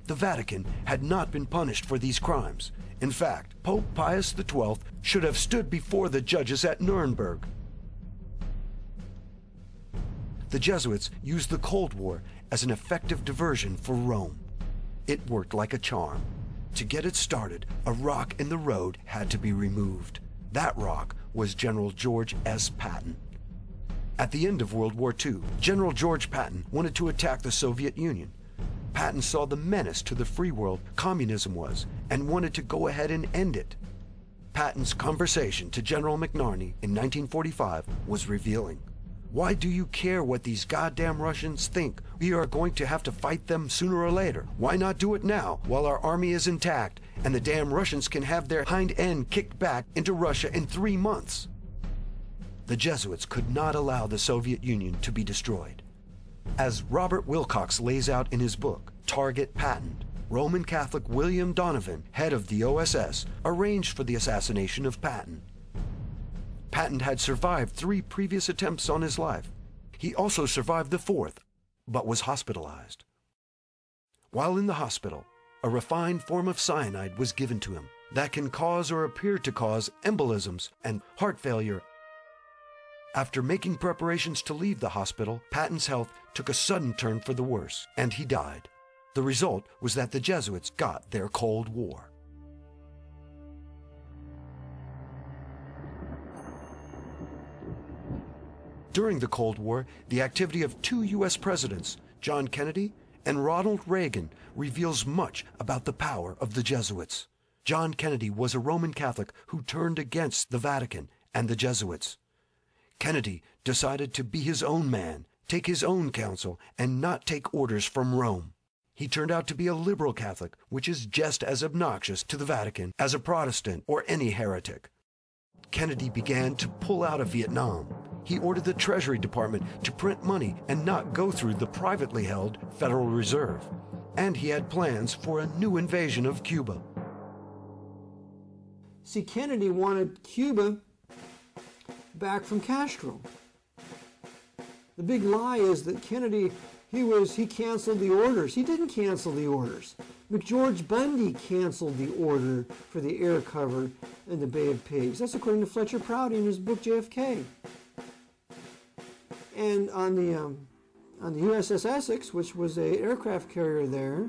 The Vatican had not been punished for these crimes. In fact, Pope Pius XII should have stood before the judges at Nuremberg. The Jesuits used the Cold War as an effective diversion for Rome. It worked like a charm. To get it started, a rock in the road had to be removed. That rock was General George S. Patton. At the end of World War II, General George Patton wanted to attack the Soviet Union. Patton saw the menace to the free world communism was and wanted to go ahead and end it. Patton's conversation to General McNarney in 1945 was revealing. Why do you care what these goddamn Russians think? We are going to have to fight them sooner or later. Why not do it now while our army is intact and the damn Russians can have their hind end kicked back into Russia in 3 months? The Jesuits could not allow the Soviet Union to be destroyed. As Robert Wilcox lays out in his book, Target Patton, Roman Catholic William Donovan, head of the OSS, arranged for the assassination of Patton. Patton had survived 3 previous attempts on his life. He also survived the 4th, but was hospitalized. While in the hospital, a refined form of cyanide was given to him that can cause or appear to cause embolisms and heart failure. After making preparations to leave the hospital, Patton's health took a sudden turn for the worse, and he died. The result was that the Jesuits got their Cold War. During the Cold War, the activity of 2 U.S. presidents, John Kennedy and Ronald Reagan, reveals much about the power of the Jesuits. John Kennedy was a Roman Catholic who turned against the Vatican and the Jesuits. Kennedy decided to be his own man, take his own counsel, and not take orders from Rome. He turned out to be a liberal Catholic, which is just as obnoxious to the Vatican as a Protestant or any heretic. Kennedy began to pull out of Vietnam. He ordered the Treasury Department to print money and not go through the privately held Federal Reserve. And he had plans for a new invasion of Cuba. See, Kennedy wanted Cuba back from Castro. The big lie is that Kennedy, he canceled the orders. He didn't cancel the orders. McGeorge Bundy canceled the order for the air cover in the Bay of Pigs. That's according to Fletcher Prouty in his book JFK. And on the USS Essex, which was an aircraft carrier there,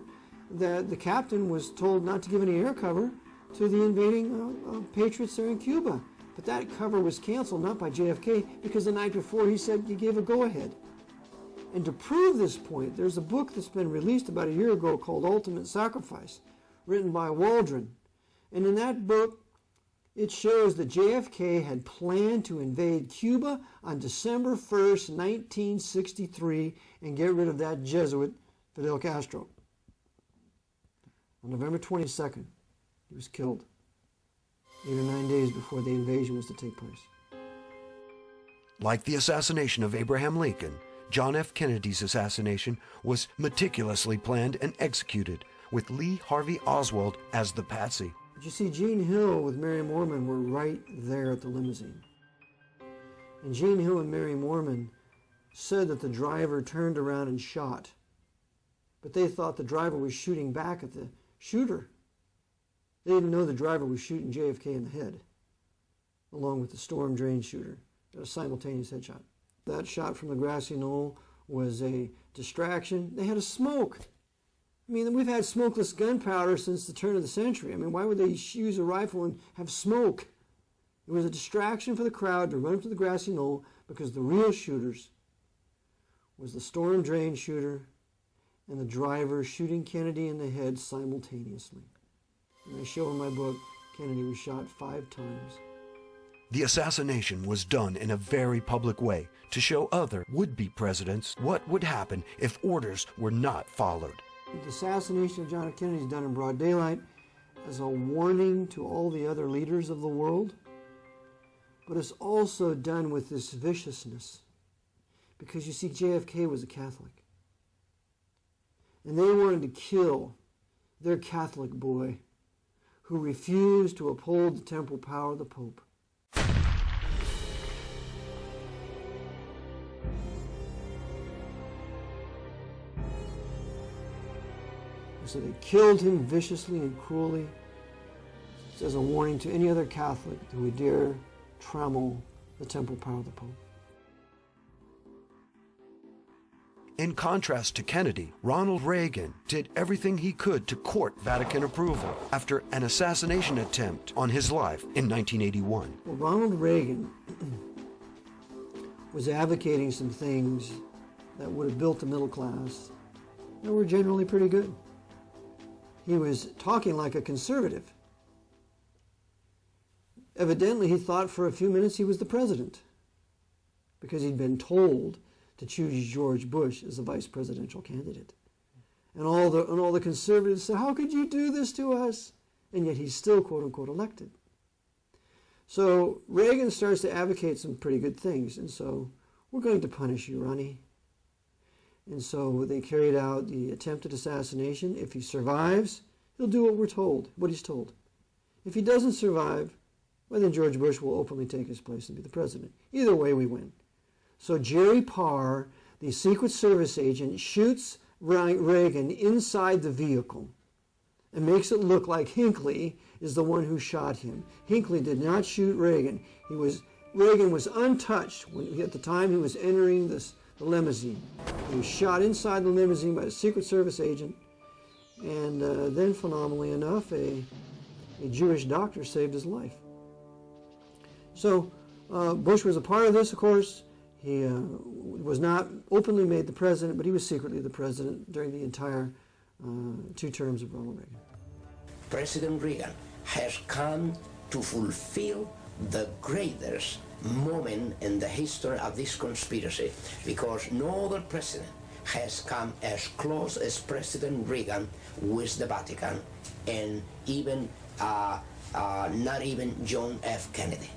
that the captain was told not to give any air cover to the invading patriots there in Cuba. But that cover was canceled, not by JFK, because the night before he said he gave a go-ahead. And to prove this point, there's a book that's been released about a year ago called Ultimate Sacrifice, written by Waldron. And in that book, it shows that JFK had planned to invade Cuba on December 1st, 1963, and get rid of that Jesuit, Fidel Castro. On November 22nd, he was killed, 8 or 9 days before the invasion was to take place. Like the assassination of Abraham Lincoln, John F. Kennedy's assassination was meticulously planned and executed, with Lee Harvey Oswald as the patsy. But you see, Gene Hill with Mary Moorman were right there at the limousine. And Gene Hill and Mary Moorman said that the driver turned around and shot. But they thought the driver was shooting back at the shooter. They didn't know the driver was shooting JFK in the head, along with the storm drain shooter. A simultaneous headshot. That shot from the grassy knoll was a distraction. They had a smoke. I mean, we've had smokeless gunpowder since the turn of the century. I mean, why would they use a rifle and have smoke? It was a distraction for the crowd to run up to the grassy knoll because the real shooters was the storm drain shooter and the driver shooting Kennedy in the head simultaneously. And I show in my book, Kennedy was shot 5 times. The assassination was done in a very public way to show other would-be presidents what would happen if orders were not followed. The assassination of John F. Kennedy is done in broad daylight as a warning to all the other leaders of the world, but it's also done with this viciousness because you see JFK was a Catholic and they wanted to kill their Catholic boy who refused to uphold the temporal power of the Pope. So they killed him viciously and cruelly as a warning to any other Catholic who would dare trammel the temporal power of the Pope. In contrast to Kennedy, Ronald Reagan did everything he could to court Vatican approval after an assassination attempt on his life in 1981. Well, Ronald Reagan was advocating some things that would have built the middle class that were generally pretty good. He was talking like a conservative. Evidently, he thought for a few minutes he was the president because he'd been told to choose George Bush as the vice presidential candidate. And all the conservatives said, how could you do this to us? And yet he's still, quote unquote, elected. So Reagan starts to advocate some pretty good things. And so, we're going to punish you, Ronnie. And so they carried out the attempted assassination. If he survives, he'll do what he's told. If he doesn't survive, well, then George Bush will openly take his place and be the president. Either way, we win. So Jerry Parr, the Secret Service agent, shoots Reagan inside the vehicle and makes it look like Hinckley is the one who shot him. Hinckley did not shoot Reagan. Reagan was untouched at the time he was entering the limousine. He was shot inside the limousine by a Secret Service agent, and then, phenomenally enough, a Jewish doctor saved his life. So Bush was a part of this, of course. He was not openly made the president, but he was secretly the president during the entire 2 terms of Ronald Reagan. President Reagan has come to fulfill the greatest moment in the history of this conspiracy, because no other president has come as close as President Reagan with the Vatican, and even not even John F. Kennedy.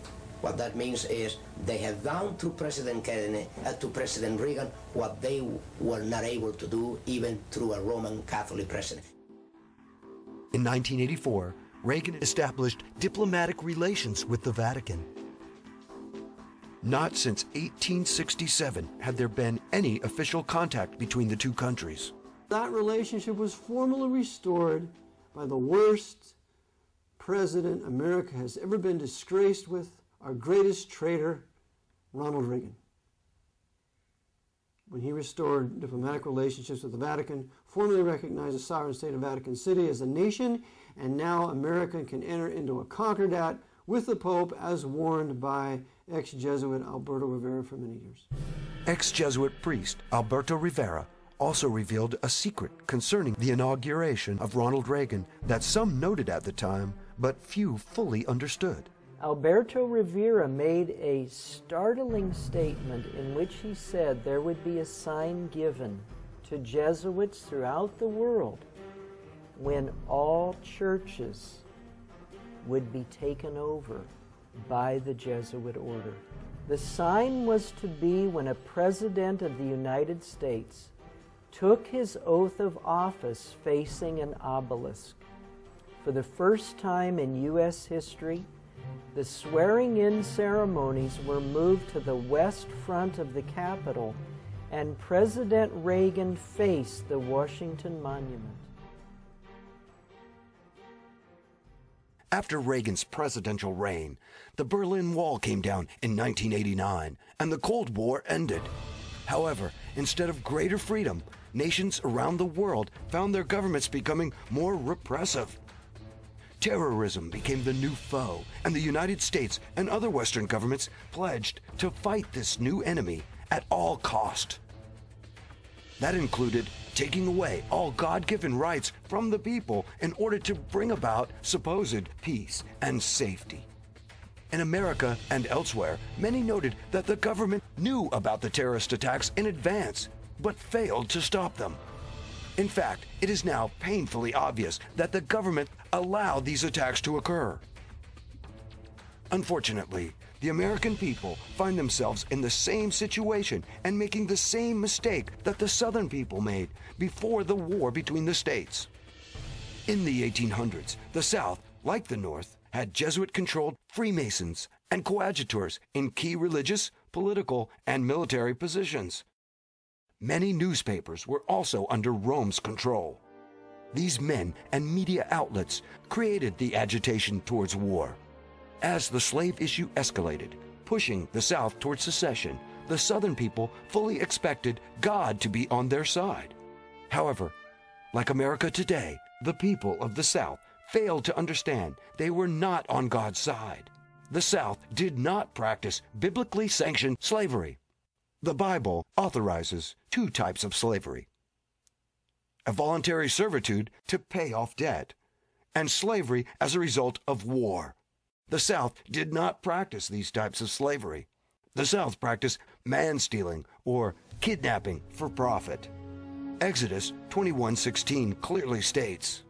What that means is they have done to President Kennedy, to President Reagan, what they were not able to do even through a Roman Catholic president. In 1984, Reagan established diplomatic relations with the Vatican. Not since 1867 had there been any official contact between the 2 countries. That relationship was formally restored by the worst president America has ever been disgraced with, our greatest traitor, Ronald Reagan. When he restored diplomatic relationships with the Vatican, formally recognized the sovereign state of Vatican City as a nation, and now America can enter into a concordat with the Pope, as warned by ex-Jesuit Alberto Rivera for many years. Ex-Jesuit priest Alberto Rivera also revealed a secret concerning the inauguration of Ronald Reagan that some noted at the time, but few fully understood. Alberto Rivera made a startling statement in which he said there would be a sign given to Jesuits throughout the world when all churches would be taken over by the Jesuit Order. The sign was to be when a president of the United States took his oath of office facing an obelisk. For the first time in U.S. history, the swearing-in ceremonies were moved to the west front of the Capitol, and President Reagan faced the Washington Monument. After Reagan's presidential reign, the Berlin Wall came down in 1989, and the Cold War ended. However, instead of greater freedom, nations around the world found their governments becoming more repressive. terrorism became the new foe, and the United States and other Western governments pledged to fight this new enemy at all cost. That included taking away all God-given rights from the people in order to bring about supposed peace and safety. In America and elsewhere, many noted that the government knew about the terrorist attacks in advance, but failed to stop them. In fact, it is now painfully obvious that the government allowed these attacks to occur. Unfortunately, the American people find themselves in the same situation and making the same mistake that the Southern people made before the war between the states. In the 1800s, the South, like the North, had Jesuit-controlled Freemasons and coadjutors in key religious, political, and military positions. Many newspapers were also under Rome's control. These men and media outlets created the agitation towards war. As the slave issue escalated, pushing the South towards secession, the Southern people fully expected God to be on their side. However, like America today, the people of the South failed to understand they were not on God's side. The South did not practice biblically sanctioned slavery. The Bible authorizes two types of slavery: a voluntary servitude to pay off debt, and slavery as a result of war. The South did not practice these types of slavery. The South practiced man-stealing or kidnapping for profit. Exodus 21:16 clearly states,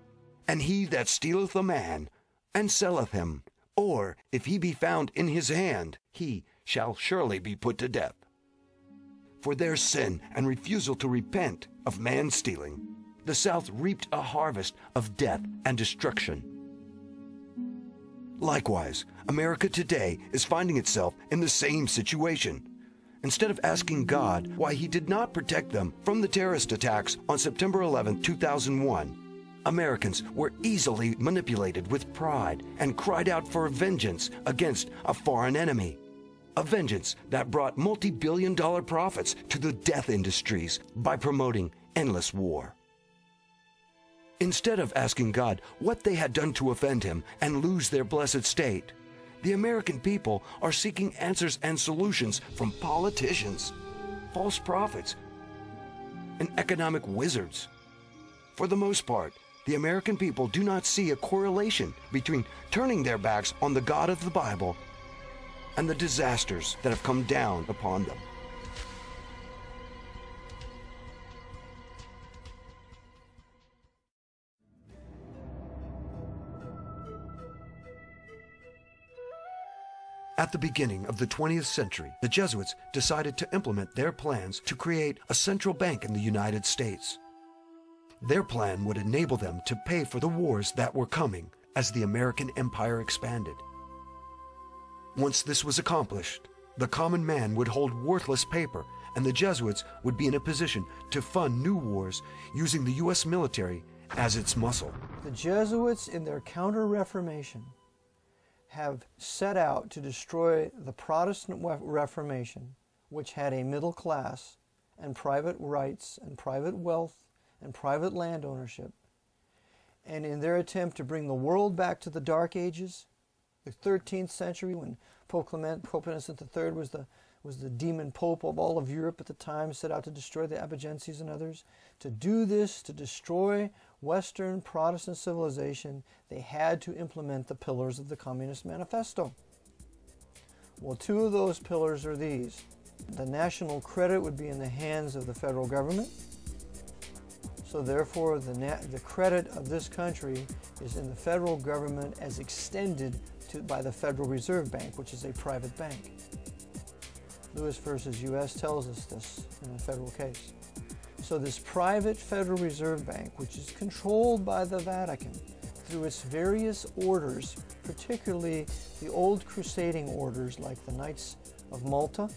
"And he that stealeth a man, and selleth him, or if he be found in his hand, he shall surely be put to death." For their sin and refusal to repent of man-stealing, the South reaped a harvest of death and destruction. Likewise, America today is finding itself in the same situation. Instead of asking God why he did not protect them from the terrorist attacks on September 11, 2001, Americans were easily manipulated with pride and cried out for vengeance against a foreign enemy. A vengeance that brought multi-billion-dollar profits to the death industries by promoting endless war. Instead of asking God what they had done to offend him and lose their blessed state, the American people are seeking answers and solutions from politicians, false prophets, and economic wizards. For the most part, the American people do not see a correlation between turning their backs on the God of the Bible and the disasters that have come down upon them. At the beginning of the 20th century, the Jesuits decided to implement their plans to create a central bank in the United States. Their plan would enable them to pay for the wars that were coming as the American empire expanded. Once this was accomplished, the common man would hold worthless paper, and the Jesuits would be in a position to fund new wars using the U.S. military as its muscle. The Jesuits, in their Counter-Reformation, have set out to destroy the Protestant Reformation, which had a middle class and private rights and private wealth and private land ownership. And in their attempt to bring the world back to the Dark Ages, the 13th century, when Pope Innocent III was the demon pope of all of Europe at the time, set out to destroy the Albigenses and others. To do this, to destroy Western Protestant civilization, they had to implement the pillars of the Communist Manifesto. Well, two of those pillars are these. The national credit would be in the hands of the federal government. So therefore, the credit of this country is in the federal government as extended by the Federal Reserve Bank, which is a private bank. Lewis versus U.S. tells us this in a federal case. So this private Federal Reserve Bank, which is controlled by the Vatican through its various orders, particularly the old crusading orders like the Knights of Malta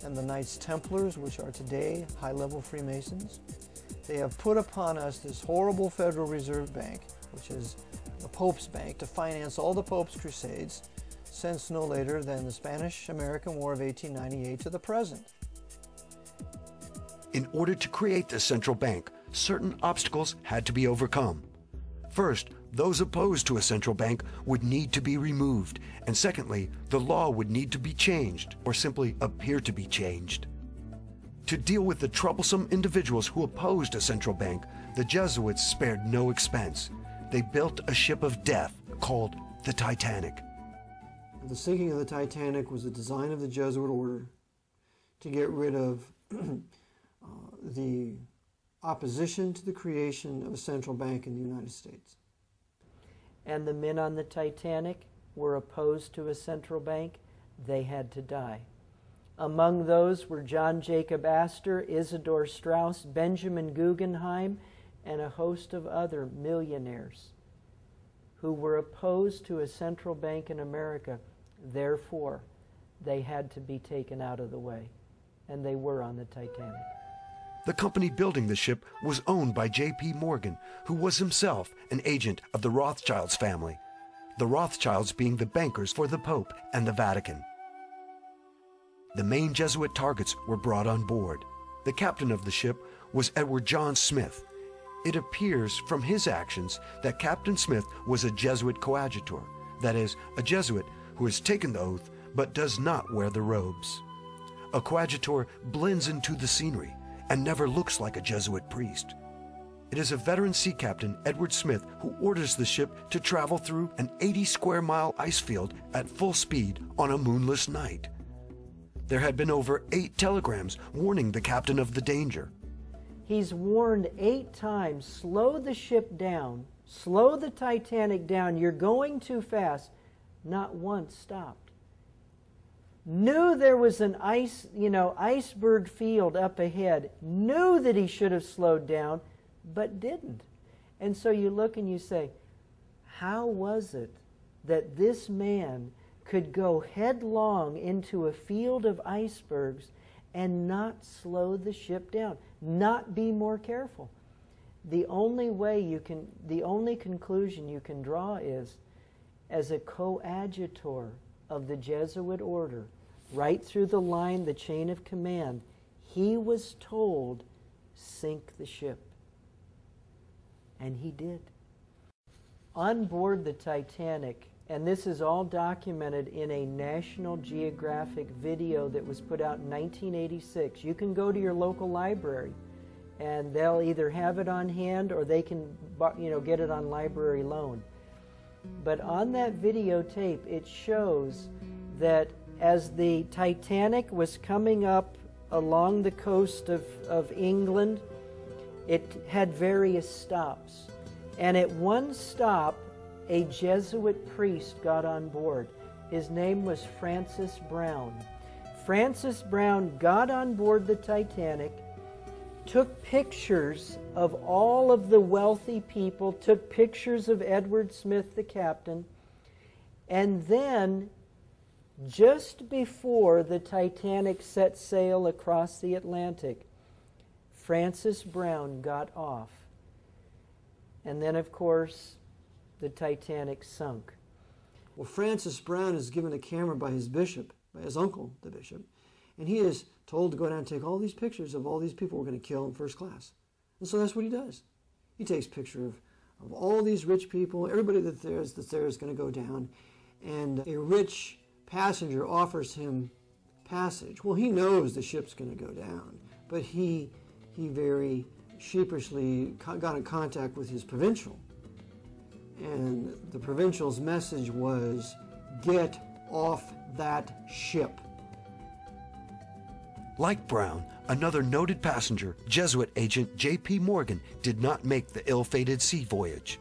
and the Knights Templars, which are today high-level Freemasons, they have put upon us this horrible Federal Reserve Bank, which is the Pope's bank, to finance all the Pope's crusades since no later than the Spanish-American War of 1898 to the present. In order to create this central bank, certain obstacles had to be overcome. First, those opposed to a central bank would need to be removed, and secondly, the law would need to be changed, or simply appear to be changed. To deal with the troublesome individuals who opposed a central bank, the Jesuits spared no expense. They built a ship of death called the Titanic. The sinking of the Titanic was the design of the Jesuit Order to get rid of the opposition to the creation of a central bank in the United States. And the men on the Titanic were opposed to a central bank. They had to die. Among those were John Jacob Astor, Isidor Straus, Benjamin Guggenheim, and a host of other millionaires who were opposed to a central bank in America. Therefore, they had to be taken out of the way, and they were on the Titanic. The company building the ship was owned by J.P. Morgan, who was himself an agent of the Rothschilds family, the Rothschilds being the bankers for the Pope and the Vatican. The main Jesuit targets were brought on board. The captain of the ship was Edward John Smith. It appears from his actions that Captain Smith was a Jesuit coadjutor, that is, a Jesuit who has taken the oath but does not wear the robes. A coadjutor blends into the scenery and never looks like a Jesuit priest. It is a veteran sea captain, Edward Smith, who orders the ship to travel through an 80-square-mile ice field at full speed on a moonless night. There had been over 8 telegrams warning the captain of the danger. He's warned 8 times, slow the ship down, slow the Titanic down, you're going too fast. Not once stopped. Knew there was an iceberg field up ahead, knew that he should have slowed down, but didn't. And so you look and you say, how was it that this man could go headlong into a field of icebergs and not slow the ship down, not be more careful? The only conclusion you can draw is, as a coadjutor of the Jesuit Order, right through the line, the chain of command, he was told, sink the ship. And he did. On board the Titanic, and this is all documented in a National Geographic video that was put out in 1986. You can go to your local library, and they'll either have it on hand or they can get it on library loan. But on that videotape, it shows that as the Titanic was coming up along the coast of England, it had various stops. And at one stop, a Jesuit priest got on board. His name was Francis Brown. Francis Brown got on board the Titanic, took pictures of all of the wealthy people, took pictures of Edward Smith, the captain, and then, just before the Titanic set sail across the Atlantic, Francis Brown got off. And then, of course, the Titanic sunk. Well, Francis Brown is given a camera by his bishop, by his uncle, the bishop, and he is told to go down and take all these pictures of all these people we're going to kill in first class. And so that's what he does. He takes picture of all these rich people, everybody that's there is going to go down, and a rich passenger offers him passage. Well, he knows the ship's going to go down, but he very sheepishly got in contact with his provincial. And the provincial's message was, get off that ship. Like Brown, another noted passenger, Jesuit agent J.P. Morgan, did not make the ill-fated sea voyage.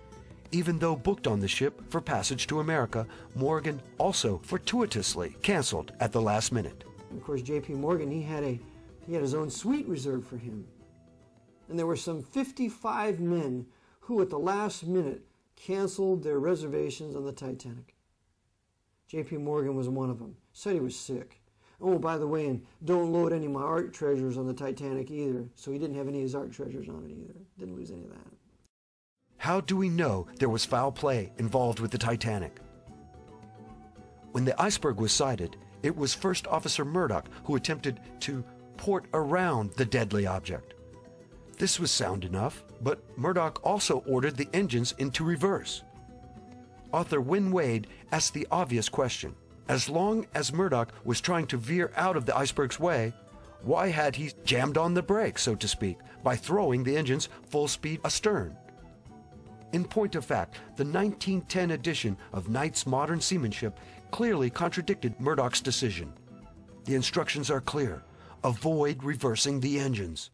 Even though booked on the ship for passage to America, Morgan also fortuitously canceled at the last minute. Of course, J.P. Morgan, he had his own suite reserved for him. And there were some 55 men who at the last minute canceled their reservations on the Titanic. J.P. Morgan was one of them. Said he was sick. Oh, by the way, and don't load any of my art treasures on the Titanic either. So he didn't have any of his art treasures on it either. Didn't lose any of that. How do we know there was foul play involved with the Titanic? When the iceberg was sighted, it was First Officer Murdoch who attempted to port around the deadly object. This was sound enough, but Murdoch also ordered the engines into reverse. Author Wynne Wade asked the obvious question. As long as Murdoch was trying to veer out of the iceberg's way, why had he jammed on the brakes, so to speak, by throwing the engines full speed astern? In point of fact, the 1910 edition of Knight's Modern Seamanship clearly contradicted Murdoch's decision. The instructions are clear. Avoid reversing the engines.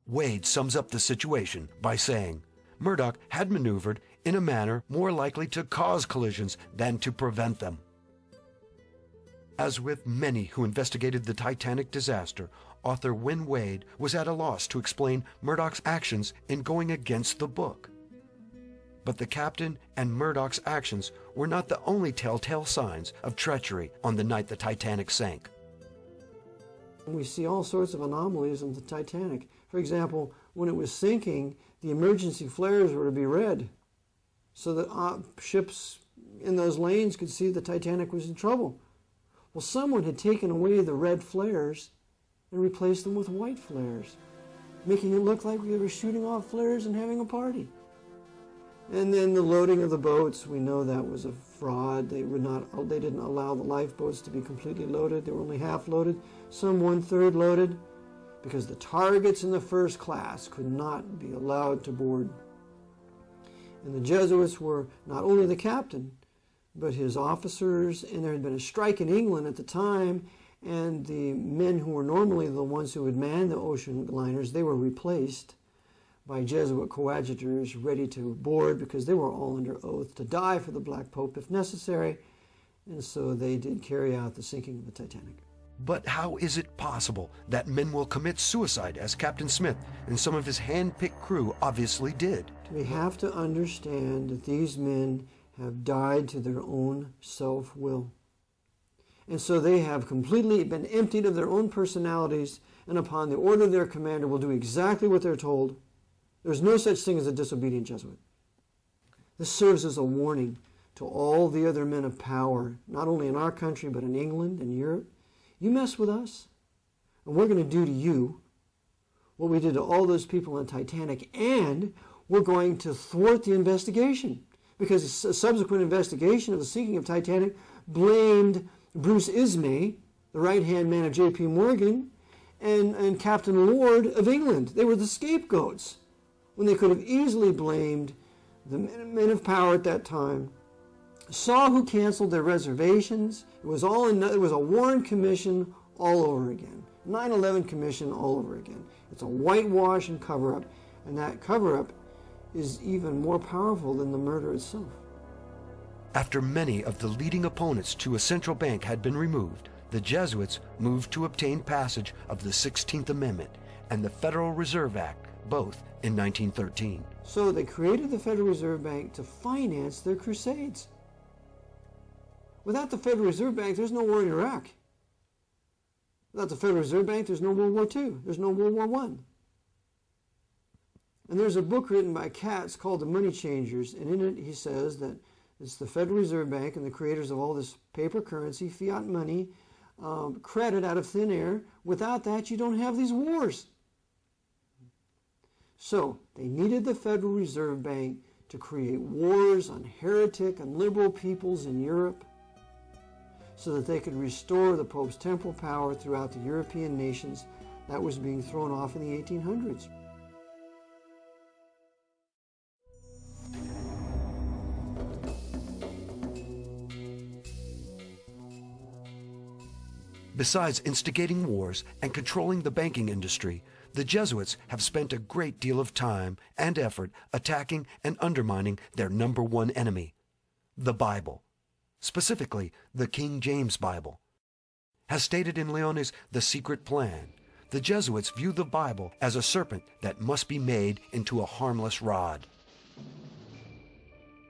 Wade sums up the situation by saying, Murdoch had maneuvered in a manner more likely to cause collisions than to prevent them. As with many who investigated the Titanic disaster, author Wynne Wade was at a loss to explain Murdoch's actions in going against the book. But the captain and Murdoch's actions were not the only telltale signs of treachery on the night the Titanic sank. We see all sorts of anomalies in the Titanic. For example, when it was sinking, the emergency flares were to be red, so that ships in those lanes could see the Titanic was in trouble. Well, someone had taken away the red flares and replaced them with white flares, making it look like we were shooting off flares and having a party. And then the loading of the boats, we know that was a fraud. They didn't allow the lifeboats to be completely loaded. They were only half loaded, some 1/3 loaded, because the targets in the first class could not be allowed to board. And the Jesuits were not only the captain, but his officers, and there had been a strike in England at the time, and the men who were normally the ones who would man the ocean liners, they were replaced by Jesuit coadjutors ready to board because they were all under oath to die for the Black Pope if necessary, and so they did carry out the sinking of the Titanic. But how is it possible that men will commit suicide as Captain Smith and some of his hand-picked crew obviously did? We have to understand that these men have died to their own self-will. And so they have completely been emptied of their own personalities, and upon the order of their commander will do exactly what they're told. There's no such thing as a disobedient Jesuit. This serves as a warning to all the other men of power, not only in our country, but in England and Europe. You mess with us, and we're going to do to you what we did to all those people on Titanic, and we're going to thwart the investigation. Because a subsequent investigation of the sinking of Titanic blamed Bruce Ismay, the right-hand man of J.P. Morgan, and Captain Lord of England. They were the scapegoats, when they could have easily blamed the men of power at that time. Saw who canceled their reservations. It was a Warren Commission all over again. 9/11 Commission all over again. It's a whitewash and cover-up, and that cover-up is even more powerful than the murder itself. After many of the leading opponents to a central bank had been removed, the Jesuits moved to obtain passage of the 16th Amendment and the Federal Reserve Act, both in 1913. So they created the Federal Reserve Bank to finance their crusades. Without the Federal Reserve Bank, there's no war in Iraq. Without the Federal Reserve Bank, there's no World War II. There's no World War I. And there's a book written by Katz called The Money Changers, and in it he says that it's the Federal Reserve Bank and the creators of all this paper currency, fiat money, credit out of thin air. Without that, you don't have these wars. So they needed the Federal Reserve Bank to create wars on heretic and liberal peoples in Europe so that they could restore the Pope's temporal power throughout the European nations that was being thrown off in the 1800s. Besides instigating wars and controlling the banking industry, the Jesuits have spent a great deal of time and effort attacking and undermining their number one enemy, the Bible, specifically the King James Bible. As stated in Leone's The Secret Plan, the Jesuits view the Bible as a serpent that must be made into a harmless rod.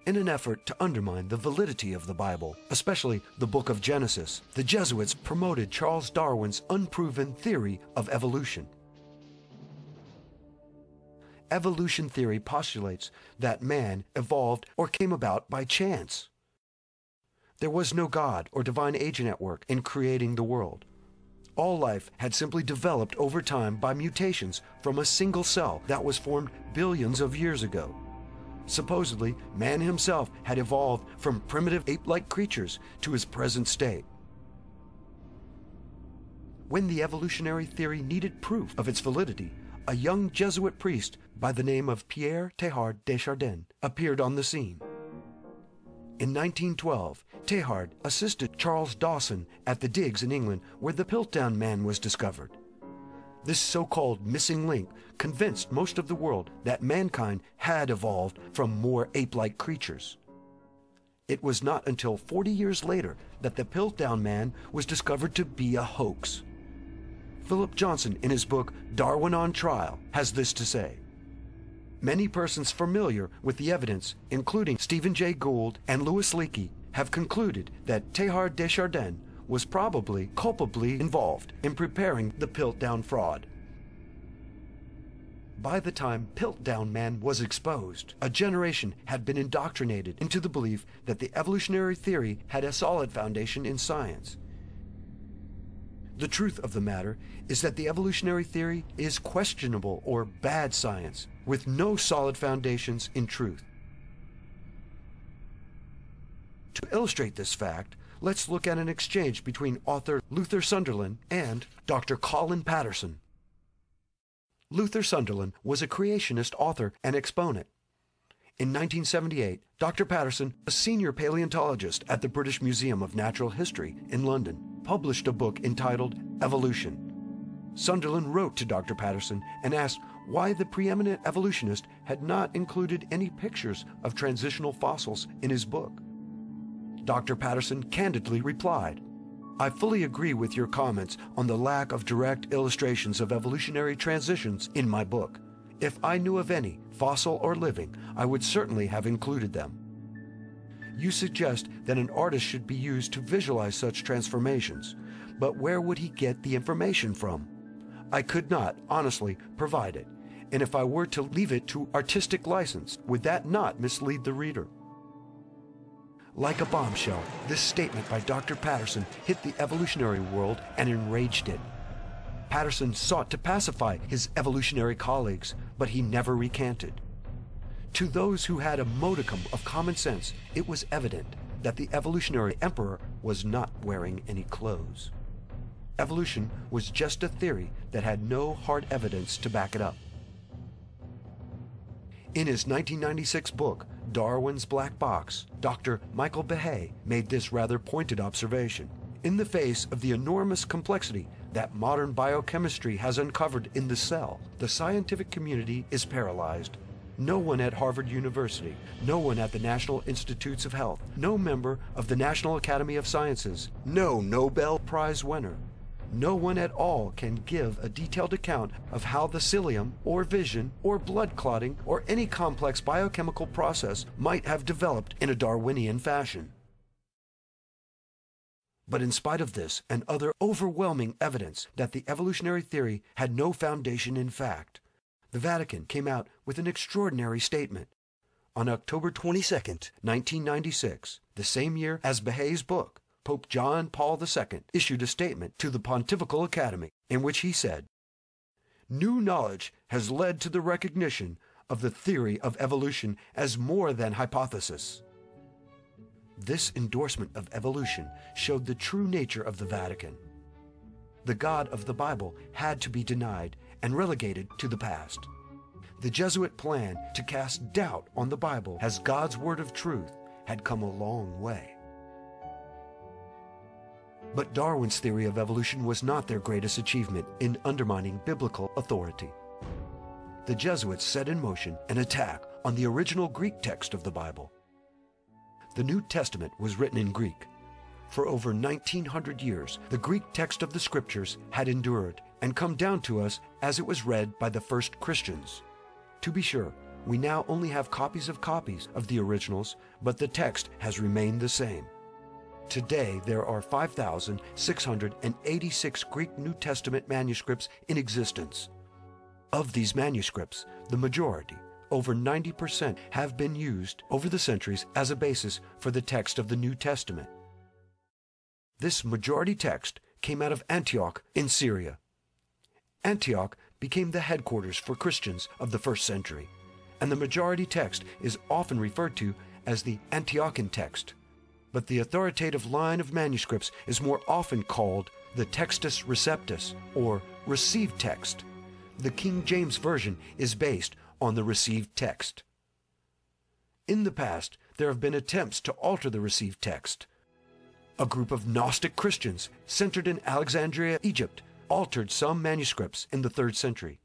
In an effort to undermine the validity of the Bible, especially the book of Genesis, the Jesuits promoted Charles Darwin's unproven theory of evolution. Evolution theory postulates that man evolved or came about by chance. There was no God or divine agent at work in creating the world. all life had simply developed over time by mutations from a single cell that was formed billions of years ago. Supposedly, man himself had evolved from primitive ape-like creatures to his present state. When the evolutionary theory needed proof of its validity, a young Jesuit priest by the name of Pierre Teilhard de Chardin appeared on the scene. In 1912, Teilhard assisted Charles Dawson at the digs in England where the Piltdown Man was discovered. This so-called missing link convinced most of the world that mankind had evolved from more ape-like creatures. It was not until 40 years later that the Piltdown Man was discovered to be a hoax. Philip Johnson, in his book Darwin on Trial, has this to say. Many persons familiar with the evidence, including Stephen Jay Gould and Louis Leakey, have concluded that Teilhard de Chardin was probably culpably involved in preparing the Piltdown fraud. By the time Piltdown Man was exposed, a generation had been indoctrinated into the belief that the evolutionary theory had a solid foundation in science. The truth of the matter is that the evolutionary theory is questionable or bad science, with no solid foundations in truth. To illustrate this fact, let's look at an exchange between author Luther Sunderland and Dr. Colin Patterson. Luther Sunderland was a creationist author and exponent. In 1978, Dr. Patterson, a senior paleontologist at the British Museum of Natural History in London, published a book entitled Evolution. Sunderland wrote to Dr. Patterson and asked why the preeminent evolutionist had not included any pictures of transitional fossils in his book. Dr. Patterson candidly replied, "I fully agree with your comments on the lack of direct illustrations of evolutionary transitions in my book. If I knew of any, fossil or living, I would certainly have included them. You suggest that an artist should be used to visualize such transformations, but where would he get the information from? I could not, honestly, provide it, and if I were to leave it to artistic license, would that not mislead the reader?" Like a bombshell, this statement by Dr. Patterson hit the evolutionary world and enraged it. Patterson sought to pacify his evolutionary colleagues, but he never recanted. To those who had a modicum of common sense, it was evident that the evolutionary emperor was not wearing any clothes. Evolution was just a theory that had no hard evidence to back it up. In his 1996 book, Darwin's Black Box, Dr. Michael Behe made this rather pointed observation. In the face of the enormous complexity that modern biochemistry has uncovered in the cell, the scientific community is paralyzed. No one at Harvard University, no one at the National Institutes of Health, no member of the National Academy of Sciences, no Nobel Prize winner, no one at all can give a detailed account of how the cilium, or vision, or blood clotting, or any complex biochemical process might have developed in a Darwinian fashion. But in spite of this and other overwhelming evidence that the evolutionary theory had no foundation in fact, the Vatican came out with an extraordinary statement. On October 22, 1996, the same year as Behe's book, Pope John Paul II issued a statement to the Pontifical Academy in which he said, "New knowledge has led to the recognition of the theory of evolution as more than hypothesis." This endorsement of evolution showed the true nature of the Vatican. The God of the Bible had to be denied and relegated to the past. The Jesuit plan to cast doubt on the Bible as God's word of truth had come a long way. But Darwin's theory of evolution was not their greatest achievement in undermining biblical authority. The Jesuits set in motion an attack on the original Greek text of the Bible. The New Testament was written in Greek. For over 1900 years, the Greek text of the Scriptures had endured and come down to us as it was read by the first Christians. To be sure, we now only have copies of the originals, but the text has remained the same. Today, there are 5,686 Greek New Testament manuscripts in existence. Of these manuscripts, the majority, over 90%, have been used over the centuries as a basis for the text of the New Testament. This majority text came out of Antioch in Syria. Antioch became the headquarters for Christians of the first century, and the majority text is often referred to as the Antiochian text. But the authoritative line of manuscripts is more often called the Textus Receptus, or received text. The King James Version is based on the received text. In the past, there have been attempts to alter the received text. A group of Gnostic Christians centered in Alexandria, Egypt, altered some manuscripts in the 3rd century.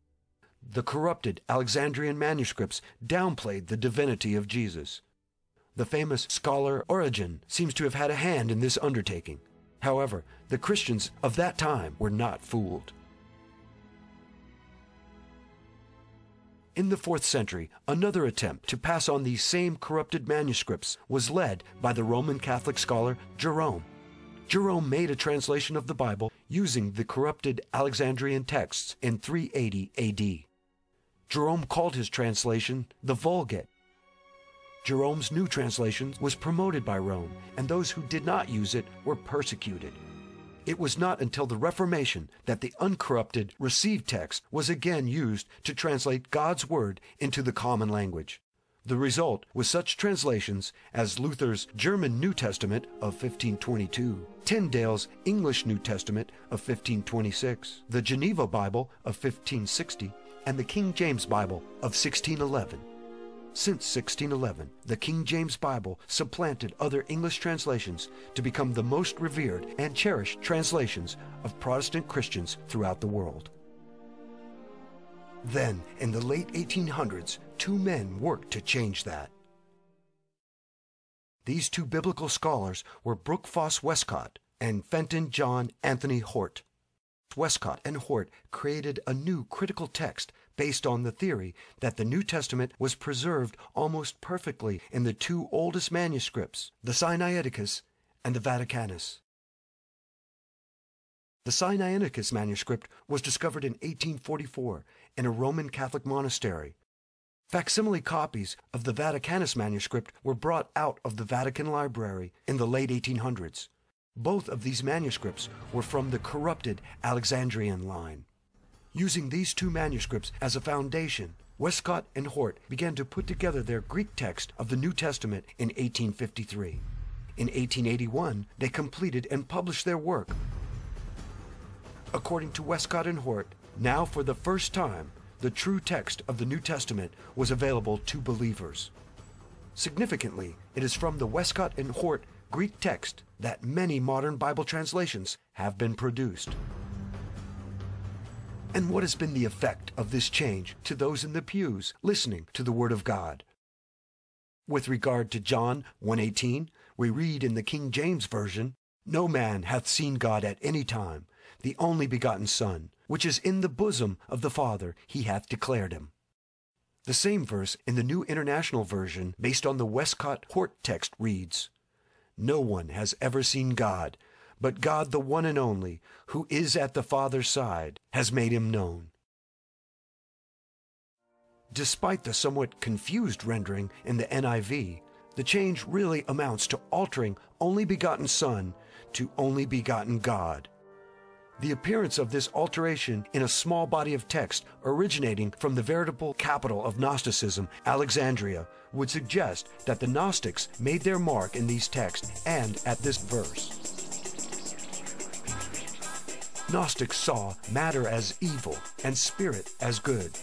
The corrupted Alexandrian manuscripts downplayed the divinity of Jesus. The famous scholar Origen seems to have had a hand in this undertaking. However, the Christians of that time were not fooled. In the 4th century, another attempt to pass on these same corrupted manuscripts was led by the Roman Catholic scholar Jerome. Jerome made a translation of the Bible using the corrupted Alexandrian texts in 380 AD. Jerome called his translation the Vulgate. Jerome's new translation was promoted by Rome, and those who did not use it were persecuted. It was not until the Reformation that the uncorrupted received text was again used to translate God's Word into the common language. The result was such translations as Luther's German New Testament of 1522, Tyndale's English New Testament of 1526, the Geneva Bible of 1560, and the King James Bible of 1611. Since 1611, the King James Bible supplanted other English translations to become the most revered and cherished translations of Protestant Christians throughout the world. Then, in the late 1800s, two men worked to change that. These two biblical scholars were Brooke Foss Westcott and Fenton John Anthony Hort. Westcott and Hort created a new critical text based on the theory that the New Testament was preserved almost perfectly in the two oldest manuscripts, the Sinaiticus and the Vaticanus. The Sinaiticus manuscript was discovered in 1844 in a Roman Catholic monastery. Facsimile copies of the Vaticanus manuscript were brought out of the Vatican Library in the late 1800s. Both of these manuscripts were from the corrupted Alexandrian line. Using these two manuscripts as a foundation, Westcott and Hort began to put together their Greek text of the New Testament in 1853. In 1881, they completed and published their work. According to Westcott and Hort, now for the first time, the true text of the New Testament was available to believers. Significantly, it is from the Westcott and Hort Greek text that many modern Bible translations have been produced. And what has been the effect of this change to those in the pews listening to the Word of God? With regard to John 1:18, we read in the King James Version, "No man hath seen God at any time. The only begotten Son, which is in the bosom of the Father, he hath declared him." The same verse in the New International Version, based on the Westcott-Hort text, reads, "No one has ever seen God, but God the one and only, who is at the Father's side, has made him known." Despite the somewhat confused rendering in the NIV, the change really amounts to altering only begotten Son to only begotten God. The appearance of this alteration in a small body of text originating from the veritable capital of Gnosticism, Alexandria, would suggest that the Gnostics made their mark in these texts and at this verse. Gnostics saw matter as evil and spirit as good.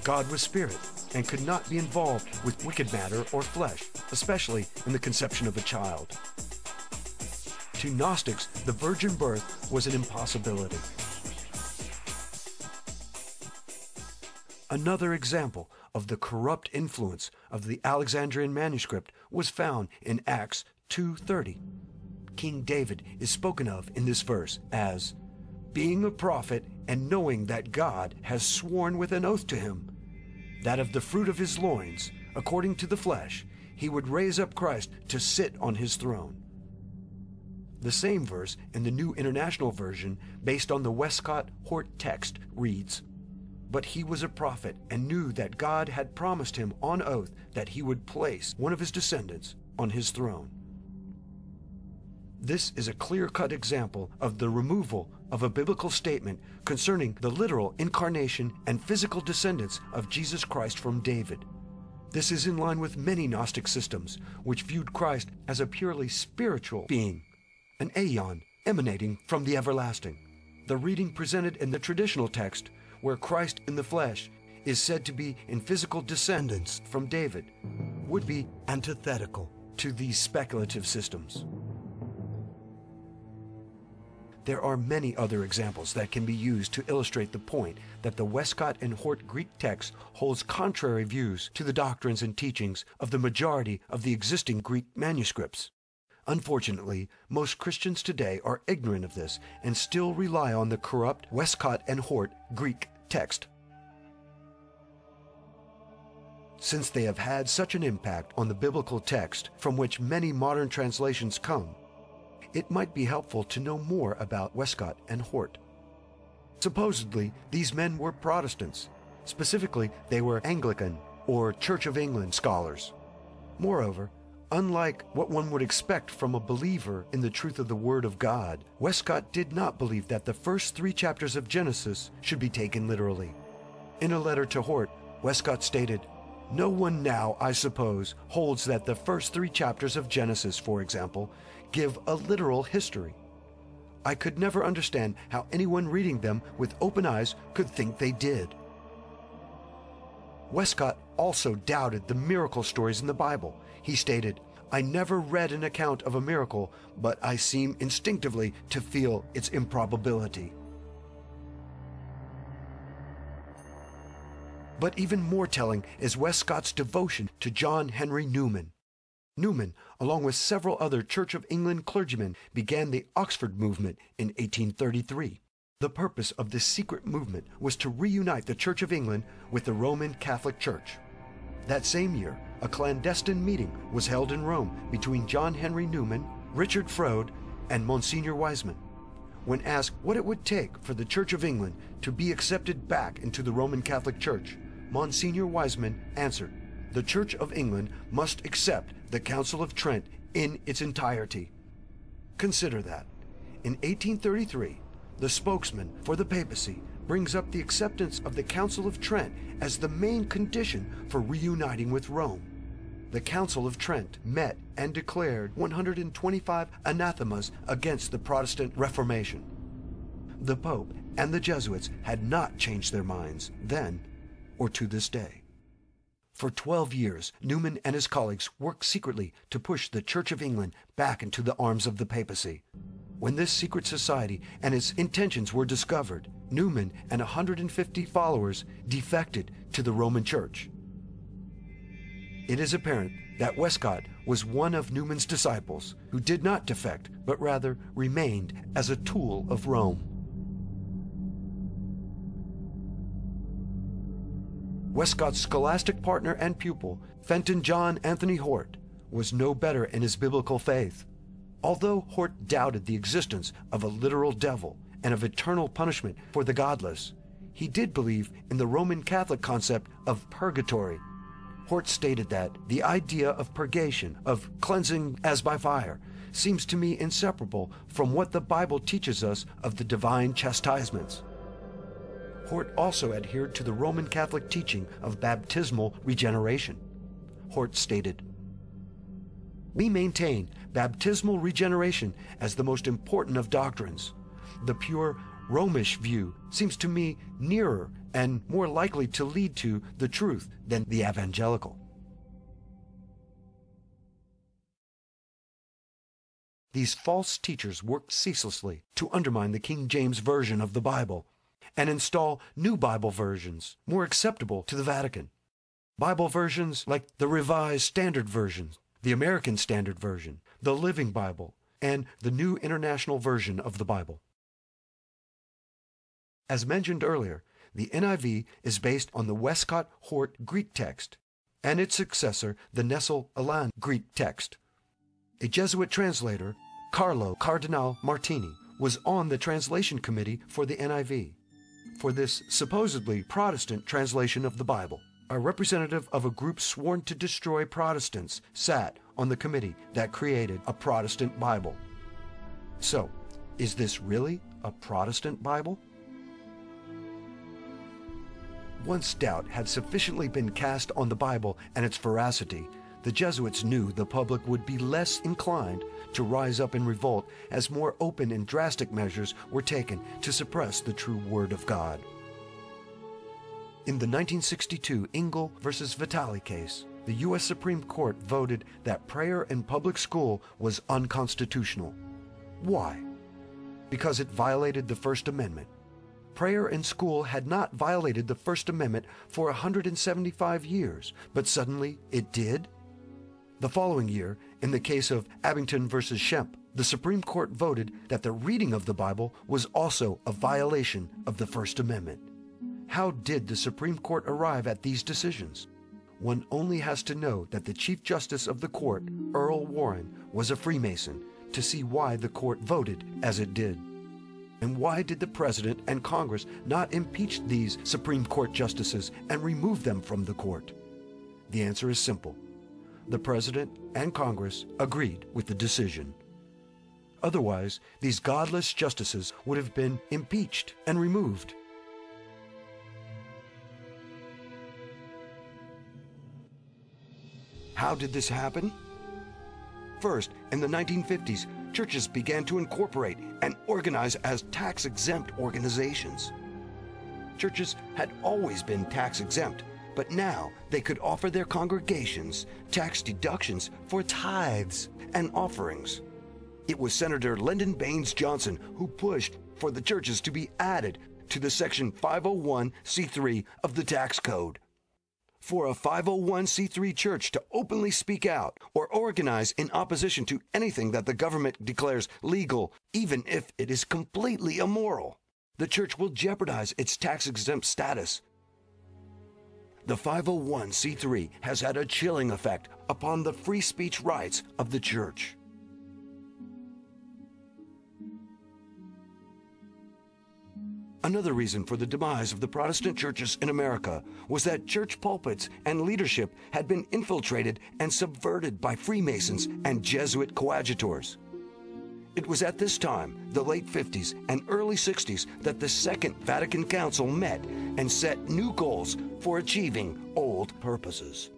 God was spirit and could not be involved with wicked matter or flesh, especially in the conception of a child. To Gnostics, the virgin birth was an impossibility. Another example of the corrupt influence of the Alexandrian manuscript was found in Acts 2:30. King David is spoken of in this verse as, "Being a prophet and knowing that God has sworn with an oath to him, that of the fruit of his loins, according to the flesh, he would raise up Christ to sit on his throne." The same verse in the New International Version, based on the Westcott-Hort text, reads, "But he was a prophet and knew that God had promised him on oath that he would place one of his descendants on his throne." This is a clear-cut example of the removal of a biblical statement concerning the literal incarnation and physical descendants of Jesus Christ from David. This is in line with many Gnostic systems, which viewed Christ as a purely spiritual being, an aeon emanating from the everlasting. The reading presented in the traditional text, where Christ in the flesh is said to be in physical descendants from David, would be antithetical to these speculative systems. There are many other examples that can be used to illustrate the point that the Westcott and Hort Greek text holds contrary views to the doctrines and teachings of the majority of the existing Greek manuscripts. Unfortunately, most Christians today are ignorant of this and still rely on the corrupt Westcott and Hort Greek text. Since they have had such an impact on the biblical text from which many modern translations come, it might be helpful to know more about Westcott and Hort. Supposedly, these men were Protestants. Specifically, they were Anglican or Church of England scholars. Moreover, unlike what one would expect from a believer in the truth of the Word of God, Westcott did not believe that the first 3 chapters of Genesis should be taken literally. In a letter to Hort, Westcott stated, "No one now, I suppose, holds that the first 3 chapters of Genesis, for example, give a literal history. I could never understand how anyone reading them with open eyes could think they did." Westcott also doubted the miracle stories in the Bible. He stated, "I never read an account of a miracle, but I seem instinctively to feel its improbability." But even more telling is Westcott's devotion to John Henry Newman. Newman, along with several other Church of England clergymen, began the Oxford movement in 1833. The purpose of this secret movement was to reunite the Church of England with the Roman Catholic Church. That same year, a clandestine meeting was held in Rome between John Henry Newman, Richard Froude, and Monsignor Wiseman. When asked what it would take for the Church of England to be accepted back into the Roman Catholic Church, Monsignor Wiseman answered, "The Church of England must accept the Council of Trent in its entirety." Consider that. In 1833, the spokesman for the papacy brings up the acceptance of the Council of Trent as the main condition for reuniting with Rome. The Council of Trent met and declared 125 anathemas against the Protestant Reformation. The Pope and the Jesuits had not changed their minds then or to this day. For 12 years, Newman and his colleagues worked secretly to push the Church of England back into the arms of the papacy. When this secret society and its intentions were discovered, Newman and 150 followers defected to the Roman Church. It is apparent that Westcott was one of Newman's disciples who did not defect, but rather remained as a tool of Rome. Westcott's scholastic partner and pupil, Fenton John Anthony Hort, was no better in his biblical faith. Although Hort doubted the existence of a literal devil and of eternal punishment for the godless, he did believe in the Roman Catholic concept of purgatory. Hort stated that the idea of purgation, of cleansing as by fire, seems to me inseparable from what the Bible teaches us of the divine chastisements. Hort also adhered to the Roman Catholic teaching of baptismal regeneration. Hort stated, "We maintain baptismal regeneration as the most important of doctrines. The pure Romish view seems to me nearer and more likely to lead to the truth than the evangelical." These false teachers worked ceaselessly to undermine the King James Version of the Bible and install new Bible versions more acceptable to the Vatican. Bible versions like the Revised Standard Version, the American Standard Version, the Living Bible, and the New International Version of the Bible. As mentioned earlier, the NIV is based on the Westcott-Hort Greek text and its successor, the Nestle-Aland Greek text. A Jesuit translator, Carlo Cardinal Martini, was on the translation committee for the NIV. For this supposedly Protestant translation of the Bible, a representative of a group sworn to destroy Protestants sat on the committee that created a Protestant Bible. So, is this really a Protestant Bible? Once doubt had sufficiently been cast on the Bible and its veracity, the Jesuits knew the public would be less inclined to rise up in revolt as more open and drastic measures were taken to suppress the true Word of God. In the 1962 Engel versus Vitale case, the U.S. Supreme Court voted that prayer in public school was unconstitutional. Why? Because it violated the First Amendment. Prayer in school had not violated the First Amendment for 175 years, but suddenly it did? The following year, in the case of Abington versus Shemp, the Supreme Court voted that the reading of the Bible was also a violation of the First Amendment. How did the Supreme Court arrive at these decisions? One only has to know that the Chief Justice of the court, Earl Warren, was a Freemason to see why the court voted as it did. And why did the President and Congress not impeach these Supreme Court justices and remove them from the court? The answer is simple. The President and Congress agreed with the decision. Otherwise, these godless justices would have been impeached and removed. How did this happen? First, in the 1950s, churches began to incorporate and organize as tax-exempt organizations. Churches had always been tax-exempt, but now they could offer their congregations tax deductions for tithes and offerings. It was Senator Lyndon Baines Johnson who pushed for the churches to be added to the Section 501c3 of the tax code. For a 501c3 church to openly speak out or organize in opposition to anything that the government declares legal, even if it is completely immoral, the church will jeopardize its tax-exempt status. The 501c3 has had a chilling effect upon the free speech rights of the church. Another reason for the demise of the Protestant churches in America was that church pulpits and leadership had been infiltrated and subverted by Freemasons and Jesuit coadjutors. It was at this time, the late 50s and early 60s, that the Second Vatican Council met and set new goals for achieving old purposes.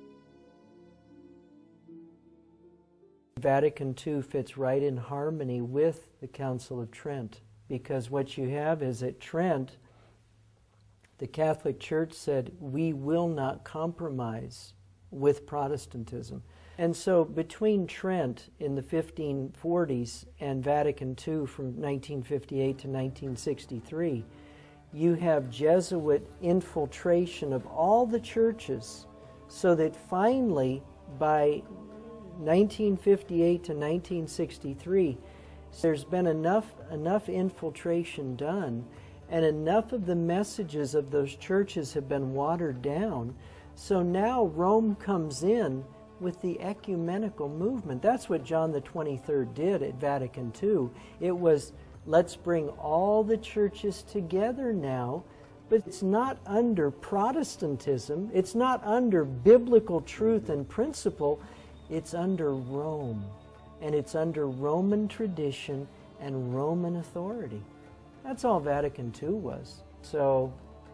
Vatican II fits right in harmony with the Council of Trent, because what you have is at Trent, the Catholic Church said, we will not compromise with Protestantism. And so between Trent in the 1540s and Vatican II from 1958 to 1963, you have Jesuit infiltration of all the churches, so that finally by 1958 to 1963, there's been enough infiltration done, and enough of the messages of those churches have been watered down. So now Rome comes in with the ecumenical movement. That's what John the 23rd did at Vatican II. It was, let's bring all the churches together now, but it's not under Protestantism. It's not under biblical truth and principle. It's under Rome. And it's under Roman tradition and Roman authority. That's all Vatican II was. So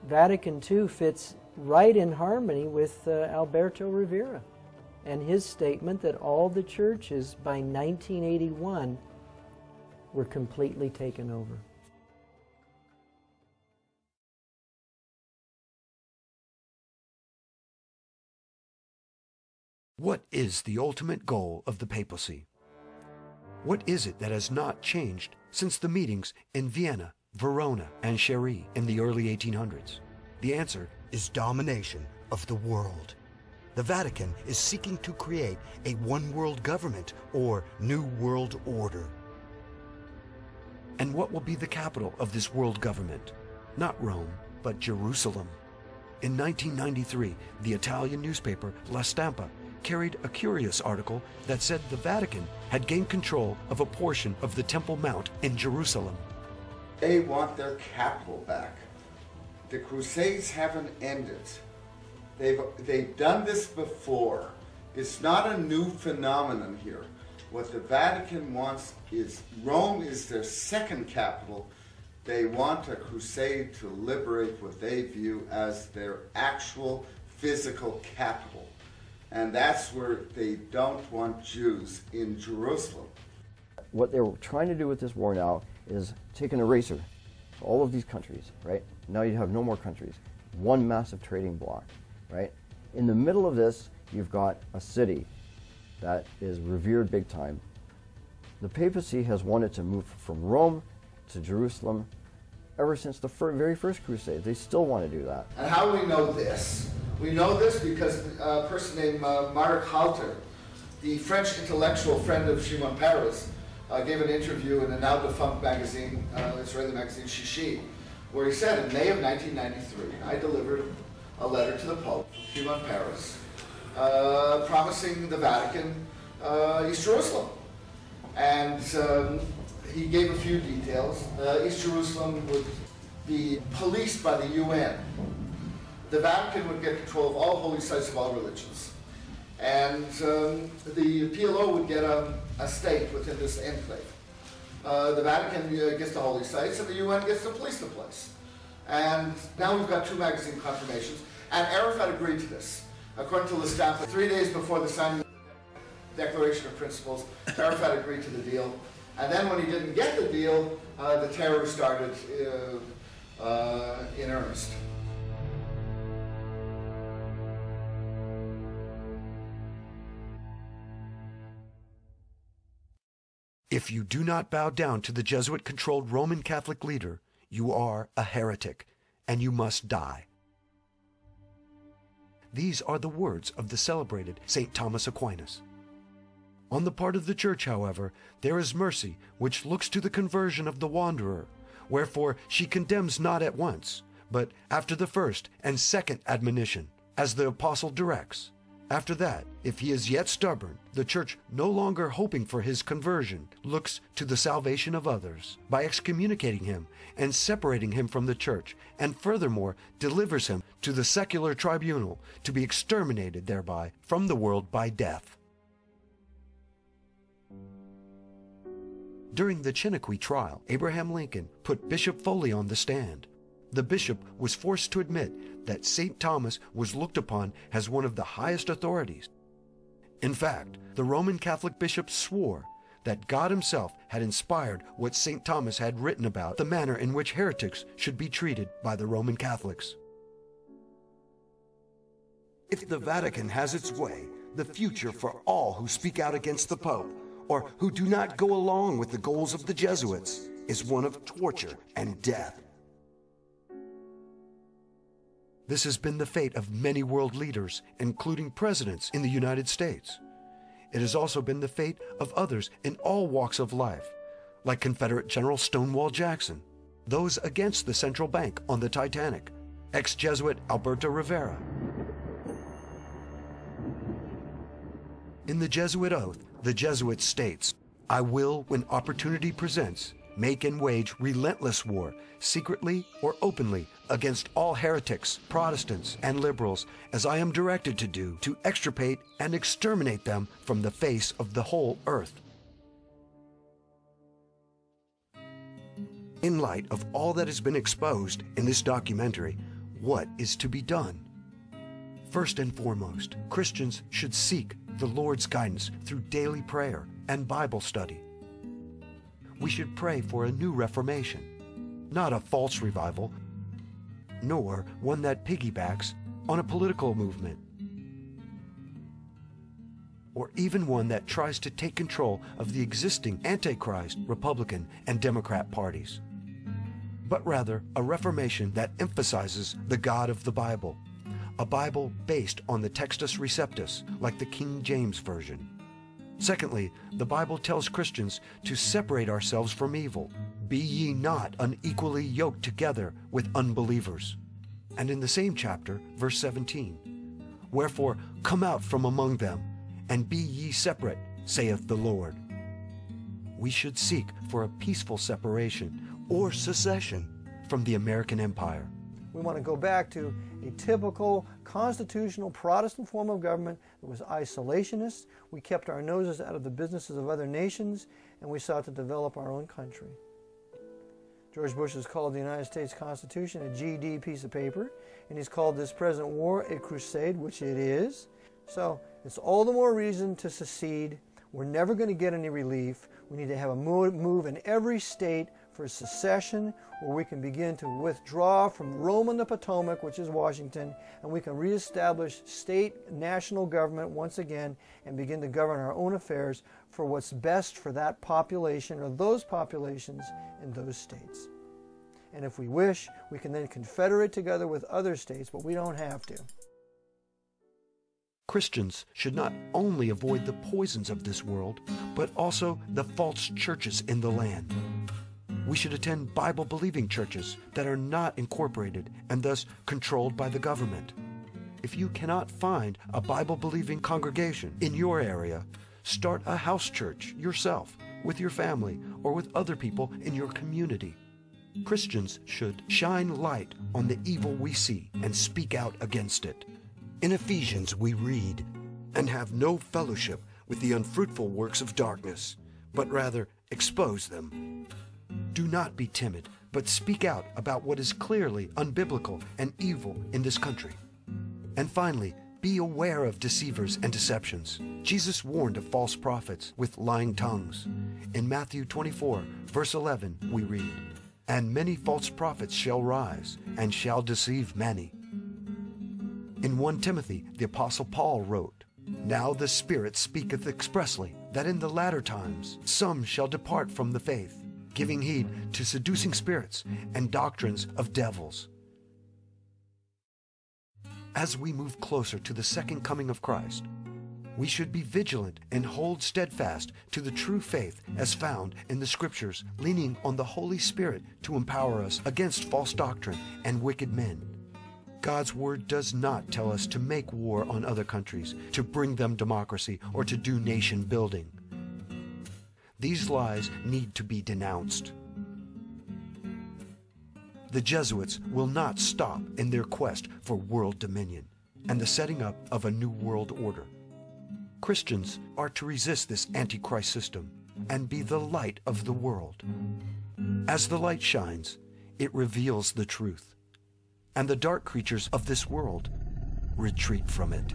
Vatican II fits right in harmony with Alberto Rivera and his statement that all the churches by 1981 were completely taken over. What is the ultimate goal of the papacy? What is it that has not changed since the meetings in Vienna, Verona, and Chery in the early 1800s? The answer is domination of the world. The Vatican is seeking to create a one-world government or New World Order. And what will be the capital of this world government? Not Rome, but Jerusalem. In 1993, the Italian newspaper La Stampa carried a curious article that said the Vatican had gained control of a portion of the Temple Mount in Jerusalem. They want their capital back. The Crusades haven't ended. They've done this before. It's not a new phenomenon here. What the Vatican wants is, Rome is their second capital. They want a crusade to liberate what they view as their actual physical capital. And that's where they don't want Jews in Jerusalem. What they're trying to do with this war now is take an eraser to all of these countries, right? Now you have no more countries. One massive trading bloc, right? In the middle of this, you've got a city that is revered big time. The papacy has wanted to move from Rome to Jerusalem ever since the very first crusade. They still want to do that. And how do we know this? We know this because a person named Marc Halter, the French intellectual friend of Shimon Peres, gave an interview in a now defunct magazine, Israeli magazine Shishi, where he said, in May of 1993, I delivered a letter to the Pope, Shimon Peres, promising the Vatican East Jerusalem. And he gave a few details. East Jerusalem would be policed by the UN. The Vatican would get control of all holy sites of all religions. And the PLO would get a state within this enclave. The Vatican gets the holy sites, and the UN gets to police the place. And now we've got two magazine confirmations, and Arafat agreed to this. According to Lestafa, 3 days before the signing of the Declaration of Principles, Arafat agreed to the deal. And then when he didn't get the deal, the terror started in earnest. If you do not bow down to the Jesuit-controlled Roman Catholic leader, you are a heretic, and you must die. These are the words of the celebrated St. Thomas Aquinas. On the part of the Church, however, there is mercy which looks to the conversion of the wanderer, wherefore she condemns not at once, but after the first and second admonition, as the Apostle directs. After that, if he is yet stubborn, the Church, no longer hoping for his conversion, looks to the salvation of others by excommunicating him and separating him from the Church, and furthermore delivers him to the secular tribunal to be exterminated thereby from the world by death. During the Chiniquy trial, Abraham Lincoln put Bishop Foley on the stand. The bishop was forced to admit that St. Thomas was looked upon as one of the highest authorities. In fact, the Roman Catholic bishops swore that God himself had inspired what St. Thomas had written about the manner in which heretics should be treated by the Roman Catholics. If the Vatican has its way, the future for all who speak out against the Pope or who do not go along with the goals of the Jesuits is one of torture and death. This has been the fate of many world leaders, including presidents in the United States. It has also been the fate of others in all walks of life, like Confederate General Stonewall Jackson, those against the central bank on the Titanic, ex-Jesuit Alberto Rivera. In the Jesuit oath, the Jesuit states, "I will, when opportunity presents, make and wage relentless war, secretly or openly, against all heretics, Protestants, and liberals, as I am directed to do, to extirpate and exterminate them from the face of the whole earth." In light of all that has been exposed in this documentary, what is to be done? First and foremost, Christians should seek the Lord's guidance through daily prayer and Bible study. We should pray for a new reformation, not a false revival, nor one that piggybacks on a political movement, or even one that tries to take control of the existing Antichrist, Republican, and Democrat parties, but rather a reformation that emphasizes the God of the Bible, a Bible based on the Textus Receptus, like the King James Version. Secondly, the Bible tells Christians to separate ourselves from evil. Be ye not unequally yoked together with unbelievers. And in the same chapter, verse 17, "Wherefore come out from among them, and be ye separate, saith the Lord." We should seek for a peaceful separation or secession from the American empire. We want to go back to a typical constitutional Protestant form of government that was isolationist. We kept our noses out of the businesses of other nations, and we sought to develop our own country. George Bush has called the United States Constitution a GD piece of paper, and he's called this present war a crusade, which it is. So it's all the more reason to secede. We're never going to get any relief. We need to have a move in every state for secession, where we can begin to withdraw from Rome on the Potomac, which is Washington, and we can reestablish state national government once again and begin to govern our own affairs for what's best for that population or those populations in those states. And if we wish, we can then confederate together with other states, but we don't have to. Christians should not only avoid the poisons of this world, but also the false churches in the land. We should attend Bible-believing churches that are not incorporated and thus controlled by the government. If you cannot find a Bible-believing congregation in your area, start a house church yourself, with your family, or with other people in your community. Christians should shine light on the evil we see and speak out against it. In Ephesians we read, "And have no fellowship with the unfruitful works of darkness, but rather expose them." Do not be timid, but speak out about what is clearly unbiblical and evil in this country. And finally, be aware of deceivers and deceptions. Jesus warned of false prophets with lying tongues. In Matthew 24, verse 11, we read, "And many false prophets shall rise, and shall deceive many." In 1 Timothy, the Apostle Paul wrote, "Now the Spirit speaketh expressly, that in the latter times some shall depart from the faith, giving heed to seducing spirits and doctrines of devils." As we move closer to the second coming of Christ, we should be vigilant and hold steadfast to the true faith as found in the Scriptures, leaning on the Holy Spirit to empower us against false doctrine and wicked men. God's Word does not tell us to make war on other countries, to bring them democracy, or to do nation building. These lies need to be denounced. The Jesuits will not stop in their quest for world dominion and the setting up of a new world order. Christians are to resist this Antichrist system and be the light of the world. As the light shines, it reveals the truth, and the dark creatures of this world retreat from it.